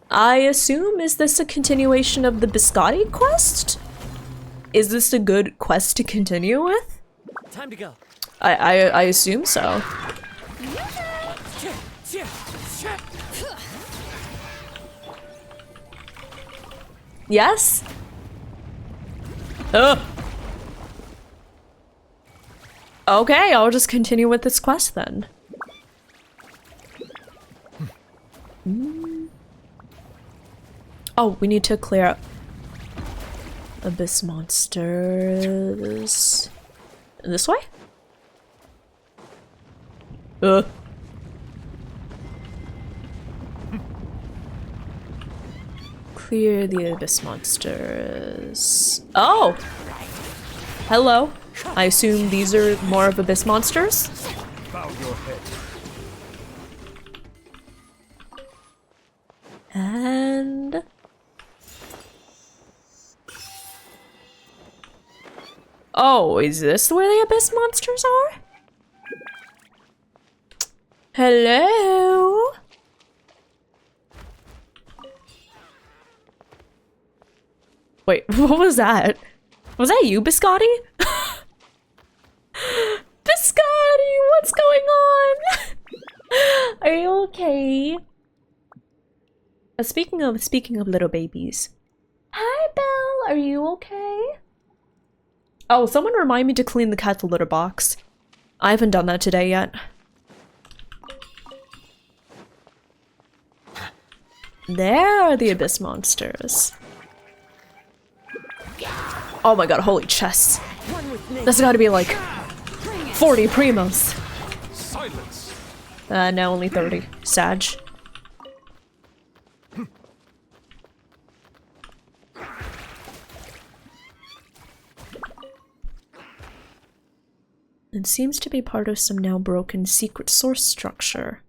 I assume, is this a continuation of the Biscotti quest? Is this a good quest to continue with? Time to go. I assume so. Yes? Okay, I'll just continue with this quest then. Oh, we need to clear up abyss monsters. This way? Clear the abyss monsters. Oh! Hello. I assume these are more of abyss monsters? Bow your head. And... oh, is this where the abyss monsters are? Hello? Wait, what was that? Was that you, Biscotti? Biscotti, what's going on? Are you okay? Speaking of little babies. Hi, Belle, are you okay? Oh, someone remind me to clean the cat's litter box. I haven't done that today yet. There are the abyss monsters. Oh my god, holy chests. That's gotta be like 40 primos. Silence. No, only 30. Sag. It seems to be part of some now broken secret source structure.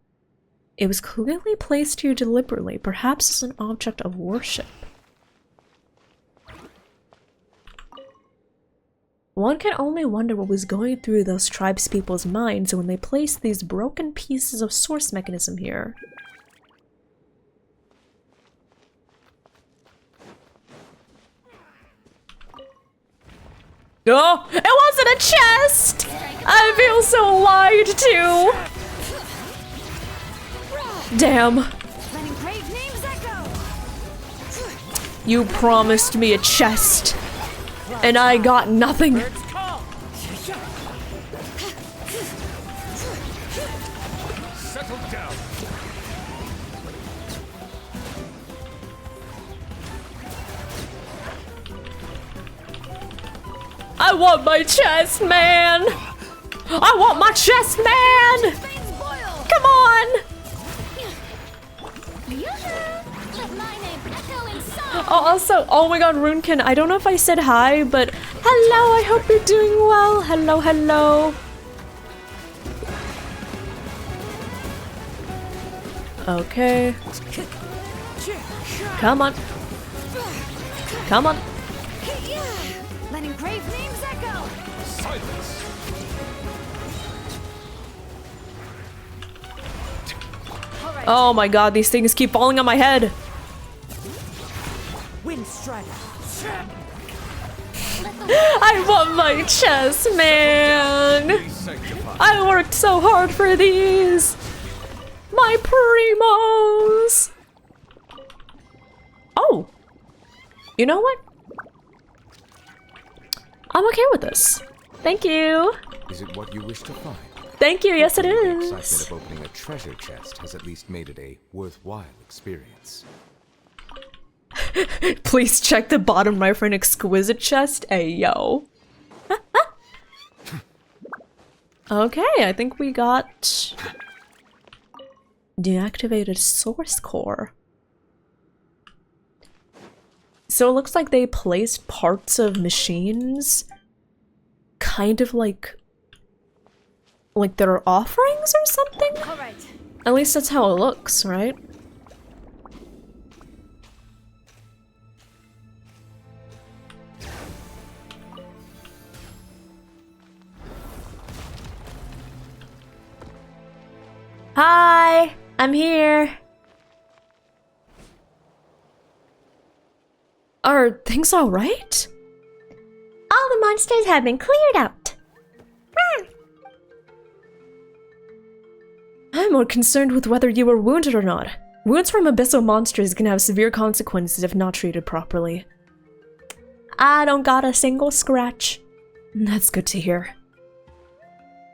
It was clearly placed here deliberately, perhaps as an object of worship. One can only wonder what was going through those tribespeople's minds when they placed these broken pieces of source mechanism here. Oh, it wasn't a chest! I feel so lied to! Damn. Letting brave names echo. You promised me a chest, and I got nothing. Settle down. I want my chest, man! I want my chest, man! Veins boil. Come on! Let my name echo in song. Oh, also, oh my god, Runekin, I don't know if I said hi, but hello, I hope you're doing well. Hello, hello. Okay. Come on. Come on. Letting brave names echo. Silence. Oh my god, these things keep falling on my head. I want my chest, man. Be sanctified. I worked so hard for these. My primos. Oh. You know what? I'm okay with this. Thank you. Is it what you wish to find? Thank you. Yes, it The is. excitement of opening a treasure chest has at least made it a worthwhile experience. Please check the bottom right for an exquisite chest. Hey, yo. Okay, I think we got deactivated source core. So it looks like they placed parts of machines kind of like their offerings or something? All right. At least that's how it looks, right? Hi, I'm here. Are things all right? All the monsters have been cleared out. I'm more concerned with whether you were wounded or not. Wounds from abyssal monsters can have severe consequences if not treated properly. I don't got a single scratch. That's good to hear.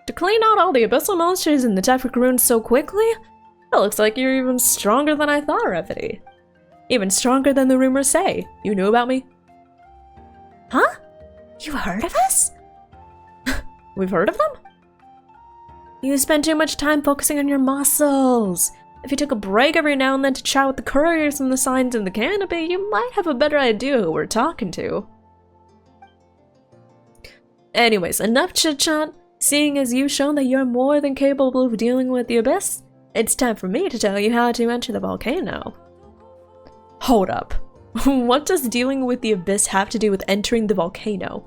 To clean out all the abyssal monsters in the Tefric ruins so quickly? It looks like you're even stronger than I thought, Revity. Even stronger than the rumors say. You knew about me? Huh? You heard of us? We've heard of them? You spend too much time focusing on your muscles. If you took a break every now and then to chat with the couriers and the signs in the canopy, you might have a better idea who we're talking to. Anyways, enough chit-chat. Seeing as you've shown that you're more than capable of dealing with the abyss, it's time for me to tell you how to enter the volcano. Hold up. What does dealing with the abyss have to do with entering the volcano?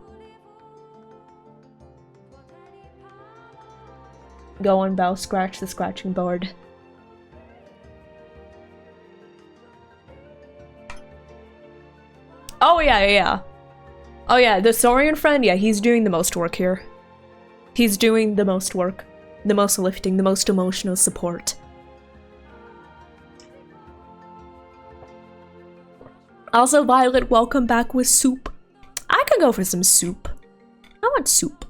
Go on, Belle, scratch the scratching board. Oh yeah. Oh yeah, the Saurian friend, yeah, he's doing the most work here. He's doing the most work. The most lifting, the most emotional support. Also, Violet, welcome back with soup. I could go for some soup. I want soup.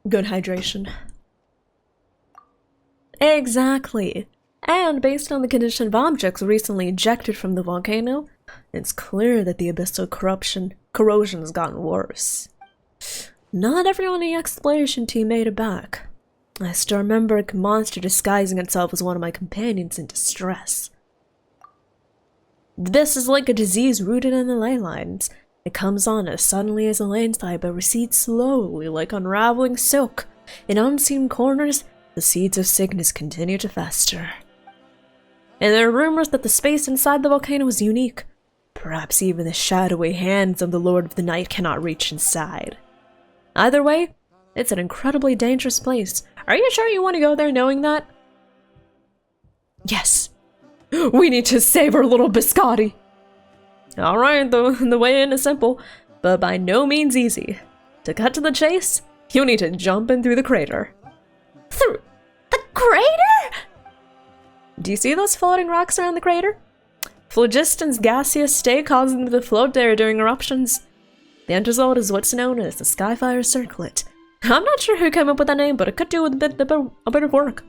Good hydration. Exactly. And based on the condition of objects recently ejected from the volcano, it's clear that the abyssal corrosion has gotten worse. Not everyone in the exploration team made it back. I still remember a monster disguising itself as one of my companions in distress. This is like a disease rooted in the ley lines. It comes on as suddenly as a landslide but recedes slowly like unraveling silk in unseen corners, the seeds of sickness continue to fester. And there are rumors that the space inside the volcano is unique. Perhaps even the shadowy hands of the Lord of the Night cannot reach inside. Either way, it's an incredibly dangerous place. Are you sure you want to go there knowing that? Yes. We need to save our little biscotti. Alright, the way in is simple, but by no means easy. To cut to the chase, you'll need to jump in through the crater. Through the crater? Do you see those floating rocks around the crater? Phlogiston's gaseous state causes them to float there during eruptions. The end result is what's known as the Skyfire Circlet. I'm not sure who came up with that name, but it could do with a bit of work.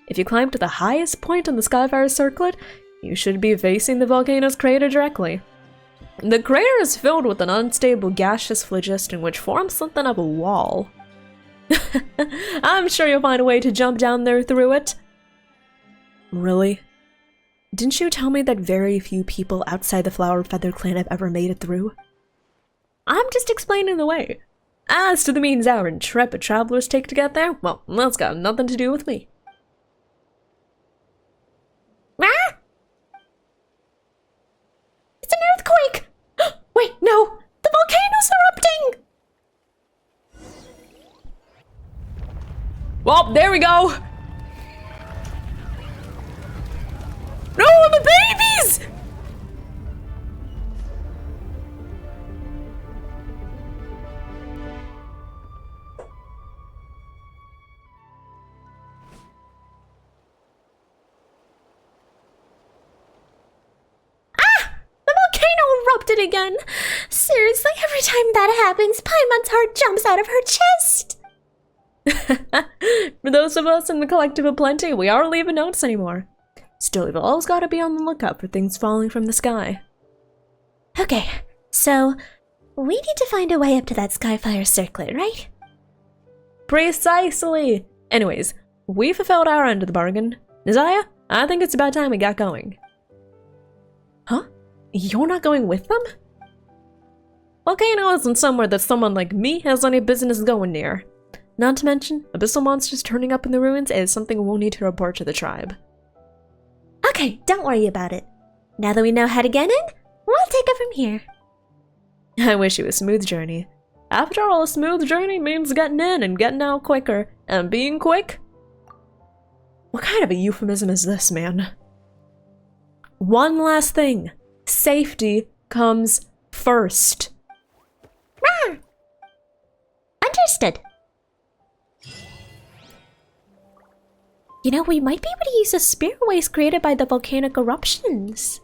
If you climb to the highest point on the Skyfire Circlet, you should be facing the volcano's crater directly. The crater is filled with an unstable gaseous phlogiston which forms something of a wall. I'm sure you'll find a way to jump down there through it. Really? Didn't you tell me that very few people outside the Flower Feather clan have ever made it through? I'm just explaining the way. As to the means our intrepid travelers take to get there, well, that's got nothing to do with me. Ah! It's an earthquake! Wait, no! The volcano's erupting! Well, there we go! No, the babies! Erupted again. Seriously, every time that happens, Paimon's heart jumps out of her chest. For those of us in the Collective of Plenty, we aren't leaving notes anymore. Still, you've always got to be on the lookout for things falling from the sky. Okay, so we need to find a way up to that Skyfire Circlet, right? Precisely! Anyways, we fulfilled our end of the bargain. Nizaya, I think it's about time we got going. Huh? You're not going with them? Volcano isn't somewhere that someone like me has any business going near. Not to mention, abyssal monsters turning up in the ruins is something we'll need to report to the tribe. Okay, don't worry about it. Now that we know how to get in, we'll take it from here. I wish you a smooth journey. After all, a smooth journey means getting in and getting out quicker. And being quick? What kind of a euphemism is this, man? One last thing. Safety comes first. Rawr. Understood. You know, we might be able to use the spirit waves created by the volcanic eruptions.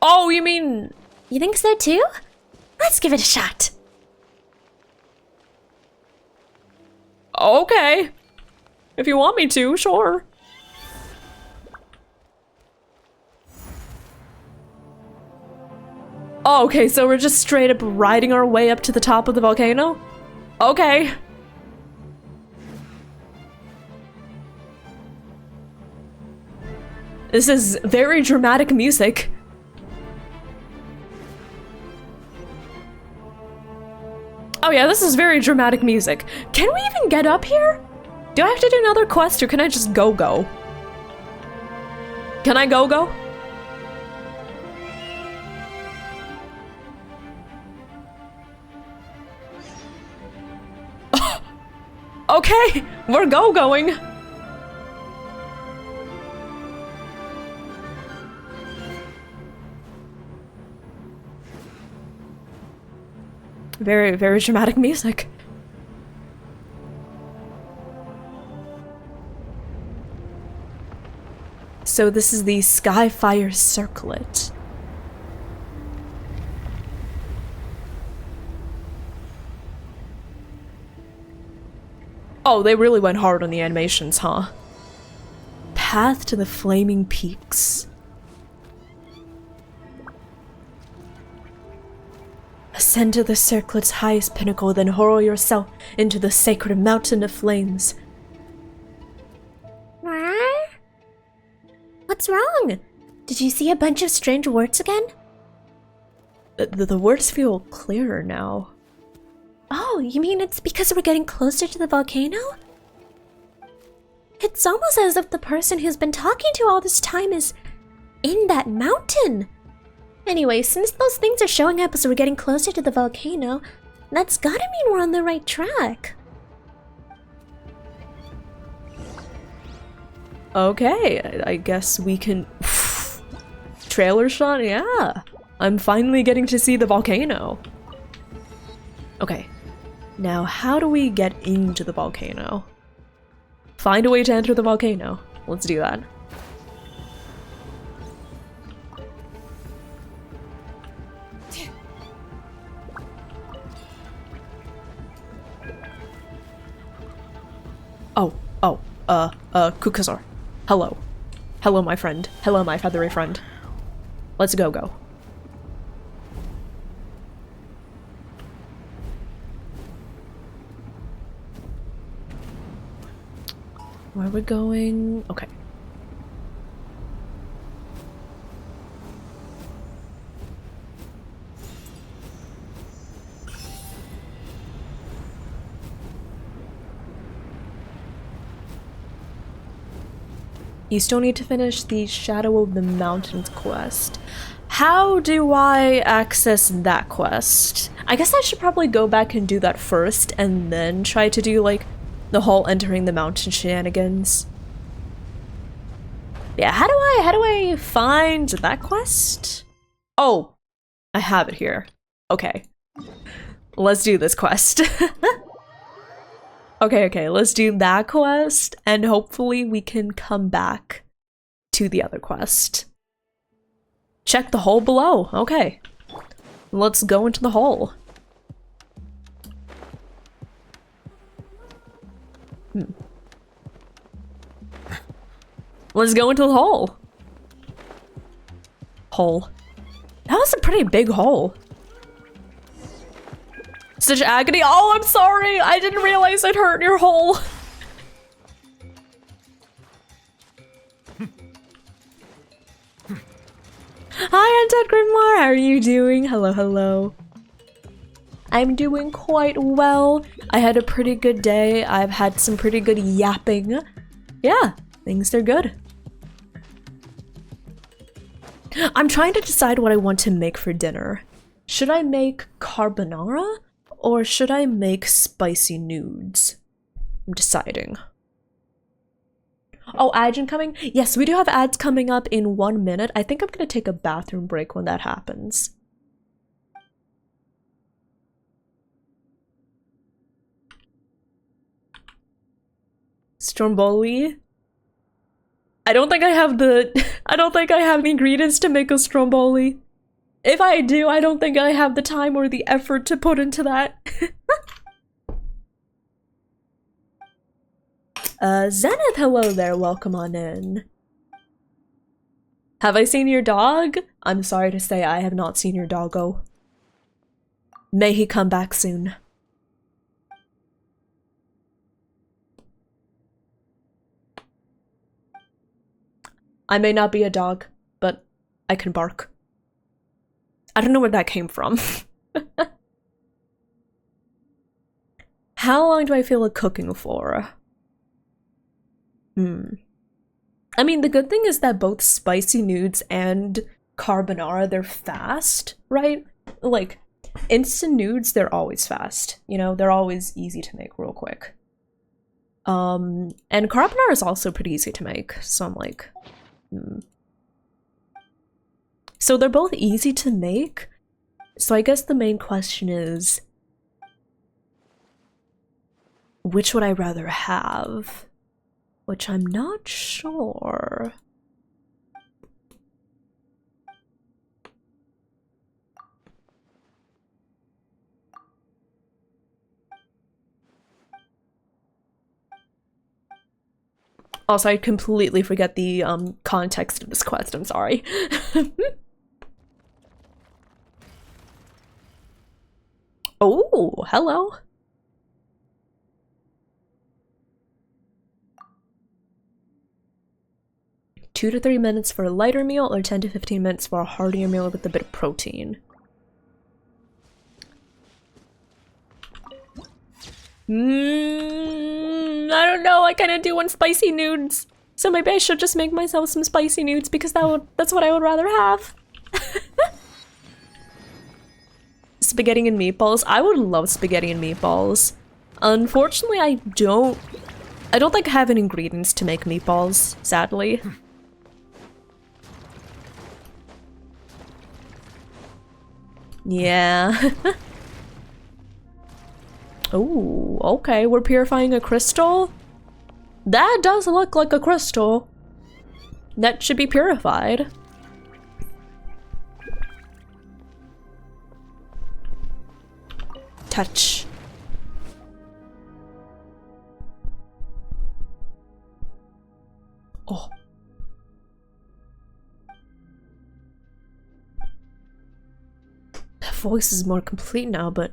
Oh, you mean... You think so too? Let's give it a shot. Okay. If you want me to, sure. Oh, okay, so we're just straight up riding our way up to the top of the volcano? Okay. This is very dramatic music. Oh yeah, this is very dramatic music. Can we even get up here? Do I have to do another quest or can I just go? Can I go? Okay, we're going. Very, very dramatic music. So this is the Skyfire Circlet. Oh, they really went hard on the animations, huh? Path to the Flaming Peaks. Ascend to the circlet's highest pinnacle, then hurl yourself into the sacred mountain of flames. What's wrong? Did you see a bunch of strange words again? The words feel clearer now. Oh, you mean it's because we're getting closer to the volcano? It's almost as if the person who's been talking to all this time is in that mountain. Anyway, since those things are showing up as we're getting closer to the volcano, that's gotta mean we're on the right track. Okay, I guess we can... Trailer shot? Yeah. I'm finally getting to see the volcano. Okay. Now, how do we get into the volcano? Find a way to enter the volcano. Let's do that. Kukazar. Hello. Hello, my friend. Hello, my feathery friend. Let's go. Where are we going? Okay. You still need to finish the Shadow of the Mountains quest. How do I access that quest? I guess I should probably go back and do that first and then try to do like the whole entering the mountain shenanigans. Yeah, how do I find that quest? Oh, I have it here. Okay. Let's do this quest. Okay, let's do that quest, and hopefully we can come back to the other quest. Check the hole below. Okay. Let's go into the hole. Let's go into the hole. Hole. That was a pretty big hole. Such agony. Oh, I'm sorry. I didn't realize I'd hurt your hole. Hi, Undead Grimoire. How are you doing? Hello. I'm doing quite well. I had a pretty good day. I've had some pretty good yapping. Yeah, things are good. I'm trying to decide what I want to make for dinner. Should I make carbonara? Or should I make spicy nudes? I'm deciding. Oh, ads incoming? Yes, we do have ads coming up in 1 minute. I think I'm gonna take a bathroom break when that happens. Stromboli? I don't think I have the ingredients to make a stromboli. If I do, I don't think I have the time or the effort to put into that. Zenith, hello there, welcome on in. Have I seen your dog? I'm sorry to say I have not seen your doggo. May he come back soon. I may not be a dog, but I can bark. I don't know where that came from. How long do I feel like cooking for? I mean, the good thing is that both spicy nudes and carbonara, they're fast, right? Like, instant nudes, they're always fast. You know, they're always easy to make real quick. And carbonara is also pretty easy to make, so I'm like, So they're both easy to make, so I guess the main question is, which would I rather have? Which I'm not sure. Also, I completely forget the context of this quest, I'm sorry. Oh, hello. Two to 3 minutes for a lighter meal, or 10 to 15 minutes for a heartier meal with a bit of protein. I don't know, I kinda do want spicy nudes. So maybe I should just make myself some spicy nudes because that's what I would rather have. Spaghetti and meatballs. I would love spaghetti and meatballs. Unfortunately, I don't think I have any ingredients to make meatballs, sadly. Yeah. Oh, okay, we're purifying a crystal? That does look like a crystal. That should be purified. Touch. Oh. That voice is more complete now, but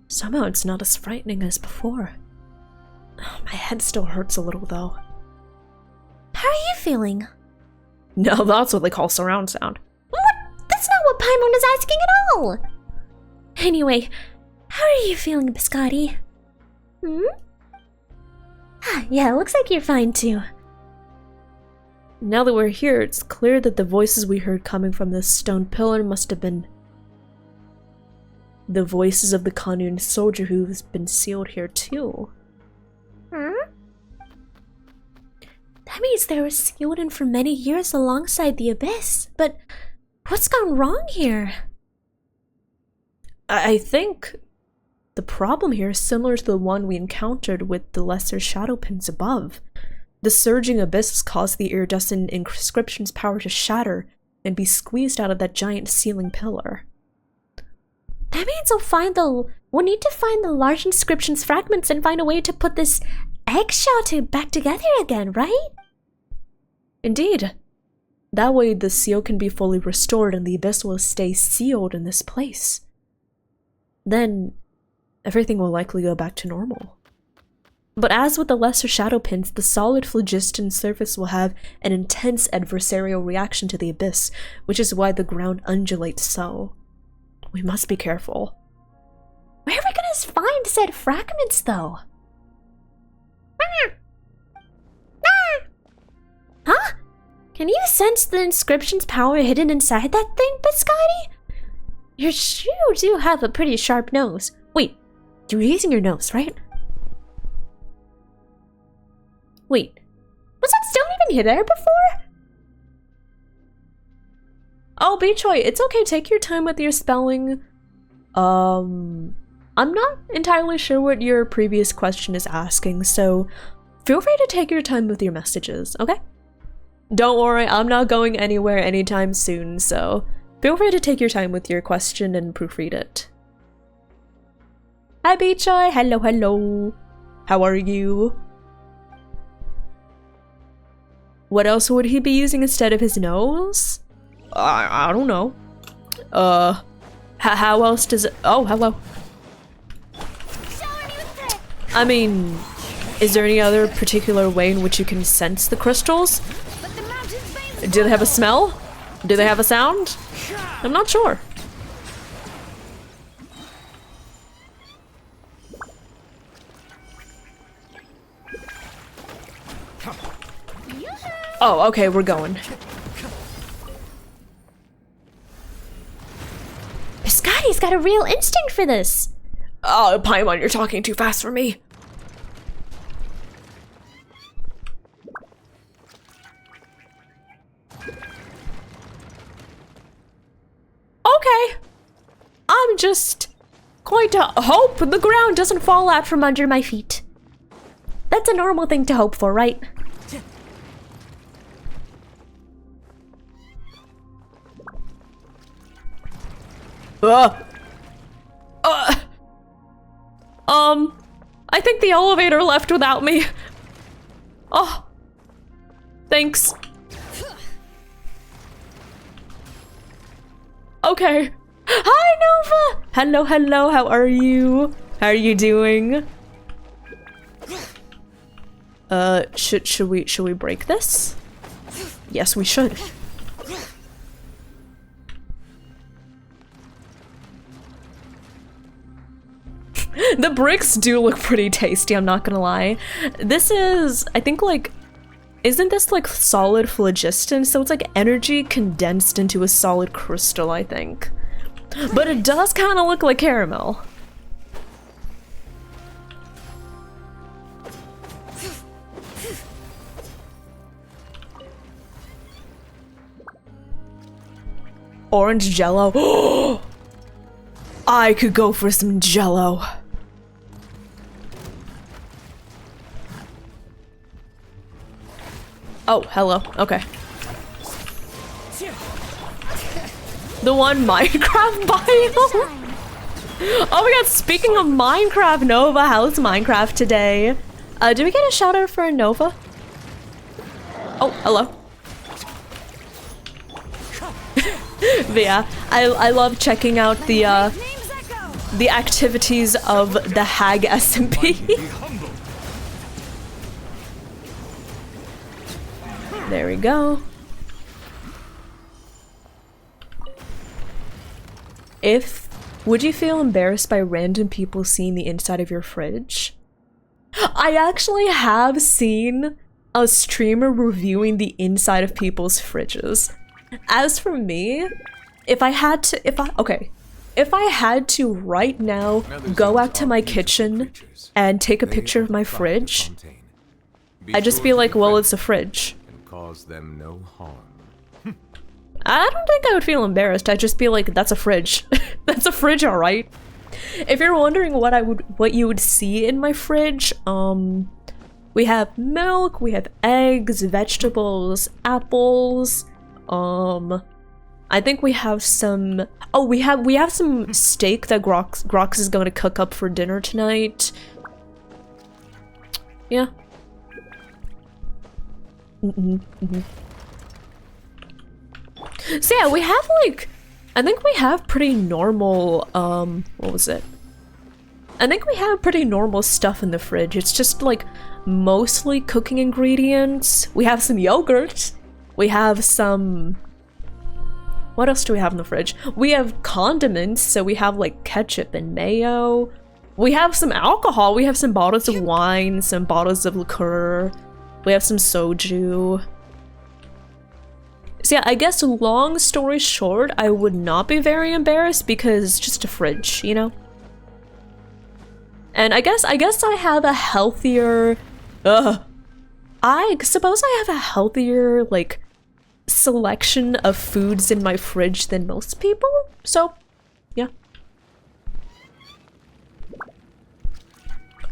somehow it's not as frightening as before. My head still hurts a little, though. How are you feeling? No, that's what they call surround sound. What? That's not what Paimon is asking at all! Anyway, how are you feeling, Biscotti? Yeah, looks like you're fine too. Now that we're here, it's clear that the voices we heard coming from this stone pillar must have been the voices of the Kanun soldier who's been sealed here too. That means they were sealed in for many years alongside the Abyss. But what's gone wrong here? I think the problem here is similar to the one we encountered with the lesser shadow pins above. The surging abyss has caused the iridescent inscription's power to shatter and be squeezed out of that giant ceiling pillar. That means we'll need to find the large inscription's fragments and find a way to put this eggshell back together again, right? Indeed. That way the seal can be fully restored and the abyss will stay sealed in this place. Then everything will likely go back to normal. But as with the lesser shadow pins, the solid phlogiston surface will have an intense adversarial reaction to the abyss, which is why the ground undulates so. We must be careful. Where are we gonna find said fragments, though? Huh? Can you sense the inscription's power hidden inside that thing, Biscotti? You do have a pretty sharp nose. Wait, you were using your nose, right? Wait, was that stone even here there before? Oh, Beachoy, it's okay, take your time with your spelling. I'm not entirely sure what your previous question is asking, so feel free to take your time with your messages, okay? Don't worry, I'm not going anywhere anytime soon, so feel free to take your time with your question and proofread it. Hi, Beachoy, hello, hello. How are you? What else would he be using instead of his nose? I don't know. How else does it— oh, hello. I mean, is there any other particular way in which you can sense the crystals? Do they have a smell? Do they have a sound? I'm not sure. Oh, okay, we're going. Biscotti's got a real instinct for this. Oh, Paimon, you're talking too fast for me. Okay. I'm just going to hope the ground doesn't fall out from under my feet. That's a normal thing to hope for, right? I think the elevator left without me. Oh, thanks. Okay. Hi, Nova! Hello, hello, how are you? How are you doing? Should we break this? Yes, we should. The bricks do look pretty tasty, I'm not gonna lie. This is, I think, like, isn't this like solid phlogiston? So it's like energy condensed into a solid crystal, I think. But it does kind of look like caramel. Orange jello. I could go for some jello. Oh, hello. Okay. The one Minecraft biome? Oh my god, speaking of Minecraft, Nova, how's Minecraft today? Do we get a shout out for Nova? Oh, hello. But yeah, I love checking out the activities of the Hag SMP. There we go. Would you feel embarrassed by random people seeing the inside of your fridge? I actually have seen a streamer reviewing the inside of people's fridges. As for me, if I had to right now go out to my kitchen and take a picture of my fridge, I'd just be like, well, it's a fridge. Cause them no harm. I don't think I would feel embarrassed. I'd just be like, that's a fridge. That's a fridge, all right. If you're wondering what you would see in my fridge, we have milk, we have eggs, vegetables, apples, I think we have some, oh, we have some steak that Grox is going to cook up for dinner tonight. Yeah. So yeah, we have like, I think we have pretty normal, what was it? I think we have pretty normal stuff in the fridge. It's just like mostly cooking ingredients. We have some yogurt. We have some, what else do we have in the fridge? We have condiments, so we have like ketchup and mayo. We have some alcohol. We have some bottles of wine, some bottles of liqueur. We have some soju. So yeah, I guess long story short, I would not be very embarrassed because it's just a fridge, you know? And I guess I have a healthier, I suppose I have a healthier, like, selection of foods in my fridge than most people, so, yeah.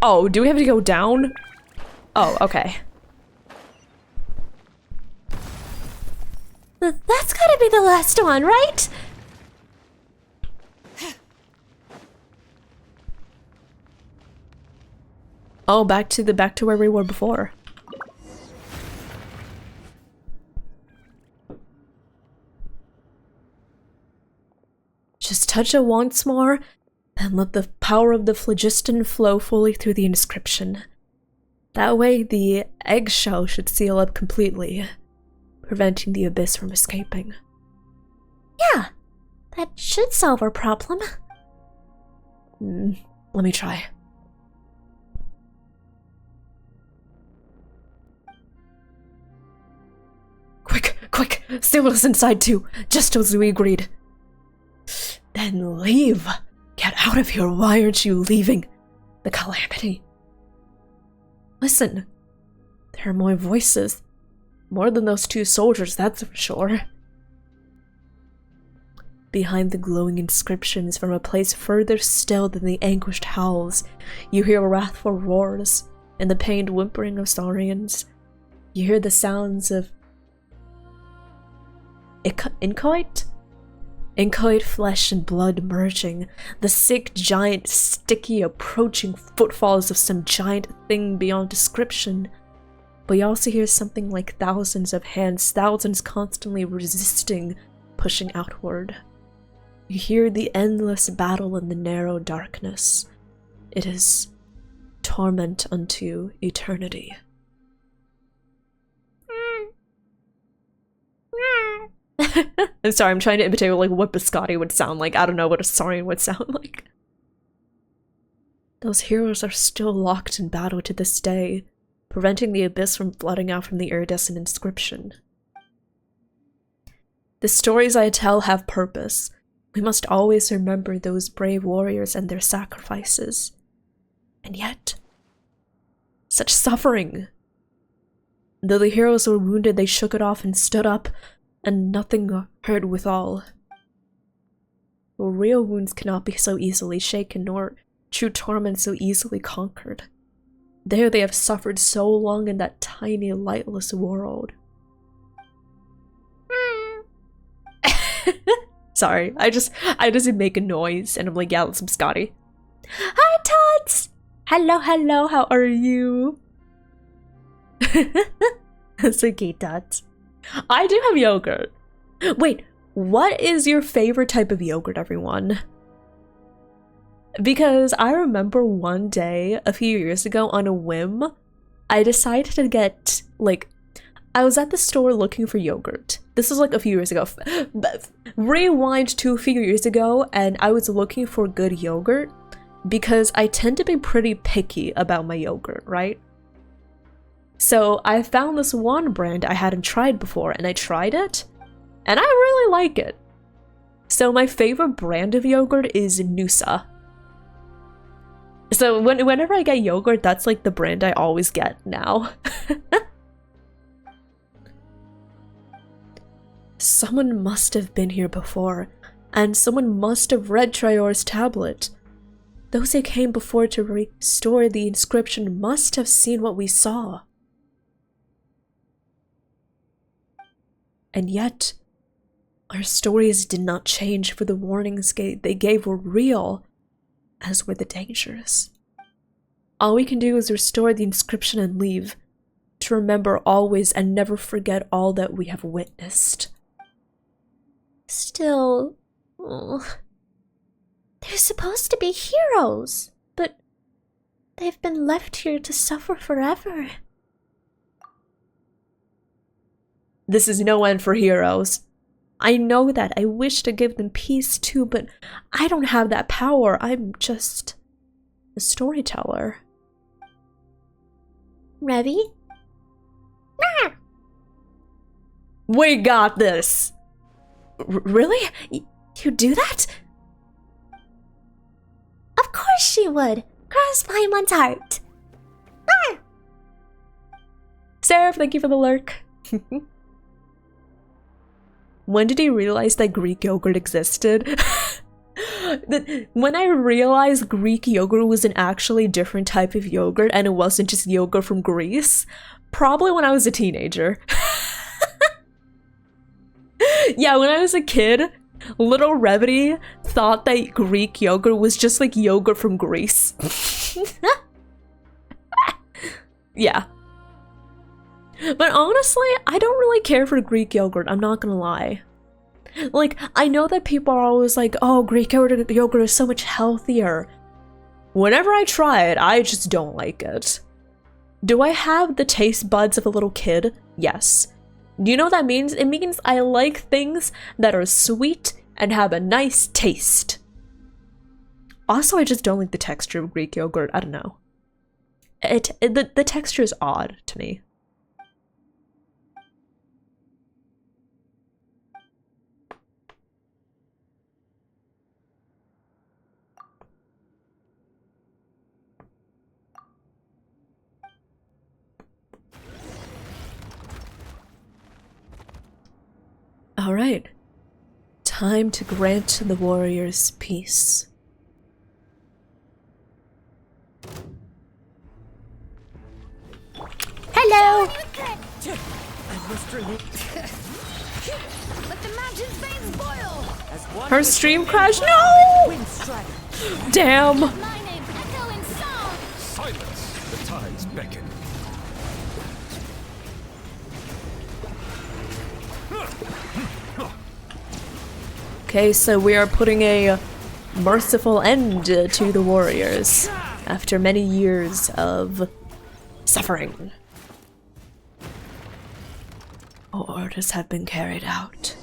Oh, do we have to go down? Oh, okay. That's gotta be the last one, right? Oh, back to where we were before. Just touch it once more, and let the power of the phlogiston flow fully through the inscription. That way, the eggshell should seal up completely, preventing the abyss from escaping. Yeah, that should solve our problem. Let me try. Quick, stay with us inside too, just as we agreed. Then leave. Get out of here, why aren't you leaving? The calamity. Listen, there are more voices. More than those two soldiers, that's for sure. Behind the glowing inscriptions from a place further still than the anguished howls, you hear wrathful roars and the pained whimpering of saurians. You hear the sounds of inchoate flesh and blood merging, the sick giant sticky approaching footfalls of some giant thing beyond description. But you also hear something like thousands of hands, thousands constantly resisting, pushing outward. You hear the endless battle in the narrow darkness. It is torment unto eternity. I'm sorry, I'm trying to imitate like what Biscotti would sound like. I don't know what a saurian would sound like. Those heroes are still locked in battle to this day, preventing the abyss from flooding out from the iridescent inscription. The stories I tell have purpose. We must always remember those brave warriors and their sacrifices. And yet, such suffering. Though the heroes were wounded, they shook it off and stood up, and nothing hurt withal. Real wounds cannot be so easily shaken, nor true torment so easily conquered. There they have suffered so long in that tiny, lightless world. Sorry, I just make a noise and I'm like, yeah, let's Scotty. Hi, Tots! Hello, hello, how are you? It's okay, Tots. I do have yogurt. Wait, what is your favorite type of yogurt, everyone? Because I remember one day, a few years ago, on a whim, I decided to get, like, I was at the store looking for yogurt. This was like a few years ago. Rewind to a few years ago, and I was looking for good yogurt because I tend to be pretty picky about my yogurt, right? So I found this one brand I hadn't tried before, and I tried it, and I really like it. So my favorite brand of yogurt is Noosa. So whenever I get yogurt, that's like the brand I always get now. Someone must have been here before, and someone must have read Trior's tablet. Those who came before to restore the inscription must have seen what we saw. And yet, our stories did not change, for the warnings they gave were real, as were the dangers. All we can do is restore the inscription and leave, to remember always and never forget all that we have witnessed. Still, they're supposed to be heroes, but they've been left here to suffer forever. This is no end for heroes. I know that. I wish to give them peace too, but I don't have that power. I'm just a storyteller. Revy? Ah! We got this! Really? You do that? Of course she would! Cross Paimon's heart! Ah! Seraph, thank you for the lurk. When did he realize that Greek yogurt existed? When I realized Greek yogurt was an actually different type of yogurt and it wasn't just yogurt from Greece, probably when I was a teenager. Yeah, when I was a kid, little Revity thought that Greek yogurt was just like yogurt from Greece. Yeah. But honestly, I don't really care for Greek yogurt, I'm not gonna lie. Like, I know that people are always like, oh, Greek yogurt is so much healthier. Whenever I try it, I just don't like it. Do I have the taste buds of a little kid? Yes. Do you know what that means? It means I like things that are sweet and have a nice taste. Also, I just don't like the texture of Greek yogurt. I don't know. The texture is odd to me. Alright. Time to grant the warriors peace. Hello! Let the mountain's veins boil! Her stream crashed? No! Damn! My name, echo in song! Silence! The tides beckon. Okay, so we are putting a merciful end to the warriors after many years of suffering. Orders have been carried out.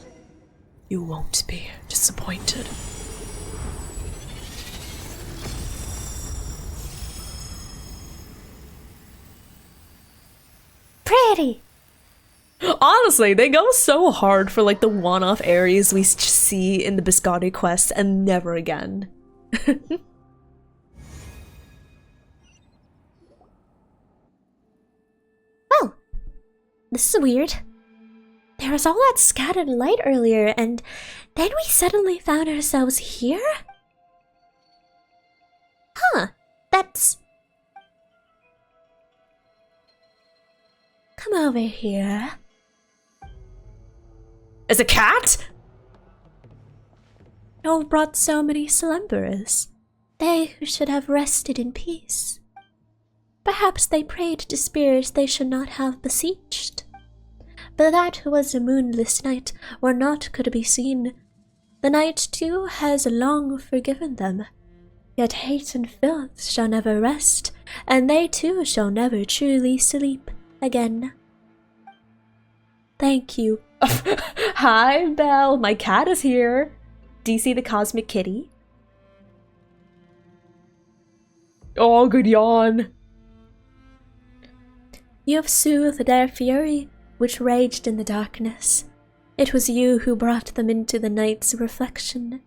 You won't be disappointed. Pretty. Honestly, they go so hard for like the one-off areas we see in the Biscotti quest and never again. Well, this is weird. There was all that scattered light earlier, and then we suddenly found ourselves here? Huh, that's... Come over here. As a cat? Oh, brought so many slumberers, they who should have rested in peace. Perhaps they prayed to spirits they should not have beseeched. But that was a moonless night, where naught could be seen. The night, too, has long forgiven them. Yet hate and filth shall never rest, and they too shall never truly sleep again. Thank you. Hi, Belle. My cat is here. Do you see the cosmic kitty? Oh, good yawn. You have soothed their fury, which raged in the darkness. It was you who brought them into the night's reflection.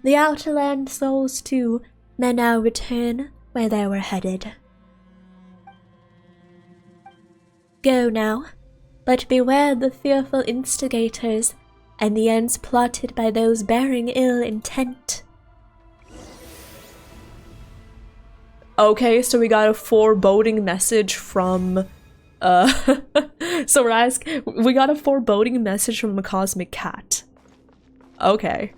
The outerland souls, too, may now return where they were headed. Go now, but beware the fearful instigators and the ends plotted by those bearing ill intent. Okay, so we got a foreboding message from so we got a foreboding message from a cosmic cat. Okay.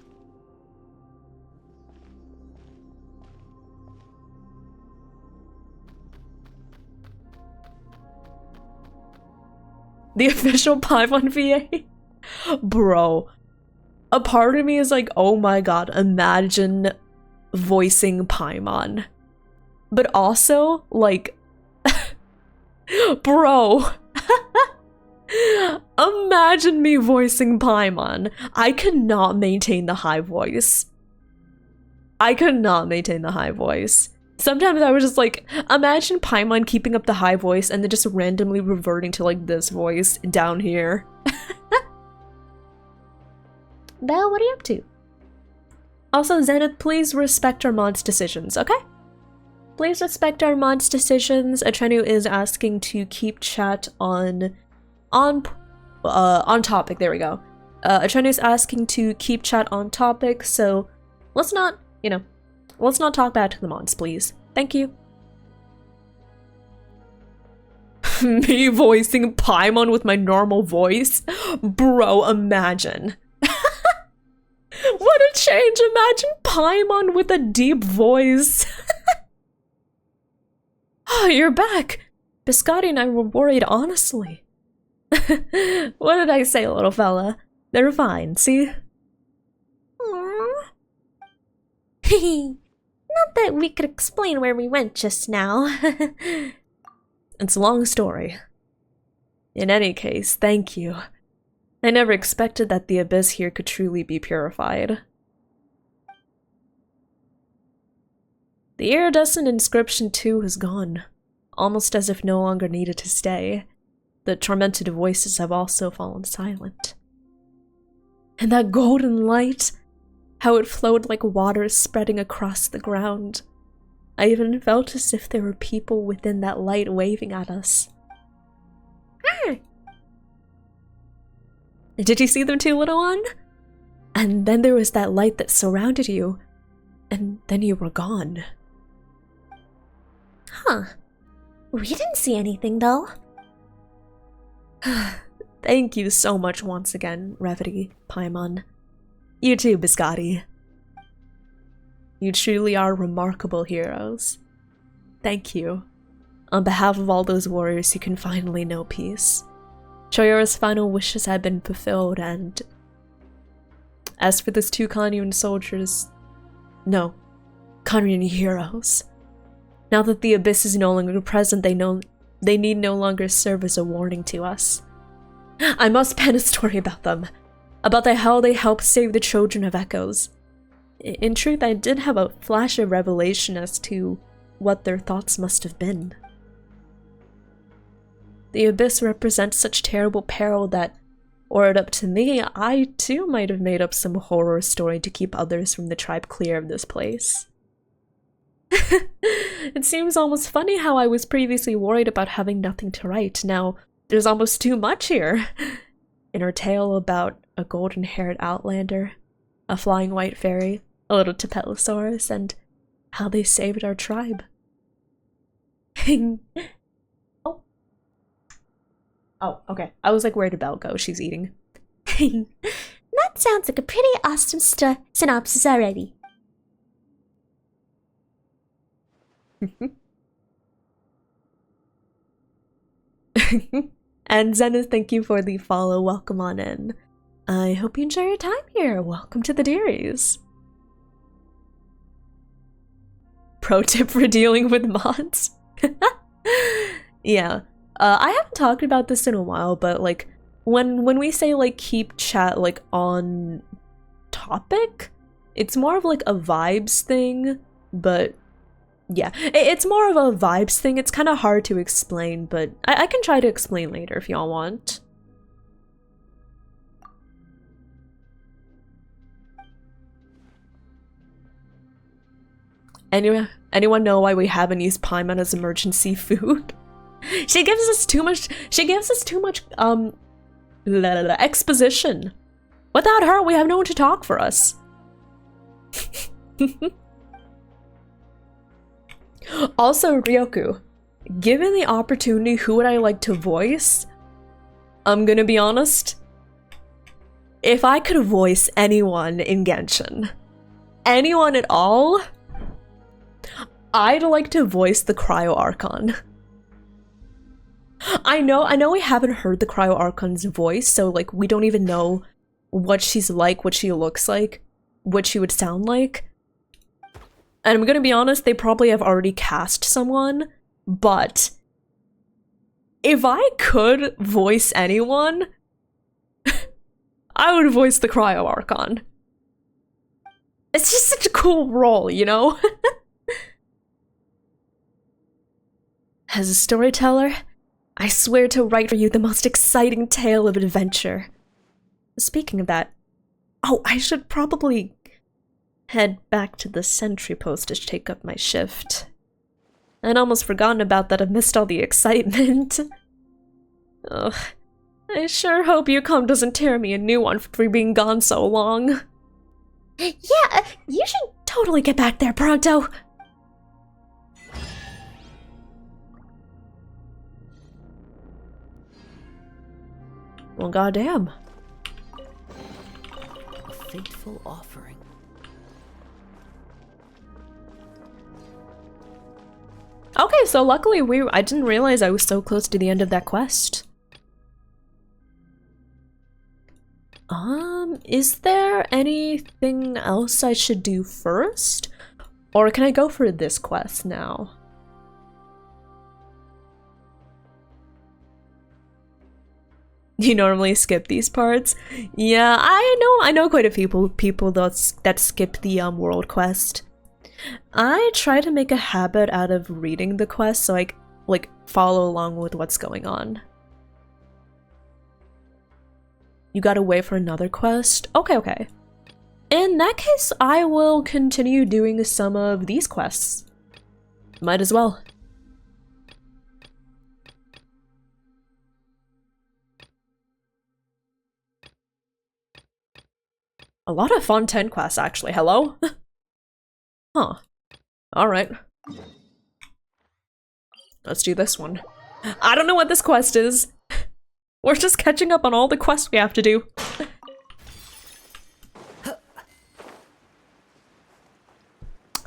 The official Paimon VA? Bro. A part of me is like, oh my god, imagine voicing Paimon. But also, like, bro, imagine me voicing Paimon. I could not maintain the high voice. I could not maintain the high voice. Sometimes I was just like, imagine Paimon keeping up the high voice and then just randomly reverting to like this voice down here. Belle, what are you up to? Also, Zenith, please respect our mod's decisions, okay? Please respect our mod's decisions. Atrenu is asking to keep chat on topic. There we go. Atrenu is asking to keep chat on topic, so let's not, let's not talk bad to the mods, please. Thank you. Me voicing Paimon with my normal voice? Bro, imagine. What a change! Imagine Paimon with a deep voice. Oh, you're back! Biscotti and I were worried, honestly. What did I say, little fella? They're fine, see? Not that we could explain where we went just now. It's a long story. In any case, thank you. I never expected that the abyss here could truly be purified. The iridescent inscription too is gone, almost as if no longer needed to stay. The tormented voices have also fallen silent. And that golden light, how it flowed like water spreading across the ground. I even felt as if there were people within that light waving at us. Did you see them too, little one? And then there was that light that surrounded you, and then you were gone. Huh. We didn't see anything, though. Thank you so much once again, Revity, Paimon. You too, Biscotti. You truly are remarkable heroes. Thank you. On behalf of all those warriors who can finally know peace. Choyora's final wishes have been fulfilled, and as for those two Kanyun soldiers, no, Kanyun heroes. Now that the abyss is no longer present, they need no longer serve as a warning to us. I must pen a story about them, about how they helped save the children of Echoes. In truth, I did have a flash of revelation as to what their thoughts must have been. The abyss represents such terrible peril that, were it up to me, I too might have made up some horror story to keep others from the tribe clear of this place. It seems almost funny how I was previously worried about having nothing to write. Now, there's almost too much here. In her tale about a golden-haired outlander, a flying white fairy, a little Tapetosaurus, and how they saved our tribe. Oh. Oh, okay. I was like, where did Belle go? She's eating. That sounds like a pretty awesome synopsis already. And Zenith, thank you for the follow. Welcome on in. I hope you enjoy your time here. Welcome to the Dearies. Pro tip for dealing with mods. Yeah. I haven't talked about this in a while, but like when we say like keep chat like on topic, it's more of like a vibes thing, but yeah, it's more of a vibes thing. It's kind of hard to explain, but I can try to explain later if y'all want. Anyone know why we haven't used Paimon as emergency food? She gives us too much exposition. Without her, we have no one to talk for us. Also, Ryoku, given the opportunity, who would I like to voice? I'm gonna be honest. If I could voice anyone in Genshin, anyone at all, I'd like to voice the Cryo Archon. I know we haven't heard the Cryo Archon's voice, so like we don't even know what she's like, what she looks like, what she would sound like. And I'm gonna be honest, they probably have already cast someone, but if I could voice anyone, I would voice the Cryo Archon. It's just such a cool role, you know? As a storyteller, I swear to write for you the most exciting tale of adventure. Speaking of that, oh, I should probably head back to the sentry post to take up my shift. I'd almost forgotten about that. I've missed all the excitement. Ugh. I sure hope Yukon doesn't tear me a new one for being gone so long. Yeah, you should totally get back there pronto. Well, goddamn. A fateful offering. Okay, so luckily I didn't realize I was so close to the end of that quest. Is there anything else I should do first? Or can I go for this quest now? You normally skip these parts? Yeah, I know quite a few people that skip the world quest. I try to make a habit out of reading the quest so I like follow along with what's going on. You gotta wait for another quest? Okay. In that case, I will continue doing some of these quests. Might as well. A lot of Fontaine quests, actually. Hello? Huh. Alright. Let's do this one. I don't know what this quest is. We're just catching up on all the quests we have to do.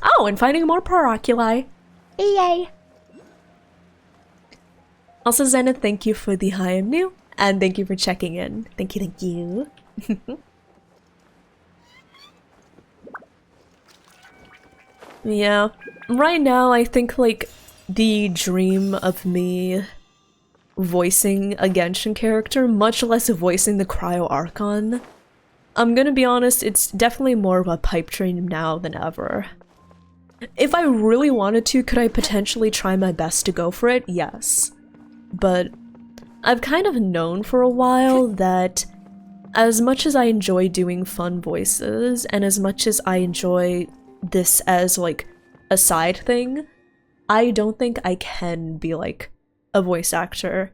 Oh, and finding more Paraculi. Yay. Also, Zenith, thank you for the hi, I'm new, and thank you for checking in. Thank you. Yeah, right now I think like the dream of me voicing a Genshin character, much less voicing the Cryo Archon. I'm gonna be honest, it's definitely more of a pipe dream now than ever. If I really wanted to, could I potentially try my best to go for it? Yes. But I've kind of known for a while that as much as I enjoy doing fun voices, and as much as I enjoy this as, like, a side thing, I don't think I can be, like, a voice actor.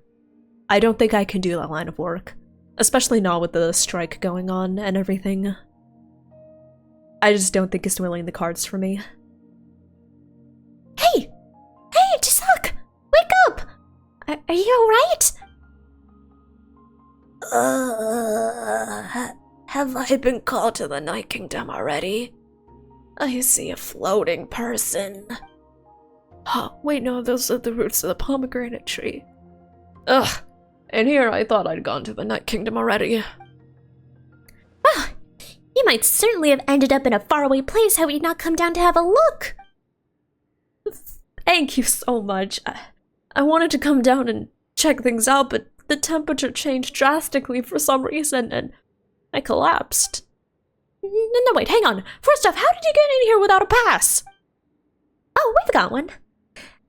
I don't think I can do that line of work. Especially not with the strike going on and everything. I just don't think it's really in the cards for me. Hey! Hey, Chisok! Wake up! Are you alright? Have I been called to the Night Kingdom already? I see a floating person. Huh, wait, no, those are the roots of the pomegranate tree. Ugh, and here I thought I'd gone to the Night Kingdom already. Well, you might certainly have ended up in a faraway place had we not come down to have a look. Thank you so much. I wanted to come down and check things out, but the temperature changed drastically for some reason, and I collapsed. No, wait, hang on. First off, how did you get in here without a pass? Oh, we've got one.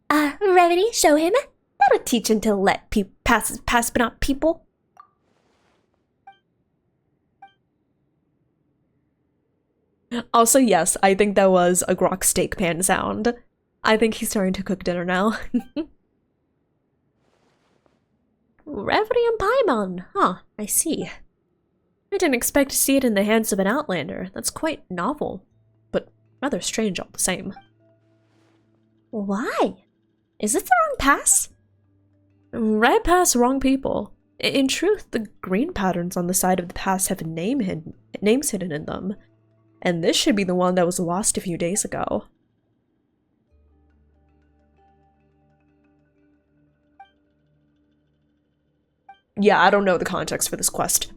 Revity, show him. That'll teach him to let pass but not people. Also, yes, I think that was a grok steak pan sound. I think he's starting to cook dinner now. Revity and Paimon. Huh, I see. I didn't expect to see it in the hands of an Outlander. That's quite novel, but rather strange all the same. Why? Is this the wrong pass? Right pass, wrong people. In truth, the green patterns on the side of the pass have names hidden in them, and this should be the one that was lost a few days ago. Yeah, I don't know the context for this quest.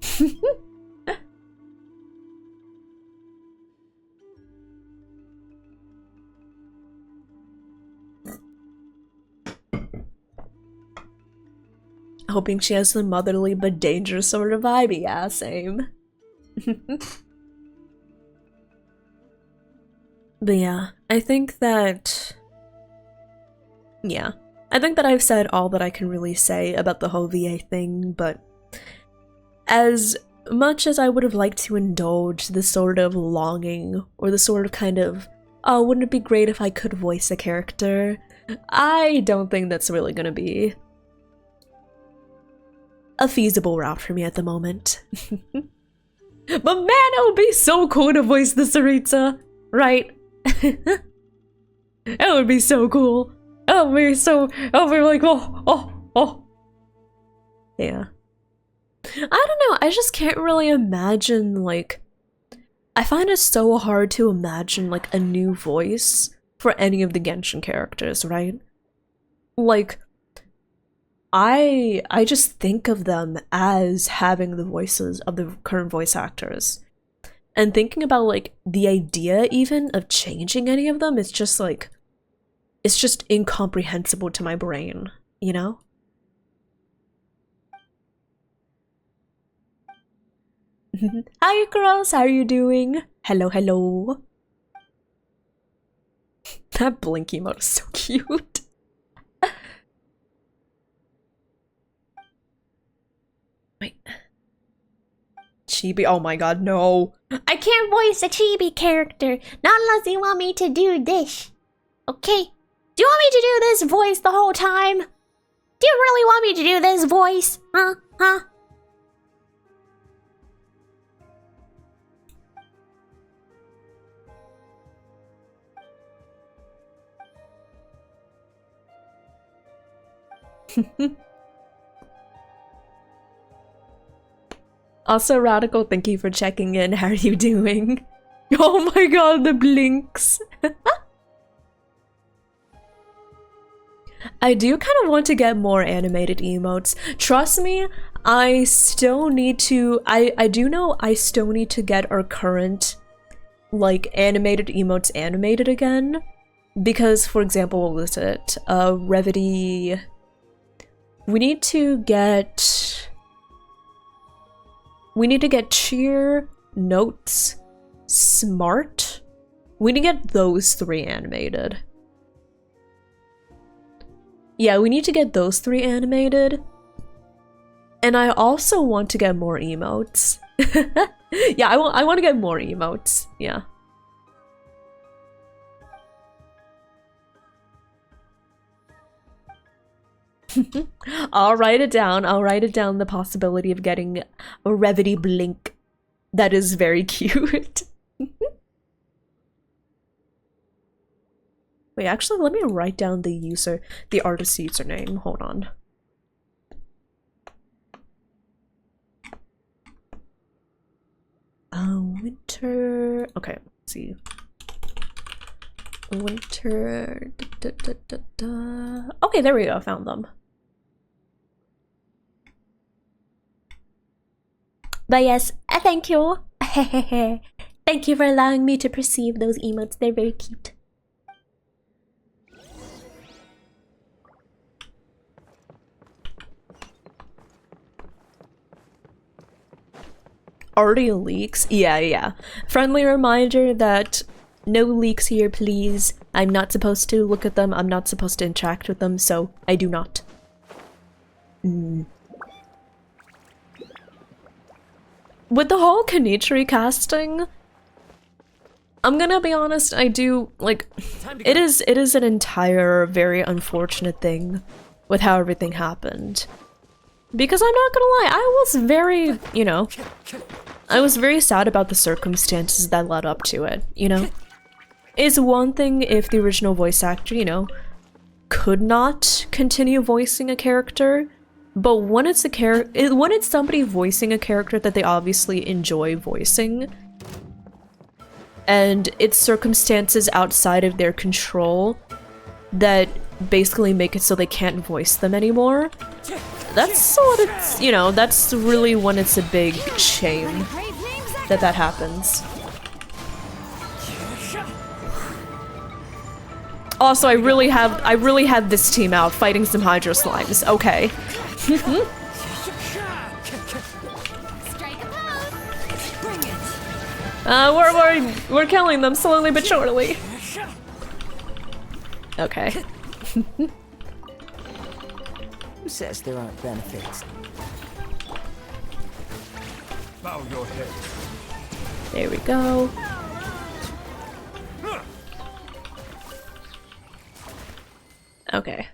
Hoping she has the motherly but dangerous sort of vibe. Yeah, same. But yeah, I think that I've said all that I can really say about the whole VA thing, but as much as I would have liked to indulge the sort of longing, or the sort of kind of, oh, wouldn't it be great if I could voice a character, I don't think that's really gonna be a feasible route for me at the moment. But man, it would be so cool to voice the Sarita, right? It would be so cool. I'll be like, oh. Yeah. I don't know, I just can't really imagine, like, I find it so hard to imagine, like, a new voice for any of the Genshin characters, right? Like, I just think of them as having the voices of the current voice actors. And thinking about, like, the idea even of changing any of them is just, like, it's just incomprehensible to my brain, you know? Hi girls, how are you doing? Hello. That blink emote is so cute. Wait. Chibi, oh my god, no. I can't voice a chibi character, not unless you want me to do this. Okay? Do you want me to do this voice the whole time? Do you really want me to do this voice? Huh? Also, Radical, thank you for checking in. How are you doing? Oh my god, the blinks. I do kind of want to get more animated emotes. Trust me, I still need to, I do know I still need to get our current, like, animated emotes animated again. Because, for example, what was it? Revity... We need to get cheer, notes, smart. We need to get those 3 animated. Yeah, we need to get those 3 animated. And I also want to get more emotes. Yeah, I want to get more emotes. Yeah. I'll write it down. I'll write it down, the possibility of getting a Revity Blink. That is very cute. Wait, actually, let me write down the artist's username. Hold on. Winter. Okay, let's see. Winter. Okay, there we go. Found them. But yes, thank you. Thank you for allowing me to perceive those emotes. They're very cute. Already leaks? Yeah. Friendly reminder that no leaks here, please. I'm not supposed to look at them. I'm not supposed to interact with them, so I do not. With the whole Kenichi casting, I'm gonna be honest, I do, like, it is an entire very unfortunate thing with how everything happened. Because I'm not gonna lie, I was very, you know, I was very sad about the circumstances that led up to it, you know? It's one thing if the original voice actor, you know, could not continue voicing a character, but when it's when it's somebody voicing a character that they obviously enjoy voicing, and it's circumstances outside of their control that basically make it so they can't voice them anymore, that's what it's, you know, that's really when it's a big shame that that happens. Also, I really have this team out fighting some Hydro Slimes. Okay. We're killing them slowly but surely. Okay. Who says there aren't benefits? Bow your head. There we go. Okay.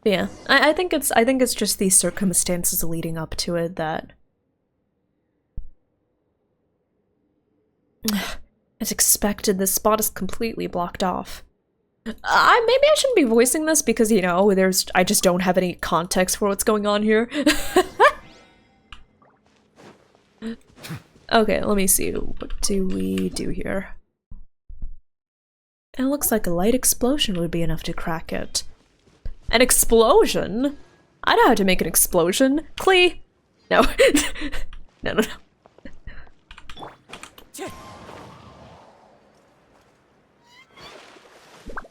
Yeah, I think it's just these circumstances leading up to it that as expected, this spot is completely blocked off. Maybe I shouldn't be voicing this because, you know, I just don't have any context for what's going on here. Okay, let me see. What do we do here? It looks like a light explosion would be enough to crack it. An explosion? I know how to make an explosion. Clee! No. No.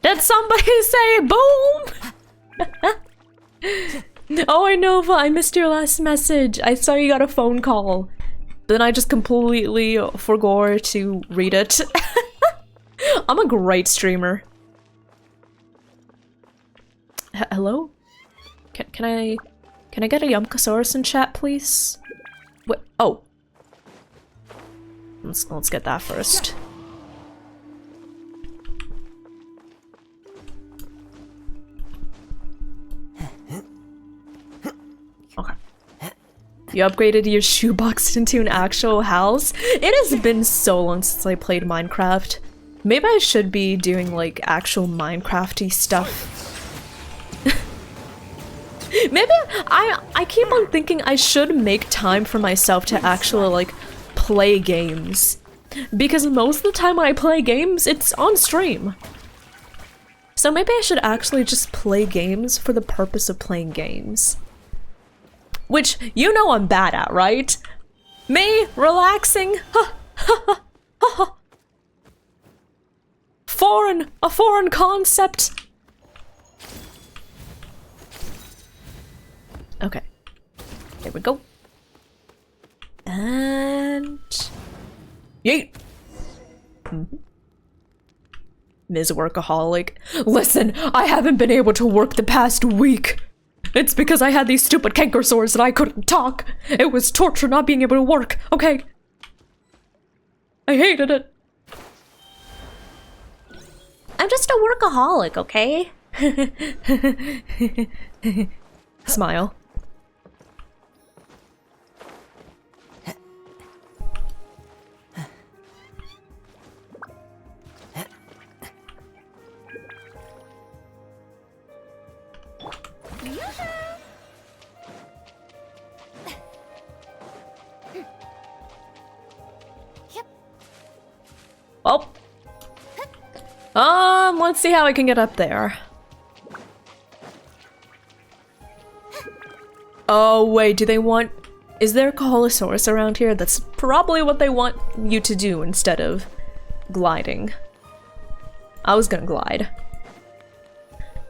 Did somebody say boom? Oh, I know, I missed your last message. I saw you got a phone call. Then I just completely forgot to read it. I'm a great streamer. Hello? Can I get a Yumkasaurus in chat, please? What? Oh. Let's get that first. Okay. You upgraded your shoebox into an actual house? It has been so long since I played Minecraft. Maybe I should be doing, like, actual Minecraft-y stuff. Maybe I keep on thinking I should make time for myself to actually, like, play games. Because most of the time when I play games, it's on stream. So maybe I should actually just play games for the purpose of playing games. Which, you know I'm bad at, right? Me, relaxing, a foreign concept. Okay, there we go. And yeet. Ms. Workaholic. Listen, I haven't been able to work the past week. It's because I had these stupid canker sores that I couldn't talk. It was torture not being able to work, okay? I hated it. I'm just a workaholic, okay? Smile. Oh. Let's see how I can get up there. Oh, wait, do they want... Is there a Caholosaurus around here? That's probably what they want you to do instead of gliding. I was gonna glide.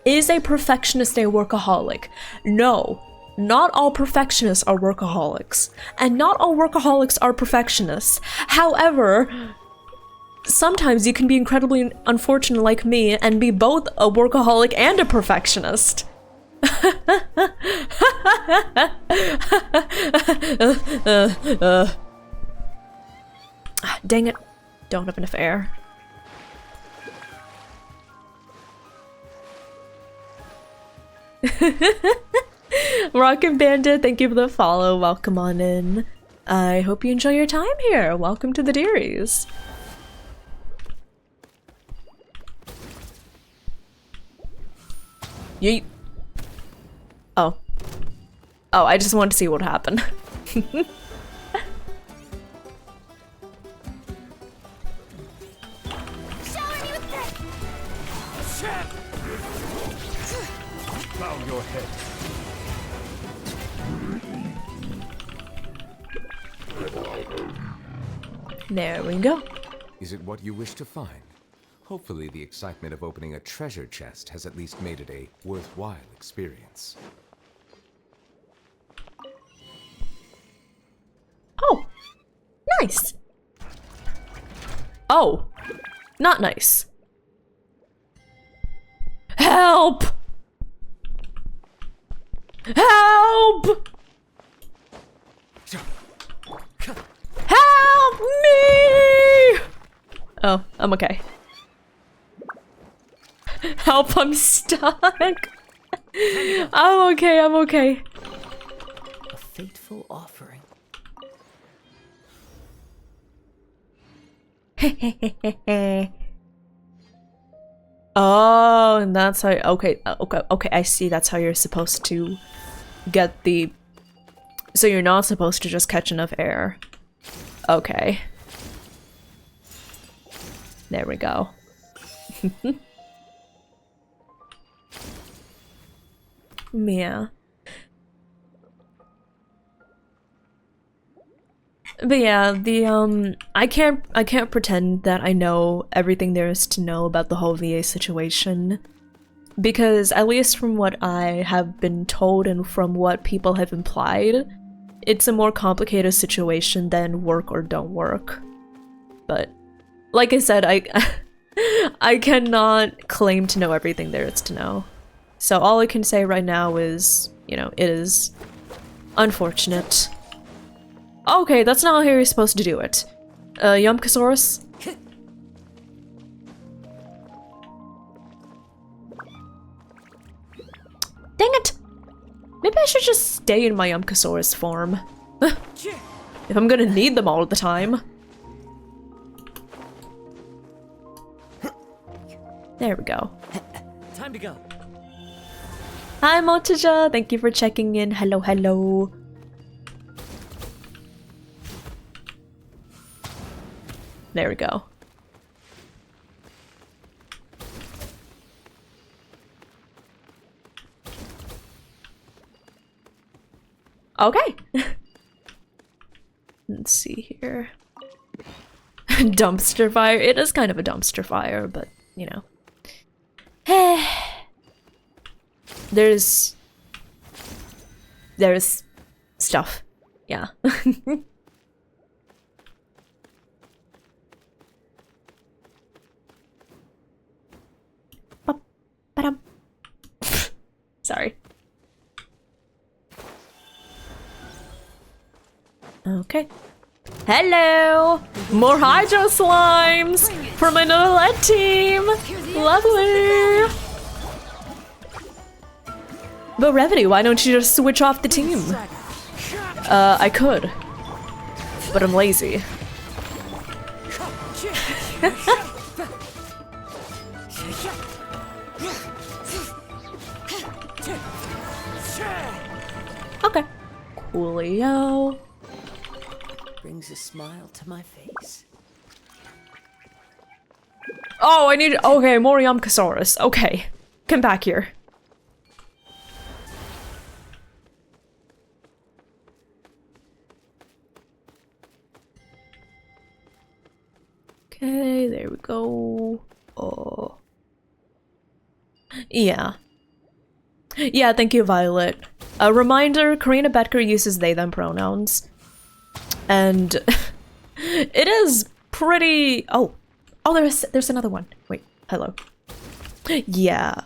Is a perfectionist a workaholic? No. Not all perfectionists are workaholics. And not all workaholics are perfectionists. However, sometimes you can be incredibly unfortunate like me and be both a workaholic and a perfectionist. Dang it. Don't have enough air. Rocket Bandit, thank you for the follow. Welcome on in. I hope you enjoy your time here. Welcome to the Dearies. Yeet. Oh. Oh, I just wanted to see what happened. Shower me with Bow your head. There we go. Is it what you wish to find? Hopefully the excitement of opening a treasure chest has at least made it a worthwhile experience. Oh. Nice. Oh. Not nice. Help! Help! Help me! Oh, I'm okay. Help, I'm stuck. I'm okay, I'm okay. A fateful offering. Oh, and that's how, okay, okay, I see, that's how you're supposed to get the, so you're not supposed to just catch enough air. Okay. There we go. Yeah. But yeah, the I can't pretend that I know everything there is to know about the whole VA situation, because at least from what I have been told and from what people have implied, it's a more complicated situation than work or don't work. But like I said, I cannot claim to know everything there is to know. So all I can say right now is, you know, it is unfortunate. Okay, that's not how you're supposed to do it. Yumkasaurus? Dang it! Maybe I should just stay in my Yumkasaurus form. If I'm gonna need them all the time. There we go. Time to go. Hi Motaja, thank you for checking in. Hello, hello. There we go. Okay. Let's see here. Dumpster fire. It is kind of a dumpster fire, but you know. There's stuff. Yeah. Sorry. Okay. Hello! More Hydro Slimes from another lead team! Lovely! But Revity, why don't you just switch off the team? I could. But I'm lazy. Okay. Coolio. Brings a smile to my face. Oh, I need- okay, more Yamkasaurus. Okay. Come back here. Okay, there we go. Oh. Yeah. Yeah, thank you, Violet. A reminder, Karina Becker uses they, them pronouns. And it is pretty... Oh, there's another one. Wait, hello. Yeah.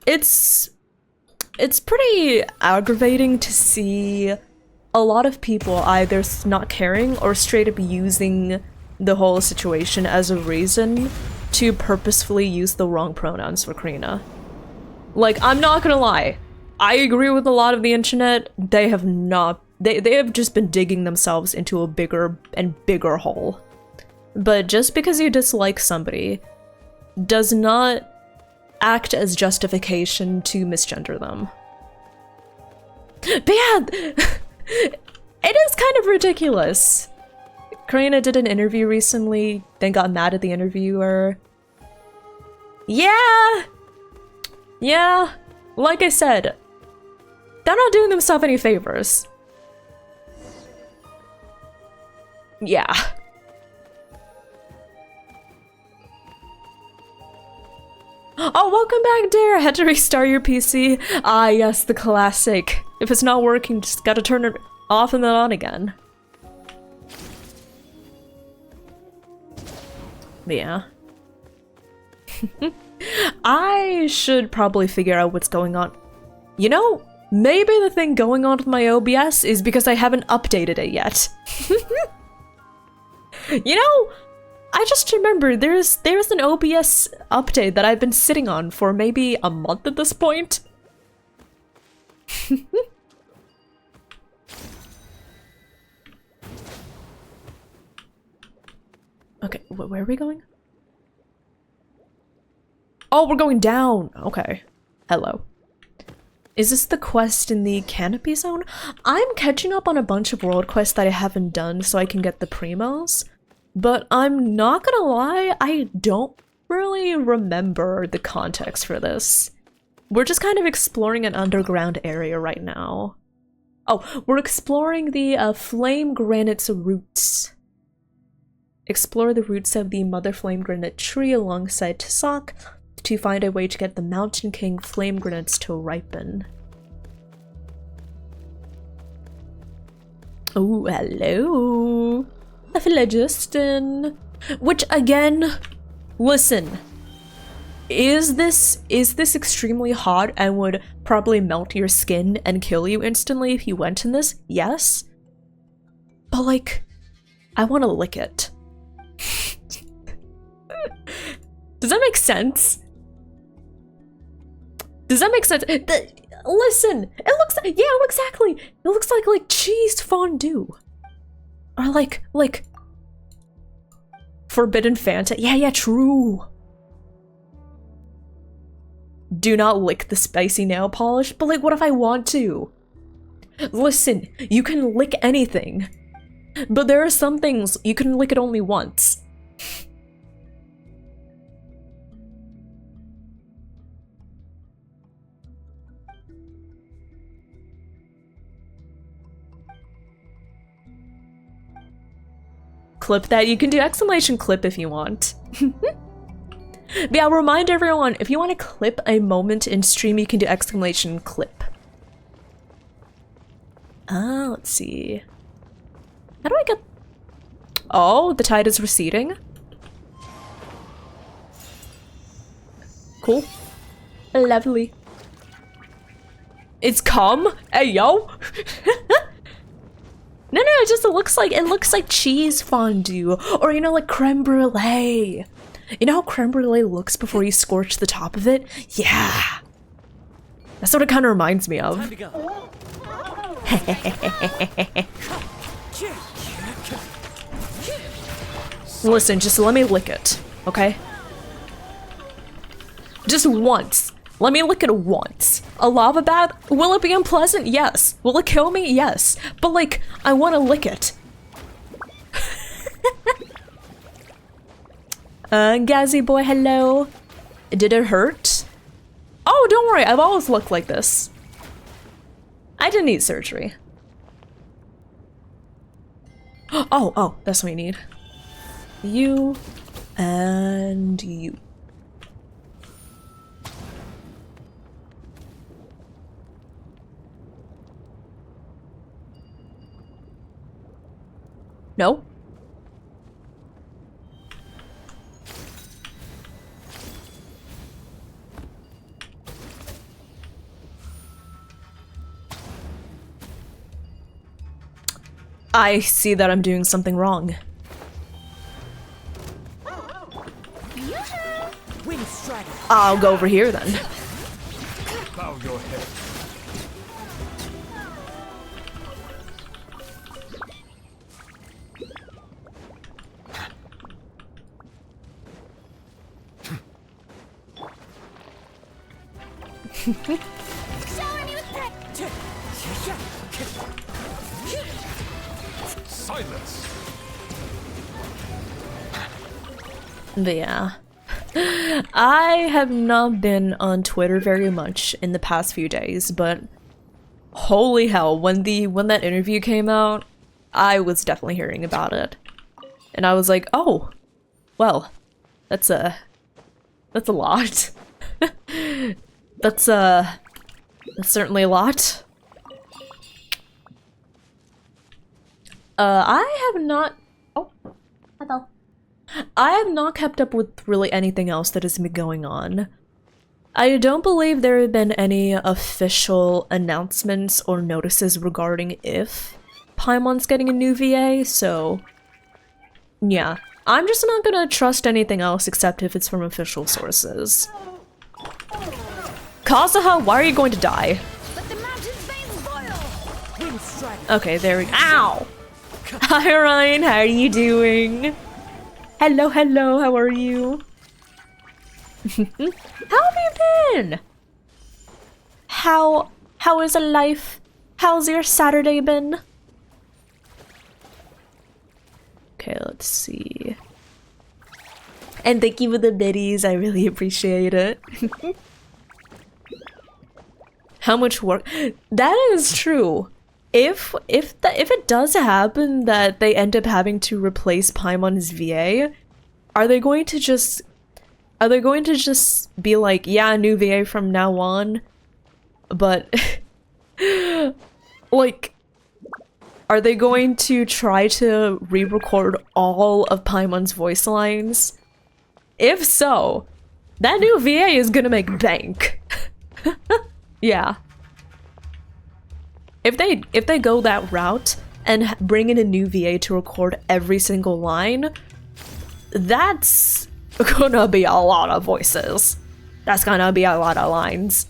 It's pretty aggravating to see a lot of people either not caring or straight up using the whole situation as a reason to purposefully use the wrong pronouns for Karina. Like, I'm not gonna lie. I agree with a lot of the internet. They have not... They have just been digging themselves into a bigger and bigger hole. But just because you dislike somebody does not act as justification to misgender them. But yeah, it is kind of ridiculous. Karina did an interview recently, then got mad at the interviewer. Yeah! Yeah, like I said, they're not doing themselves any favors. Yeah. Oh, welcome back, Dare! I had to restart your PC. Ah, yes, the classic. If it's not working, just gotta turn it off and then on again. Yeah. I should probably figure out what's going on. You know, maybe the thing going on with my OBS is because I haven't updated it yet. You know, I just remembered there's an OBS update that I've been sitting on for maybe a month at this point. Okay, where are we going? Oh, we're going down! Okay. Hello. Is this the quest in the Canopy Zone? I'm catching up on a bunch of world quests that I haven't done so I can get the primos. But I'm not gonna lie, I don't really remember the context for this. We're just kind of exploring an underground area right now. Oh, we're exploring the flame granite's roots. Explore the roots of the mother flame granite tree alongside Tisak to find a way to get the Mountain King flame granites to ripen. Oh, hello! Hello, Justin. Which, again, listen. Is this extremely hot and would probably melt your skin and kill you instantly if you went in this? Yes. But, like, I want to lick it. Does that make sense? Does that make sense? Listen, it looks like, yeah, exactly. It looks like cheese fondue. Or like Forbidden Fanta. Yeah, true. Do not lick the spicy nail polish, but like, what if I want to? Listen, you can lick anything, but there are some things you can lick it only once. Clip that. You can do exclamation clip if you want. But yeah, I'll remind everyone, if you want to clip a moment in stream, you can do exclamation clip. Let's see. How do I get... Oh, the tide is receding. Cool. Lovely. It's come? Hey, yo! No, it looks like cheese fondue, or you know, like creme brulee. You know how creme brulee looks before you scorch the top of it? Yeah. That's what it kind of reminds me of. Time to go. Listen, just let me lick it, okay? Just once. Let me lick it once. A lava bath? Will it be unpleasant? Yes. Will it kill me? Yes. But like, I want to lick it. Gazzy boy, hello. Did it hurt? Oh, don't worry. I've always looked like this. I didn't need surgery. Oh, that's what we need. You and you. No? I see that I'm doing something wrong. Wind strider. I'll go over here then. Bow your head. Shower me with that. Silence. But yeah. I have not been on Twitter very much in the past few days, but holy hell, when that interview came out, I was definitely hearing about it. And I was like, oh, well, that's a lot. That's certainly a lot. I have not. Oh, hello. I have not kept up with really anything else that has been going on. I don't believe there have been any official announcements or notices regarding if Paimon's getting a new VA, so yeah. I'm just not gonna trust anything else except if it's from official sources. Kazuha, why are you going to die? Let the mountain's veins boil. Wind strider. Okay, there we go. Ow! Hi Ryan, how are you doing? Hello, how are you? How have you been? How is life? How's your Saturday been? Okay, let's see. And thank you for the biddies, I really appreciate it. How much work? That is true. If it does happen that they end up having to replace Paimon's VA, are they going to just be like, yeah, new VA from now on? But like, are they going to try to re-record all of Paimon's voice lines? If so, that new VA is gonna make bank. Yeah. If they go that route and bring in a new VA to record every single line, that's gonna be a lot of voices. That's gonna be a lot of lines.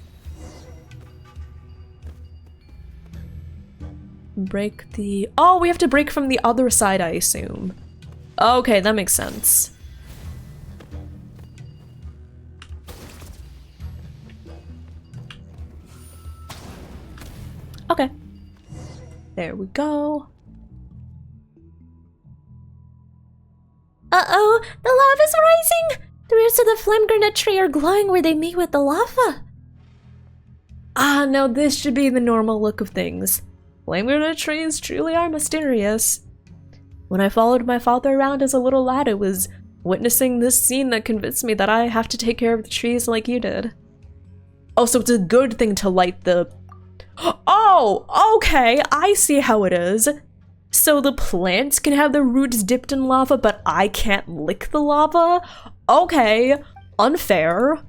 Break the... Oh, we have to break from the other side, I assume. Okay, that makes sense. Okay. There we go. Uh-oh, the lava's rising! The roots of the flame granite tree are glowing where they meet with the lava. Ah, now this should be the normal look of things. Flame granite trees truly are mysterious. When I followed my father around as a little lad, it was witnessing this scene that convinced me that I have to take care of the trees like you did. Oh, so it's a good thing to light the... Oh, okay, I see how it is. So the plants can have their roots dipped in lava, but I can't lick the lava? Okay, unfair.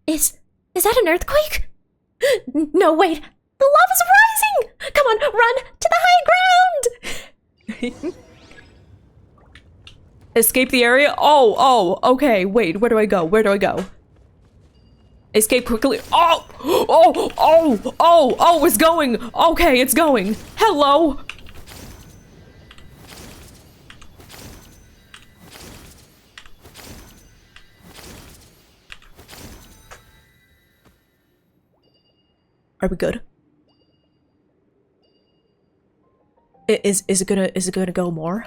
Is that an earthquake? No, wait, the lava's rising! Come on, run! Escape the area? Oh, okay, wait, where do I go? Where do I go? Escape quickly. Oh, it's going. Okay, it's going. Hello. Are we good? Is it gonna go more?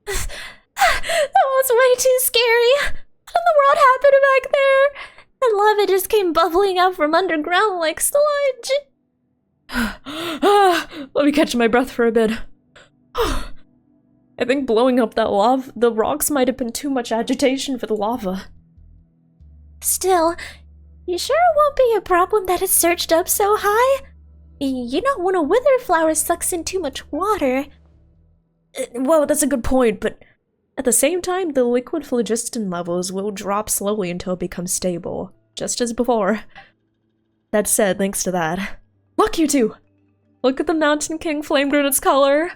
That was way too scary. What in the world happened back there? The lava just came bubbling up from underground like sludge. Let me catch my breath for a bit. I think blowing up that the rocks might have been too much agitation for the lava. Still, you sure it won't be a problem that it's surged up so high? You know, when a wither flower sucks in too much water... Well, that's a good point, but at the same time, the liquid phlogiston levels will drop slowly until it becomes stable, just as before. That said, thanks to that. Look, you two! Look at the Mountain King flamed in its color!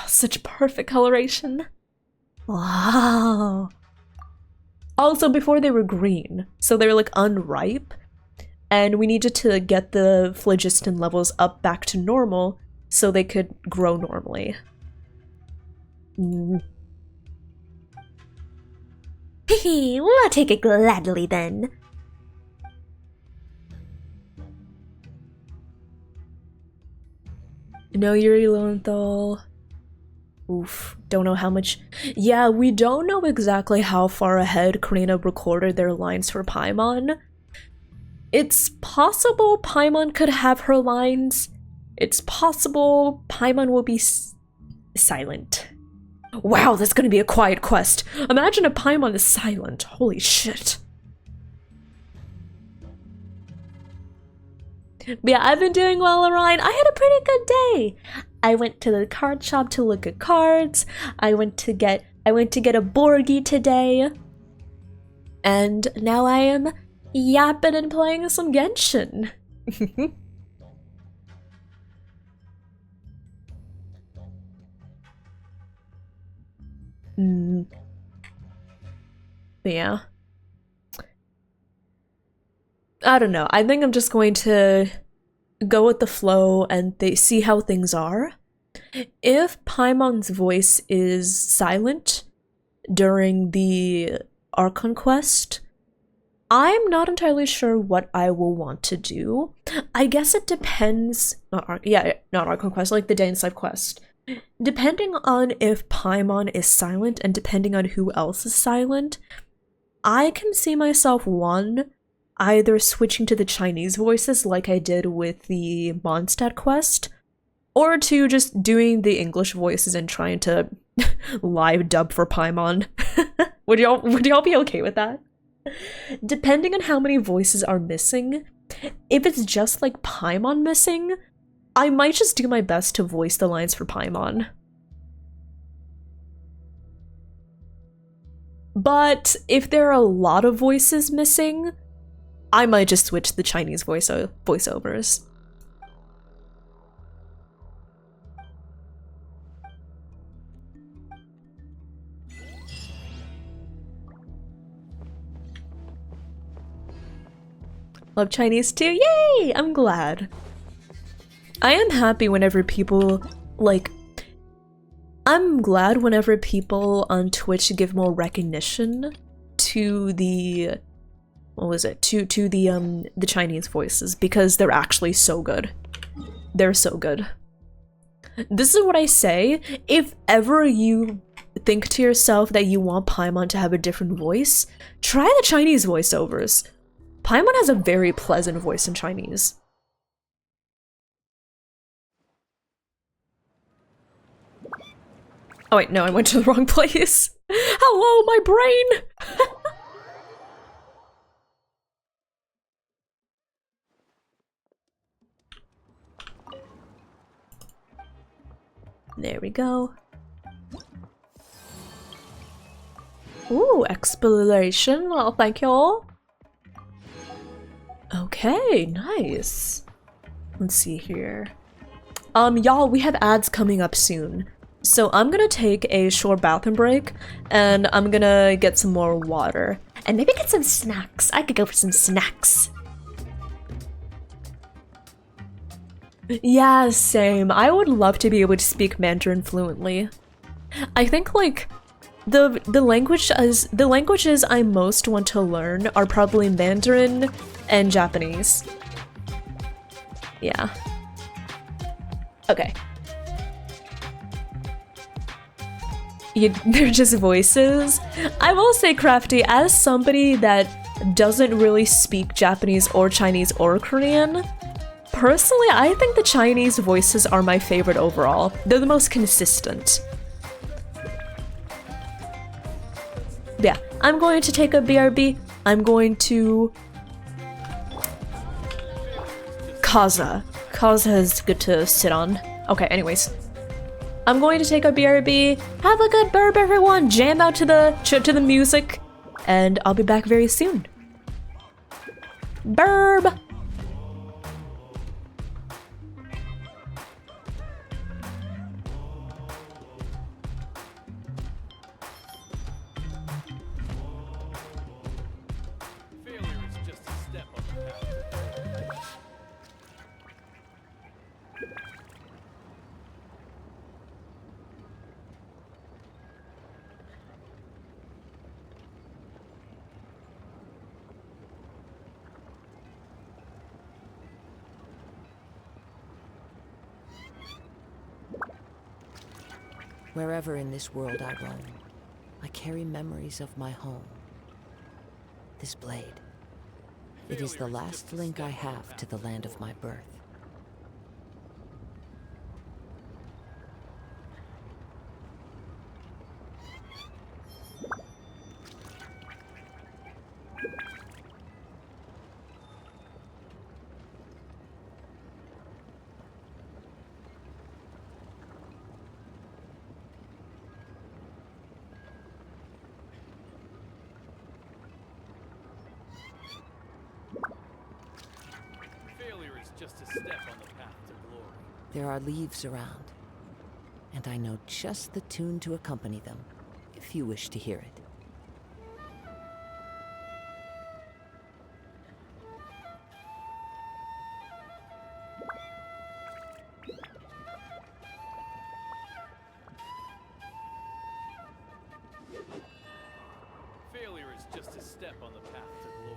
Such perfect coloration. Wow. Also, before they were green, so they were like unripe, and we needed to get the phlogiston levels up back to normal so they could grow normally. Hehe, well, I'll take it gladly then. No Yuri Lowenthal. Oof, don't know how much. Yeah, we don't know exactly how far ahead Karina recorded their lines for Paimon. It's possible Paimon could have her lines. It's possible Paimon will be silent. Wow, that's gonna be a quiet quest. Imagine if Paimon is silent. Holy shit. But yeah, I've been doing well, Orion. I had a pretty good day. I went to the card shop to look at cards. I went to get a Borgie today. And now I am yapping and playing some Genshin. But yeah. I don't know. I think I'm just going to go with the flow and see how things are. If Paimon's voice is silent during the Archon quest, I'm not entirely sure what I will want to do. I guess it depends. Not Archon quest, like the Day in Life quest. Depending on if Paimon is silent and depending on who else is silent, I can see myself either switching to the Chinese voices like I did with the Mondstadt quest, or to just doing the English voices and trying to live dub for Paimon. Would y'all be okay with that? Depending on how many voices are missing, if it's just like Paimon missing, I might just do my best to voice the lines for Paimon. But if there are a lot of voices missing, I might just switch to the Chinese voiceovers. Love Chinese too? Yay! I'm glad. I am happy whenever people, I'm glad whenever people on Twitch give more recognition to the the Chinese voices, because they're actually so good. They're so good. This is what I say, if ever you think to yourself that you want Paimon to have a different voice, try the Chinese voiceovers. Paimon has a very pleasant voice in Chinese. Oh wait, no, I went to the wrong place. Hello, my brain! There we go. Ooh, exploration. Well, thank y'all. Okay, nice. Let's see here. Y'all, we have ads coming up soon. So I'm gonna take a short bathroom break, and I'm gonna get some more water. And maybe get some snacks. I could go for some snacks. Yeah, same. I would love to be able to speak Mandarin fluently. I think like the languages I most want to learn are probably Mandarin and Japanese. Yeah. Okay. They're just voices. I will say, Crafty, as somebody that doesn't really speak Japanese or Chinese or Korean, personally, I think the Chinese voices are my favorite overall. They're the most consistent. Yeah, I'm going to take a BRB. I'm going to... Kaza. Kaza is good to sit on. Okay, anyways. I'm going to take a BRB. Have a good burb, everyone. Jam out to the music. And I'll be back very soon. Burb! Wherever in this world I roam, I carry memories of my home. This blade, it is the last link I have to the land of my birth. There are leaves around, and I know just the tune to accompany them, if you wish to hear it. Failure is just a step on the path to glory.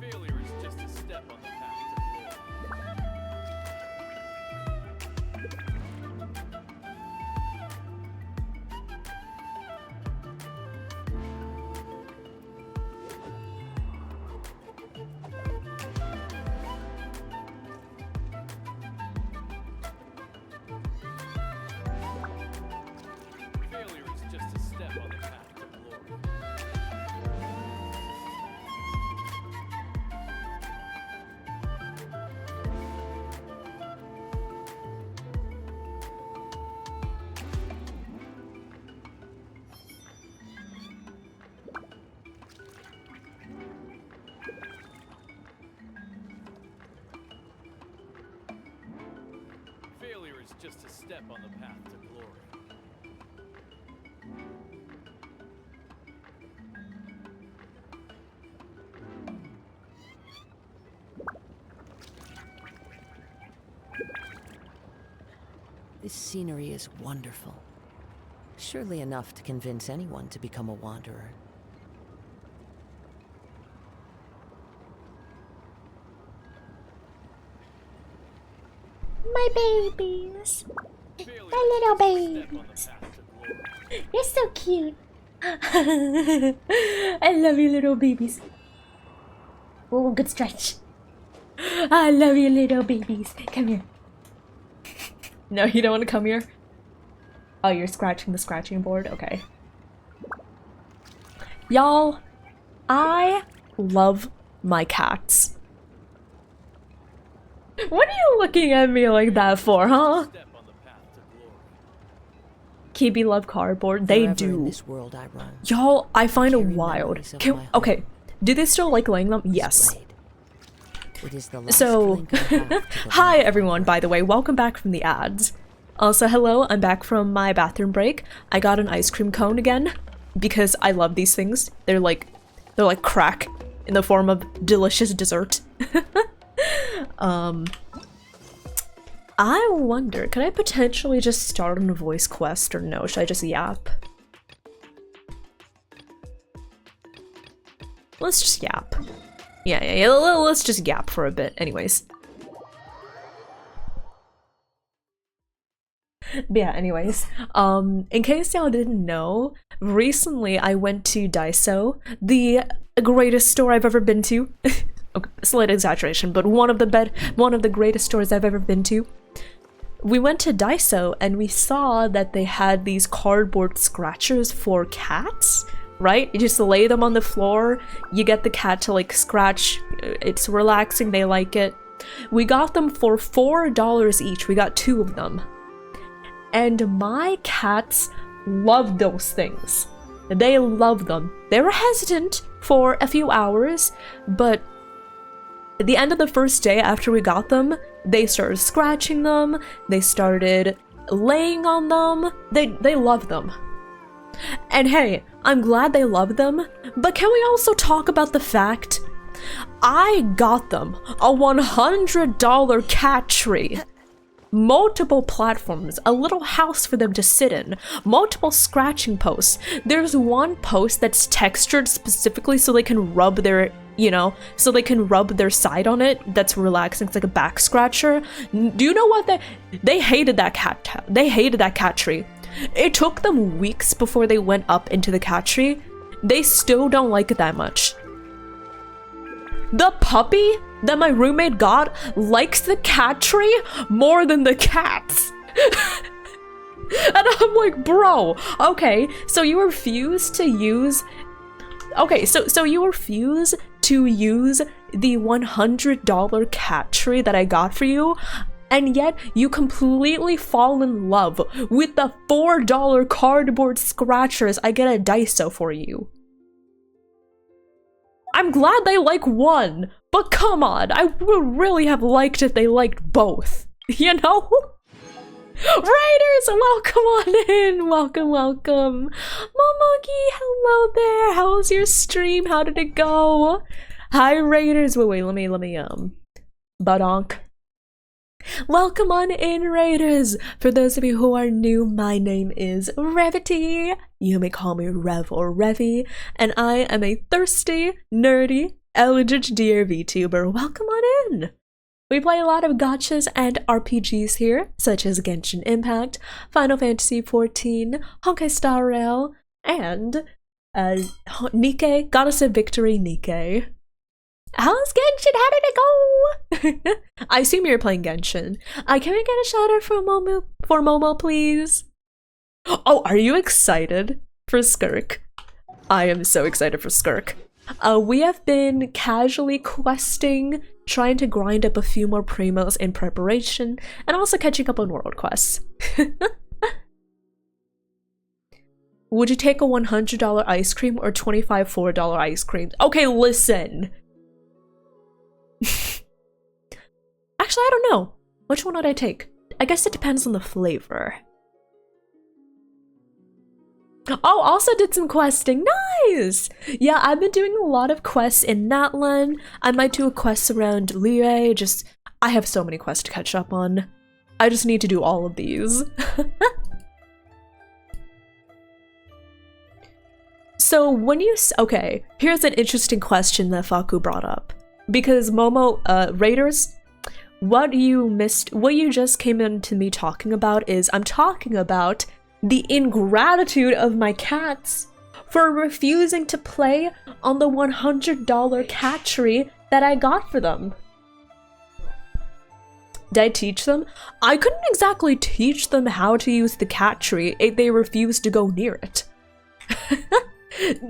Failure is just a step on the path to glory. Failure is just a step on the path to glory. Failure is just a step on the path to glory. This scenery is wonderful. Surely enough to convince anyone to become a wanderer. My babies. Failure My little is babies. just a step on the path to glory. You're so cute. I love you, little babies. Oh, good stretch. I love you, little babies. Come here. No, you don't want to come here? Oh, you're scratching the scratching board? Okay. Y'all, I love my cats. What are you looking at me like that for, huh? Step on the path to glory. Kibi love cardboard. They Forever in do. this world I roam. Y'all, I find it carry wild. memories of my home. Okay, do they still like laying them? This Yes. blade. It is the last So, link I have to the hi land. everyone, by the way, welcome back from the ads. Also, hello, I'm back from my bathroom break. I got an ice cream cone again, because I love these things. They're like crack in the form of delicious dessert. I wonder, could I potentially just start on a voice quest or no? Should I just yap? Let's just yap. Yeah, let's just yap for a bit. Anyways. But yeah, anyways. In case y'all didn't know, recently I went to Daiso, the greatest store I've ever been to. Okay, slight exaggeration, but one of the greatest stores I've ever been to. We went to Daiso and we saw that they had these cardboard scratchers for cats. Right? You just lay them on the floor, you get the cat to like scratch, it's relaxing, they like it. We got them for $4 each, we got 2 of them. And my cats love those things. They love them. They were hesitant for a few hours, but at the end of the first day after we got them, they started scratching them, they started laying on them, they love them. And hey, I'm glad they love them, but can we also talk about the fact I got them a $100 cat tree, multiple platforms, a little house for them to sit in, multiple scratching posts. There's one post that's textured specifically so they can rub their, so they can rub their side on it. That's relaxing. It's like a back scratcher. Do you know what they hated that cat? They hated that cat tree. It took them weeks before they went up into the cat tree. They still don't like it that much. The puppy that my roommate got likes the cat tree more than the cats. And I'm like, bro, okay, so you refuse to use... Okay, so you refuse to use the $100 cat tree that I got for you, and yet you completely fall in love with the $4 cardboard scratchers I get at Daiso for you. I'm glad they like one, but come on, I would really have liked if they liked both, you know? Raiders, welcome on in, welcome. Momogi, hello there, how was your stream, how did it go? Hi Raiders, wait, let me, badonk. Welcome on in, Raiders! For those of you who are new, my name is Revity. You may call me Rev or Revy, and I am a thirsty, nerdy, elegant dear VTuber. Welcome on in! We play a lot of gachas and RPGs here, such as Genshin Impact, Final Fantasy XIV, Honkai Star Rail, and Nikke, Goddess of Victory Nikke. How's Genshin? How did it go? I assume you're playing Genshin. Can we get a shout out for Momo, please? Oh, are you excited for Skirk? I am so excited for Skirk. We have been casually questing, trying to grind up a few more primos in preparation, and also catching up on world quests. Would you take a $100 ice cream or $25 $4 ice creams? Okay, listen. Actually, I don't know. Which one would I take? I guess it depends on the flavor. Oh, also did some questing. Nice! Yeah, I've been doing a lot of quests in Natlan. I might do a quest around Liyue. I have so many quests to catch up on. I just need to do all of these. So when you... Okay, here's an interesting question that Faku brought up. Because Momo, Raiders, what you just came into me talking about is I'm talking about the ingratitude of my cats for refusing to play on the $100 cat tree that I got for them. Did I teach them? I couldn't exactly teach them how to use the cat tree. They refused to go near it.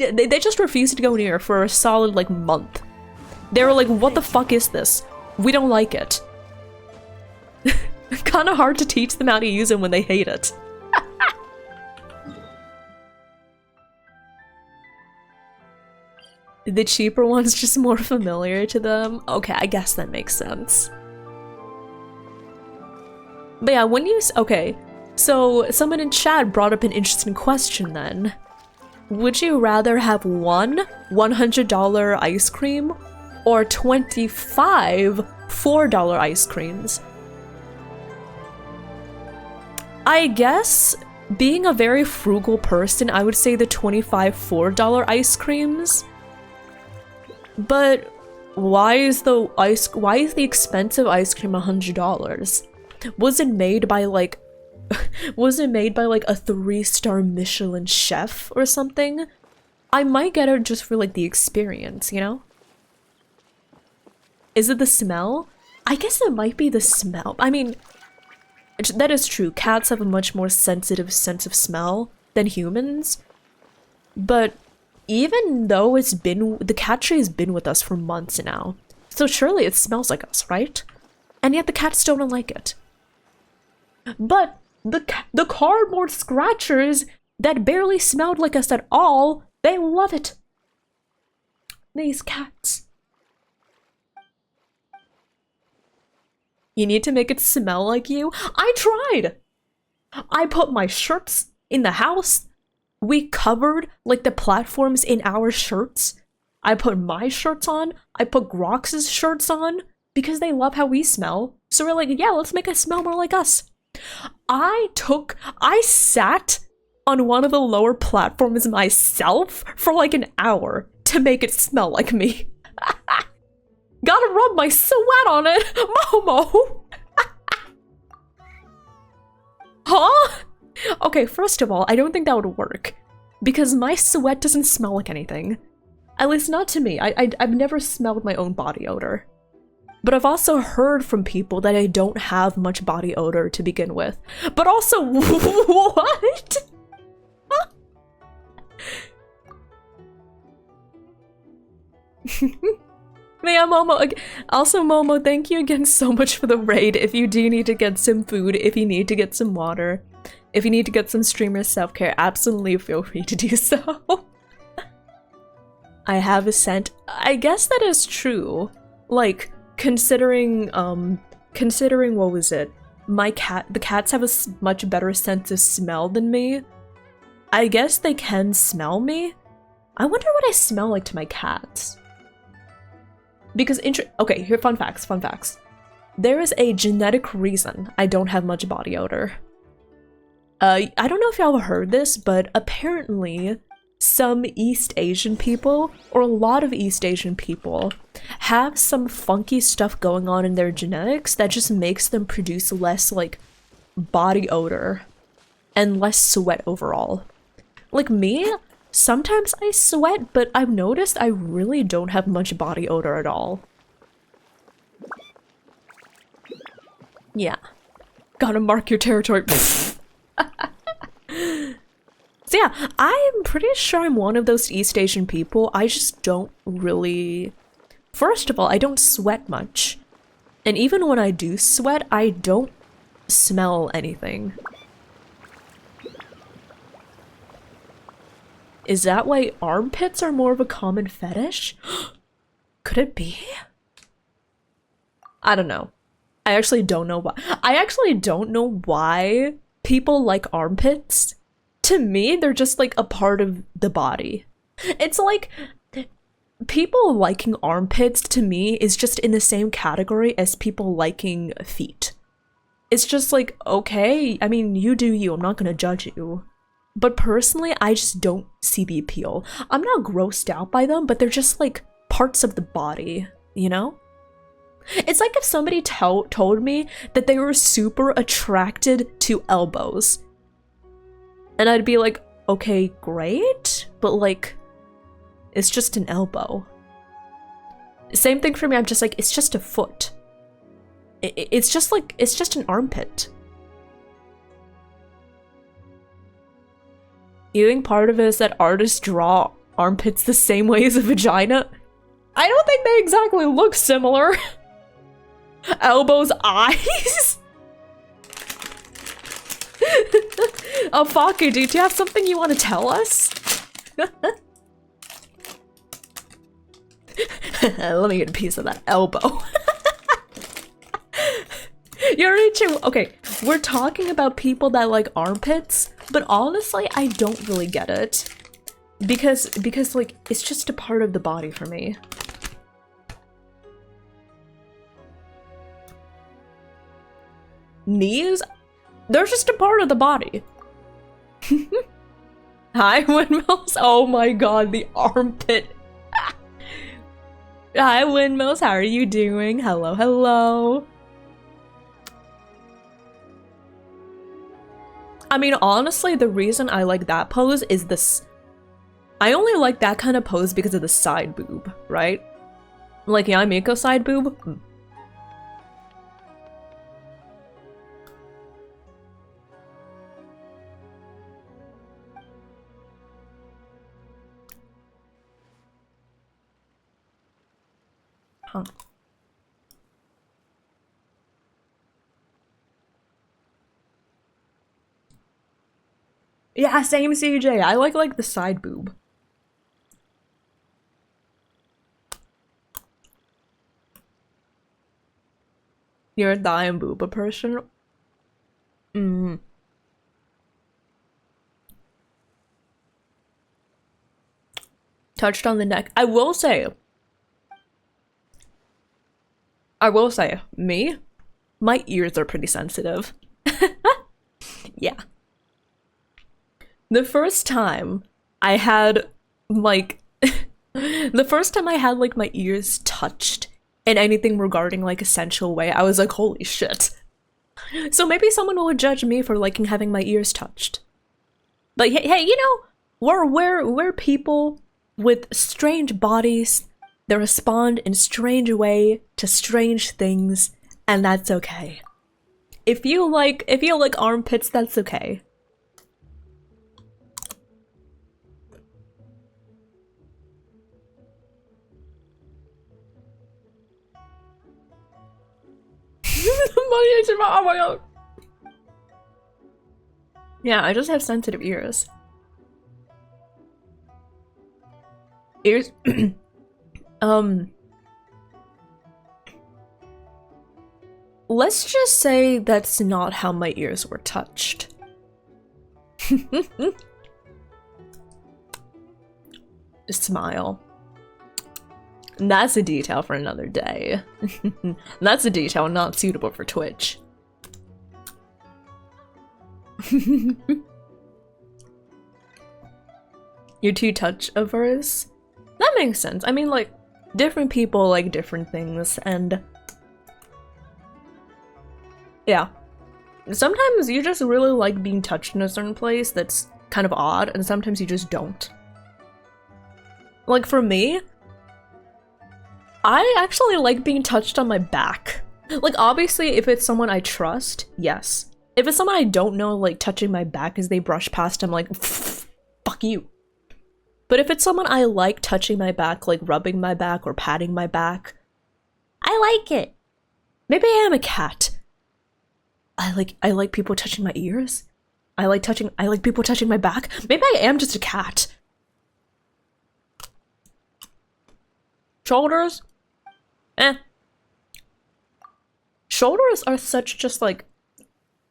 They just refused to go near it for a solid, like, month. They were like, what the fuck is this? We don't like it. Kinda hard to teach them how to use it when they hate it. The cheaper one's just more familiar to them. Okay, I guess that makes sense. But yeah, when you okay, so someone in chat brought up an interesting question then. Would you rather have one $100 ice cream or 25 $4 ice creams? I guess, being a very frugal person, I would say the 25 $4 ice creams. But why is the expensive ice cream $100? Was it made by like a 3-star Michelin chef or something? I might get it just for like the experience, you know? Is it the smell? I guess it might be the smell. I mean, that is true. Cats have a much more sensitive sense of smell than humans. But even though the cat tree has been with us for months now, so surely it smells like us, right? And yet the cats still don't like it. But the cardboard scratchers that barely smelled like us at all, they love it. These cats. You need to make it smell like you? I tried! I put my shirts in the house. We covered, like, the platforms in our shirts. I put my shirts on. I put Grox's shirts on. Because they love how we smell. So we're like, yeah, let's make it smell more like us. I sat on one of the lower platforms myself for like an hour to make it smell like me. Gotta rub my sweat on it, Momo! Huh? Okay, first of all, I don't think that would work. Because my sweat doesn't smell like anything. At least not to me. I've never smelled my own body odor. But I've also heard from people that I don't have much body odor to begin with. But also, what? Yeah, Momo. Also, Momo, thank you again so much for the raid. If you do need to get some food, if you need to get some water, if you need to get some streamer self-care, absolutely feel free to do so. I have a scent. I guess that is true. Like, considering what was it? The cats have a much better sense of smell than me. I guess they can smell me. I wonder what I smell like to my cats. Because okay, here, fun facts. There is a genetic reason I don't have much body odor. I don't know if y'all have heard this, but apparently some East Asian people, or a lot of East Asian people, have some funky stuff going on in their genetics that just makes them produce less, like, body odor and less sweat overall. Like me, sometimes I sweat, but I've noticed I really don't have much body odor at all. Yeah. Gotta mark your territory. So yeah, I'm pretty sure I'm one of those East Asian people. I just don't really... First of all, I don't sweat much. And even when I do sweat, I don't smell anything. Is that why armpits are more of a common fetish? Could it be? I don't know. I actually don't know why. I actually don't know why people like armpits. To me, they're just like a part of the body. It's like people liking armpits to me is just in the same category as people liking feet. It's just like, okay, I mean, you do you, I'm not gonna judge you. But personally, I just don't see the appeal. I'm not grossed out by them, but they're just like parts of the body, you know? It's like if somebody told me that they were super attracted to elbows. And I'd be like, okay, great, but like, it's just an elbow. Same thing for me, I'm just like, it's just a foot. It's just like, it's just an armpit. You think part of it is that artists draw armpits the same way as a vagina? I don't think they exactly look similar. Elbows, eyes? Oh, Faku, dude, do you have something you want to tell us? Let me get a piece of that elbow. You're reaching. Okay, we're talking about people that like armpits, but honestly, I don't really get it. Because like, it's just a part of the body for me. Knees? They're just a part of the body. Hi, Windmills. Oh my god, the armpit. Hi, Windmills. How are you doing? Hello, hello. I mean, honestly, the reason I like that pose is this. I only like that kind of pose because of the side boob, right? Like Yamiko side boob? Huh. Yeah, same CJ. I like the side boob. You're a thigh and booba person? Touched on the neck. I will say, me? My ears are pretty sensitive. Yeah. The first time I had, like, my ears touched in anything regarding, like, a sensual way, I was like, holy shit. So maybe someone will judge me for liking having my ears touched. But hey, you know, we're people with strange bodies that respond in strange way to strange things, and that's okay. If you like armpits, that's okay. Oh my god. Yeah, I just have sensitive ears. Ears. Let's just say that's not how my ears were touched. Smile. That's a detail for another day. That's a detail not suitable for Twitch. You're too touch averse? That makes sense. I mean, like, different people like different things, and yeah. Sometimes you just really like being touched in a certain place that's kind of odd, and sometimes you just don't. Like, for me, I actually like being touched on my back. Like, obviously, if it's someone I trust, yes. If it's someone I don't know, like, touching my back as they brush past, I'm like, fuck you. But if it's someone I like touching my back, like rubbing my back or patting my back, I like it. Maybe I am a cat. I like people touching my ears. I like people touching my back. Maybe I am just a cat. Shoulders? Eh. Shoulders are such just like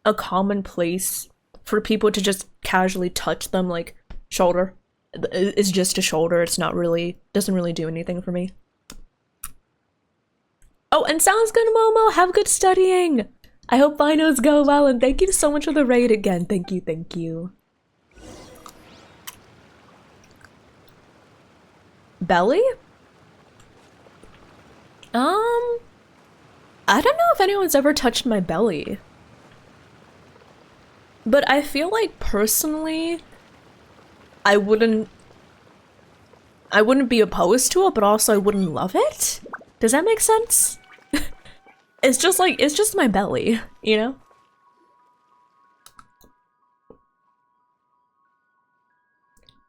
a common place for people to just casually touch them, like shoulder. It's just a shoulder, it's not really, doesn't really do anything for me. Oh, and sounds good, Momo! Have good studying! I hope finals go well, and thank you so much for the raid again. Thank you, thank you. Belly? I don't know if anyone's ever touched my belly. But I feel like, personally, I wouldn't be opposed to it, but also I wouldn't love it. Does that make sense? It's just like, it's just my belly, you know?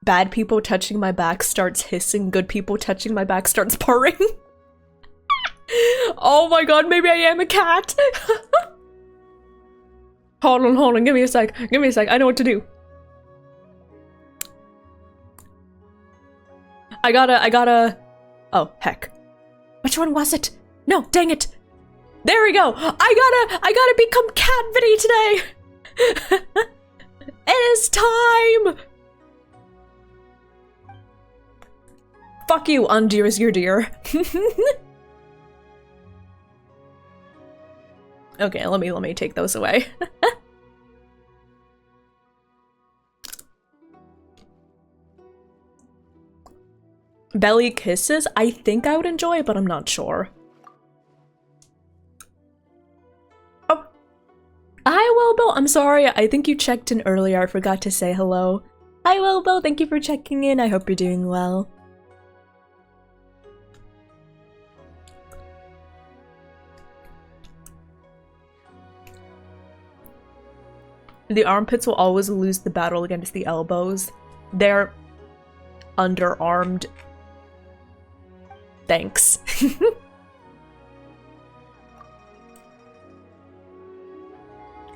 Bad people touching my back starts hissing, good people touching my back starts purring. Oh my god, maybe I am a cat! Hold on, give me a sec, I know what to do. I gotta... Oh, heck. Which one was it? No, dang it! There we go! I gotta become cat Vinny today! It is time! Fuck you, undear is your dear. Okay, let me take those away. Belly kisses? I think I would enjoy, but I'm not sure. Oh. Hi, Wilbo. I'm sorry. I think you checked in earlier. I forgot to say hello. Hi, Wilbo. Thank you for checking in. I hope you're doing well. The armpits will always lose the battle against the elbows. They're underarmed. Thanks.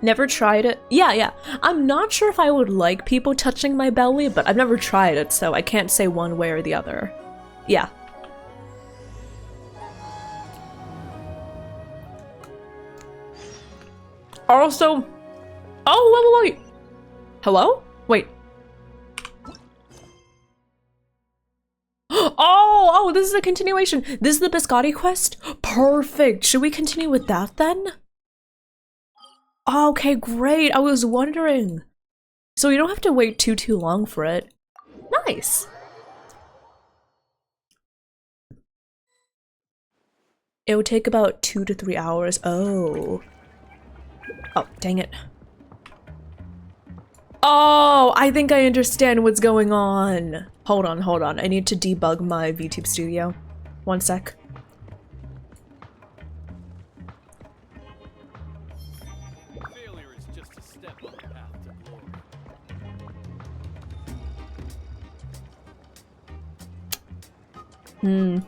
Never tried it. Yeah. I'm not sure if I would like people touching my belly, but I've never tried it, so I can't say one way or the other. Yeah. Also... Oh, wait. Hello? Wait. Oh, this is a continuation. This is the Biscotti quest? Perfect. Should we continue with that then? Okay, great. I was wondering. So you don't have to wait too long for it. Nice. It would take about 2 to 3 hours. Oh. Oh, dang it. Oh, I think I understand what's going on. Hold on. I need to debug my VTube Studio. One sec. Failure is just a step on the path to glory.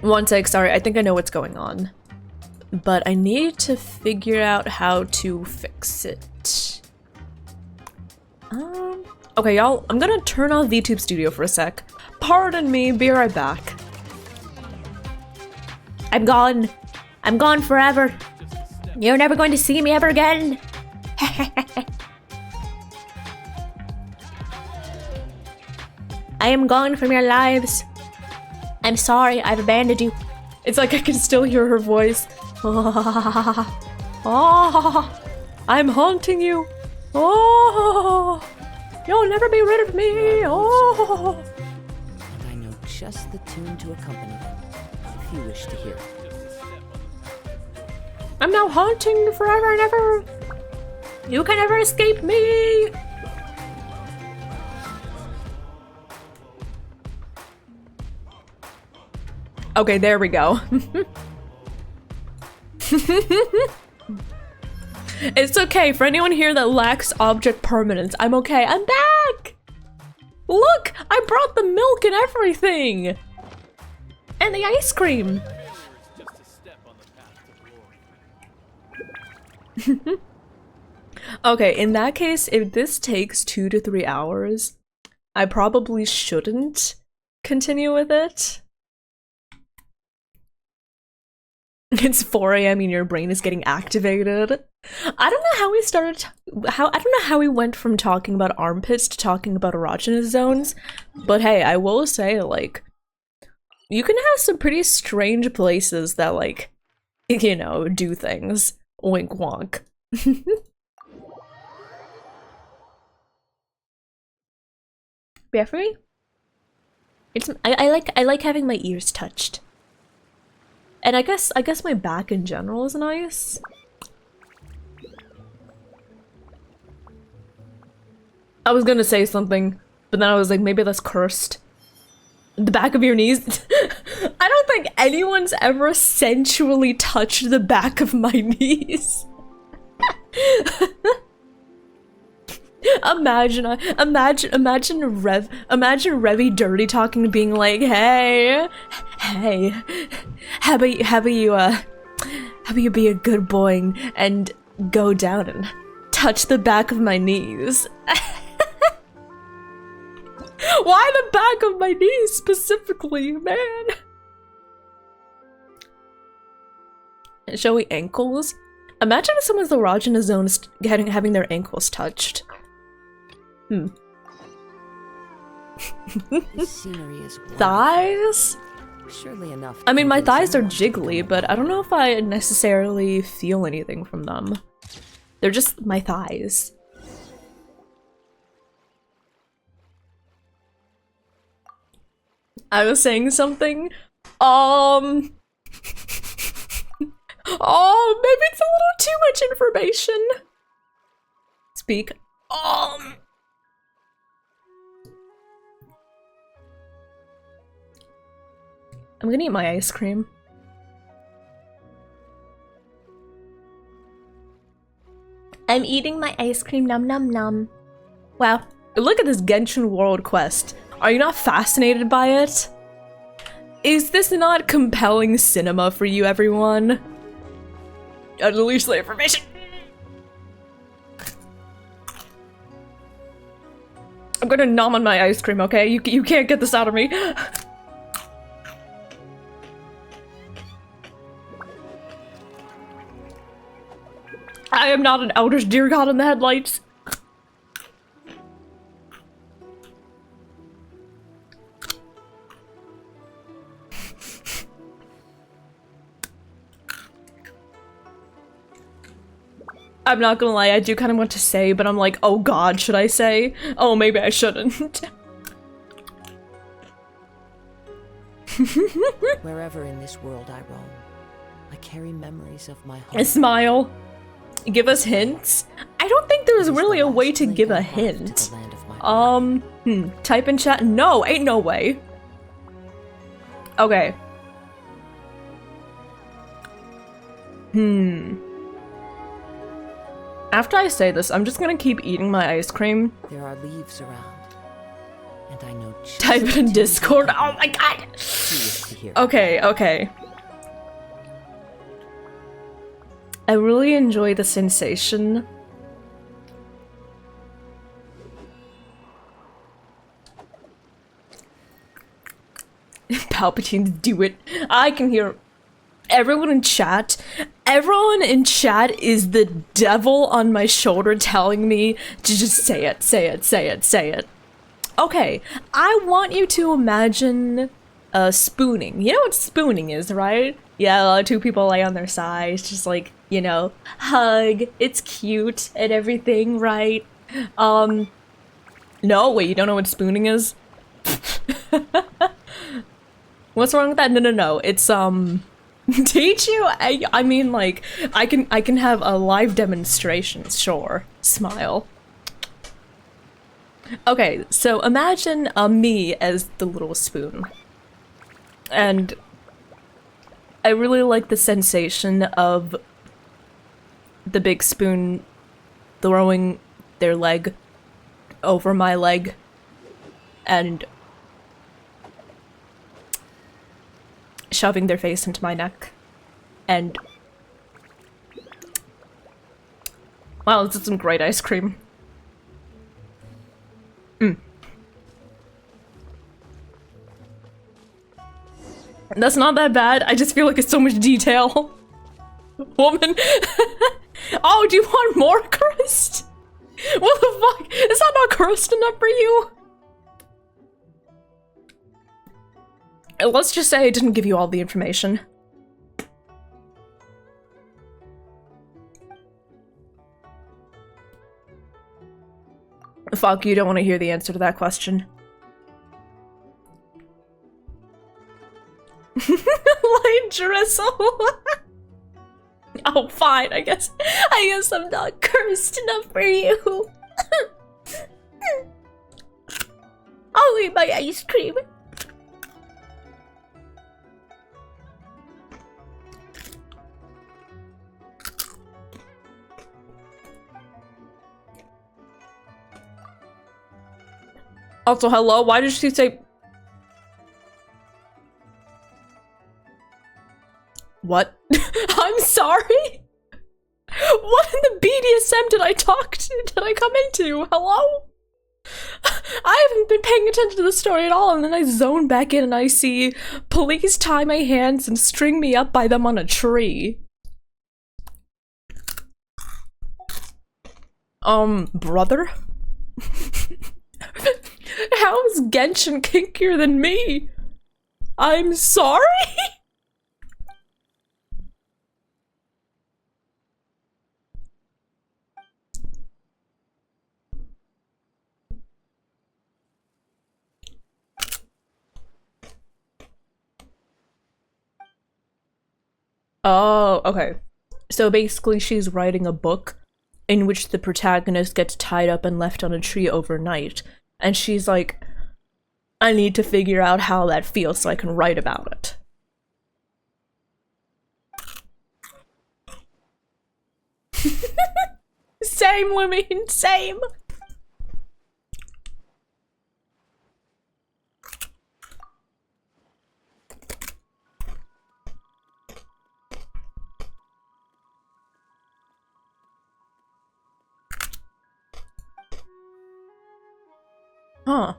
One sec, sorry, I think I know what's going on. But I need to figure out how to fix it. Okay, y'all, I'm gonna turn on VTube Studio for a sec. Pardon me, be right back. I'm gone. I'm gone forever. You're never going to see me ever again. I am gone from your lives. I'm sorry, I've abandoned you. It's like I can still hear her voice. Oh, I'm haunting you. Oh, you'll never be rid of me. Oh. And I know just the tune to accompany them, if you wish to hear it. I'm now haunting you forever and ever. You can never escape me. Okay, there we go. It's okay, for anyone here that lacks object permanence, I'm okay. I'm back! Look! I brought the milk and everything! And the ice cream! Failure is just a step on the path to glory. Okay, in that case, if this takes 2 to 3 hours, I probably shouldn't continue with it. It's 4 AM and your brain is getting activated. I don't know how we started, I don't know how we went from talking about armpits to talking about erogenous zones, but hey, I will say, like, you can have some pretty strange places that, like, you know, do things. Wink wonk. Yeah, for me? It's I like having my ears touched. And I guess my back in general is nice. I was gonna say something, but then I was like, maybe that's cursed. The back of your knees? I don't think anyone's ever sensually touched the back of my knees. Imagine Revy dirty talking, being like, hey, how about you be a good boy and go down and touch the back of my knees? Why the back of my knees specifically, man? Showy ankles? Imagine if someone's erogenous zone is having their ankles touched. The scenery is wonderful. Thighs? Surely enough. I mean, my convince thighs are anyone to jiggly, become but I don't know if I necessarily feel anything from them. They're just my thighs. I was saying something. Oh, maybe it's a little too much information. Speak. I'm gonna eat my ice cream. I'm eating my ice cream, num num num. Wow, look at this Genshin World quest. Are you not fascinated by it? Is this not compelling cinema for you, everyone? Unleash the information. I'm gonna nom on my ice cream, okay? You can't get this out of me. I am not an elder's dear god in the headlights. I'm not gonna lie, I do kind of want to say, but I'm like, oh god, should I say? Oh, maybe I shouldn't. Wherever in this world I roam, I carry memories of my home. A smile. Give us hints? I don't think there was It is really the a way last to link give I a have to hint. the land of my birth. Type in chat. No, ain't no way. Okay. After I say this, I'm just gonna keep eating my ice cream. There are leaves around, and I know just Type what in to Discord. do. Oh my god. You wish to hear. Okay, okay. I really enjoy the sensation. Palpatine, do it. I can hear everyone in chat. Everyone in chat is the devil on my shoulder telling me to just say it, say it, say it, say it. Okay, I want you to imagine spooning. You know what spooning is, right? Yeah, two people lay on their sides, just like, you know, hug. It's cute and everything, right? No, wait, you don't know what spooning is? What's wrong with that? No. It's, teach you? I mean, like, I can have a live demonstration, sure. Smile. Okay, so imagine me as the little spoon. And I really like the sensation of the big spoon throwing their leg over my leg and shoving their face into my neck. And wow, this is some great ice cream. That's not that bad. I just feel like it's so much detail. Woman. Oh, do you want more crust? What the fuck? Is that not crust enough for you? Let's just say I didn't give you all the information. Fuck, you don't want to hear the answer to that question. Light drizzle. Oh, fine. I guess I'm not cursed enough for you. I'll eat my ice cream. Also, hello, why did she say... What? I'm sorry? What in the BDSM did I come into? Hello? I haven't been paying attention to the story at all, and then I zone back in and I see police tie my hands and string me up by them on a tree. Brother? How is Genshin kinkier than me? I'm sorry? Oh, okay. So basically she's writing a book in which the protagonist gets tied up and left on a tree overnight. And she's like, I need to figure out how that feels so I can write about it. Same, Lumine, same! Huh.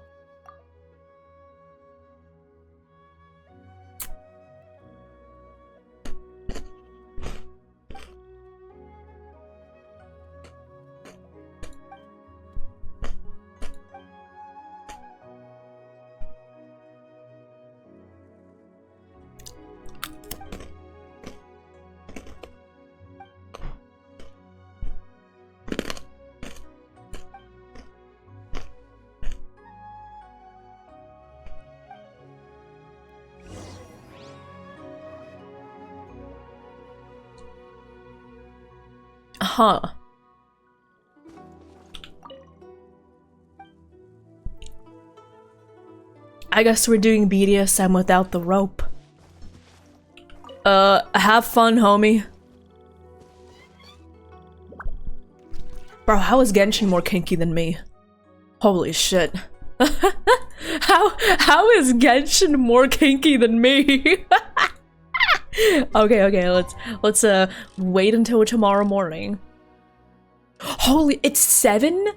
Huh. I guess we're doing BDSM without the rope. Have fun, homie. Bro, how is Genshin more kinky than me? Holy shit. How is Genshin more kinky than me? Okay, let's wait until tomorrow morning. Holy, it's 7?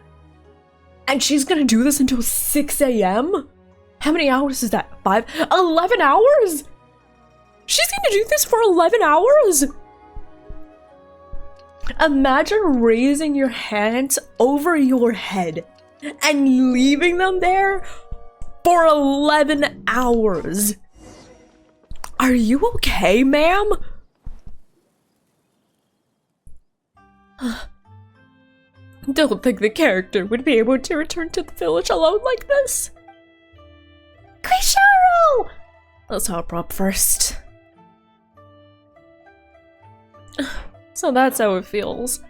And she's gonna do this until 6 AM? How many hours is that? 5? 11 hours? She's gonna do this for 11 hours? Imagine raising your hands over your head and leaving them there for 11 hours. Are you okay, ma'am? Don't think the character would be able to return to the village alone like this. Quisharo! Let's hop up first. So that's how it feels.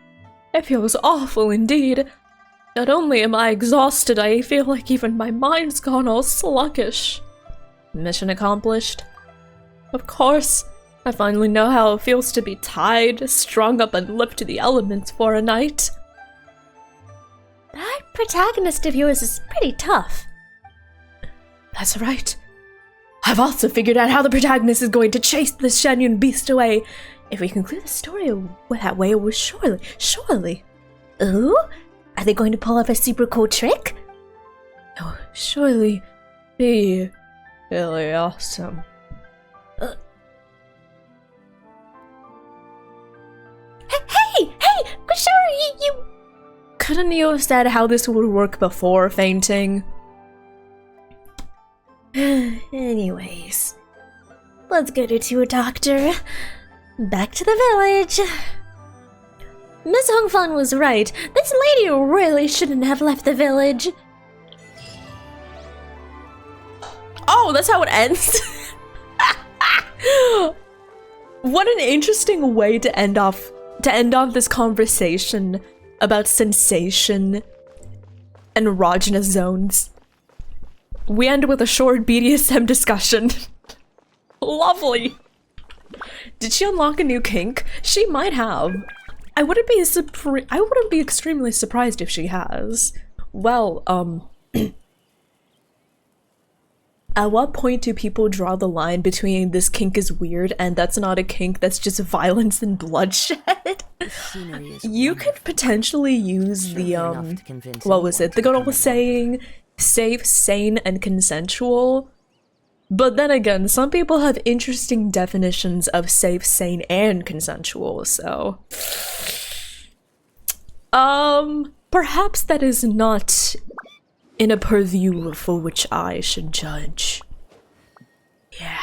It feels awful indeed. Not only am I exhausted, I feel like even my mind's gone all sluggish. Mission accomplished. Of course, I finally know how it feels to be tied, strung up, and left to the elements for a night. That protagonist of yours is pretty tough. That's right. I've also figured out how the protagonist is going to chase this Shenyun beast away. If we conclude the story that way, it will surely. Ooh? Are they going to pull off a super cool trick? Oh, surely be really awesome. Hey! Quisharo, you... Couldn't you have said how this would work before fainting? Anyways, let's get her to a doctor. Back to the village. Miss Hongfan was right. This lady really shouldn't have left the village. Oh, that's how it ends? What an interesting way to end off this conversation about sensation and erogenous zones. We end with a short BDSM discussion. Lovely. Did she unlock a new kink? She might have. I wouldn't be extremely surprised if she has. Well, At what point do people draw the line between this kink is weird and that's not a kink, that's just violence and bloodshed? Scenery is You could wonderful. potentially use the Enough to convince what was anyone it? The to good become old a saying, safe, sane, and consensual. But then again, some people have interesting definitions of safe, sane, and consensual, so perhaps that is not in a purview for which I should judge. Yeah.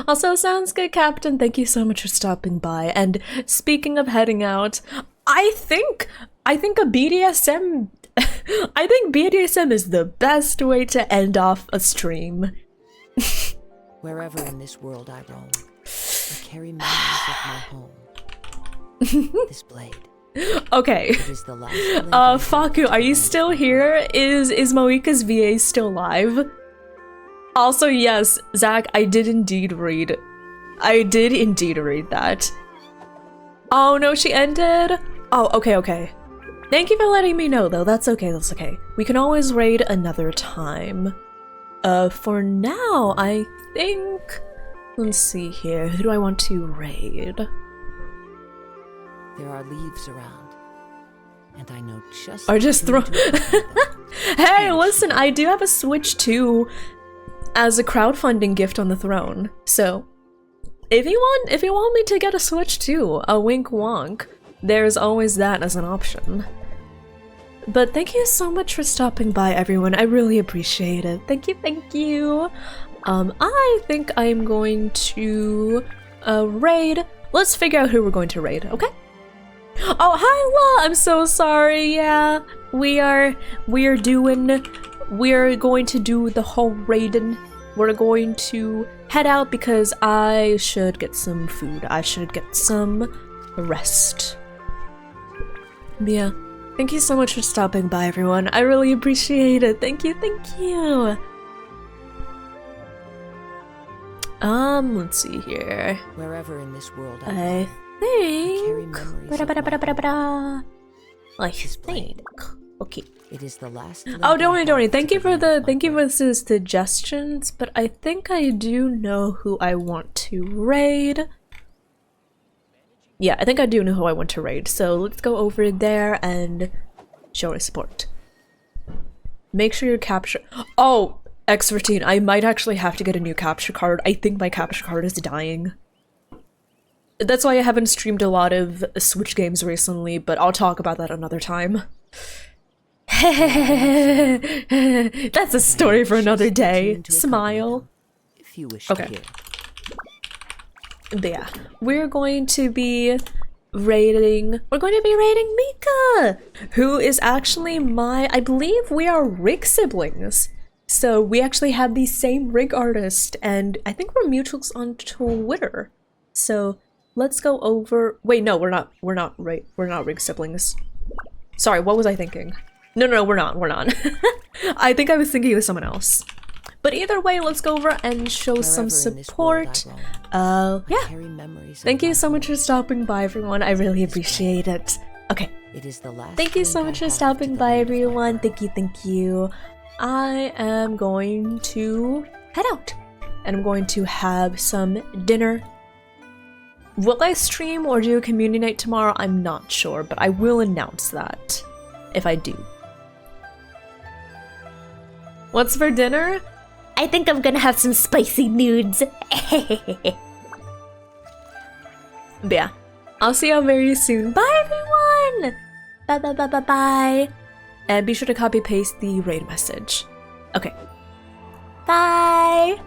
Also, sounds good, Captain. Thank you so much for stopping by. And speaking of heading out, I think a BDSM I think BDSM is the best way to end off a stream. Wherever in this world I roam, I carry memories of my home. This blade. Okay. It is the last link I have Faku, to are you the still here? Is Moika's VA still live? Also, yes, Zach, I did indeed read that. Oh no, she ended? Oh, okay. Thank you for letting me know, though. That's okay. We can always raid another time. For now, I think... Let's see here. Who do I want to raid? There are leaves around, and I know just. Or just who throw... to apply them. Hey, listen, I do have a Switch 2 as a crowdfunding gift on the throne. So, if you want me to get a Switch 2, a wink wonk, there's always that as an option. But thank you so much for stopping by, everyone. I really appreciate it. Thank you. I think I'm going to raid. Let's figure out who we're going to raid, okay? Oh, hi, La! I'm so sorry. Yeah, we're going to do the whole raiding. We're going to head out because I should get some food. I should get some rest. Yeah. Thank you so much for stopping by, everyone. I really appreciate it. Thank you. Let's see here. Wherever in this world I carry think... memories of my home. I think... Okay. It is the last. Oh, link don't I worry. have Thank to you for believe the suggestions, but I think I do know who I want to raid. Yeah, I think I do know who I want to raid, so let's go over there and show our support. Make sure your capture- Oh! X14, I might actually have to get a new capture card. I think my capture card is dying. That's why I haven't streamed a lot of Switch games recently, but I'll talk about that another time. That's a story for another day. Smile. If you wish Okay. to hear. But yeah, we're going to be raiding Mika, who is actually I believe we are rig siblings. So we actually have the same rig artist, and I think we're mutuals on Twitter. So let's go over, wait, no, we're not rig siblings. Sorry, what was I thinking? No, we're not. I think I was thinking of someone else. But either way, let's go over and show some Wherever in this world support. I roam, I Yeah. carry memories of Thank you my so much home. for stopping by, everyone. I really appreciate it. Okay, It is the last. thank you so link I much for have to stopping the by, land of my everyone. birth. Thank you. I am going to head out, and I'm going to have some dinner. Will I stream or do a community night tomorrow? I'm not sure, but I will announce that if I do. What's for dinner? I think I'm gonna have some spicy nudes. But yeah, I'll see y'all very soon. Bye, everyone! Bye. And be sure to copy paste the raid message. Okay. Bye!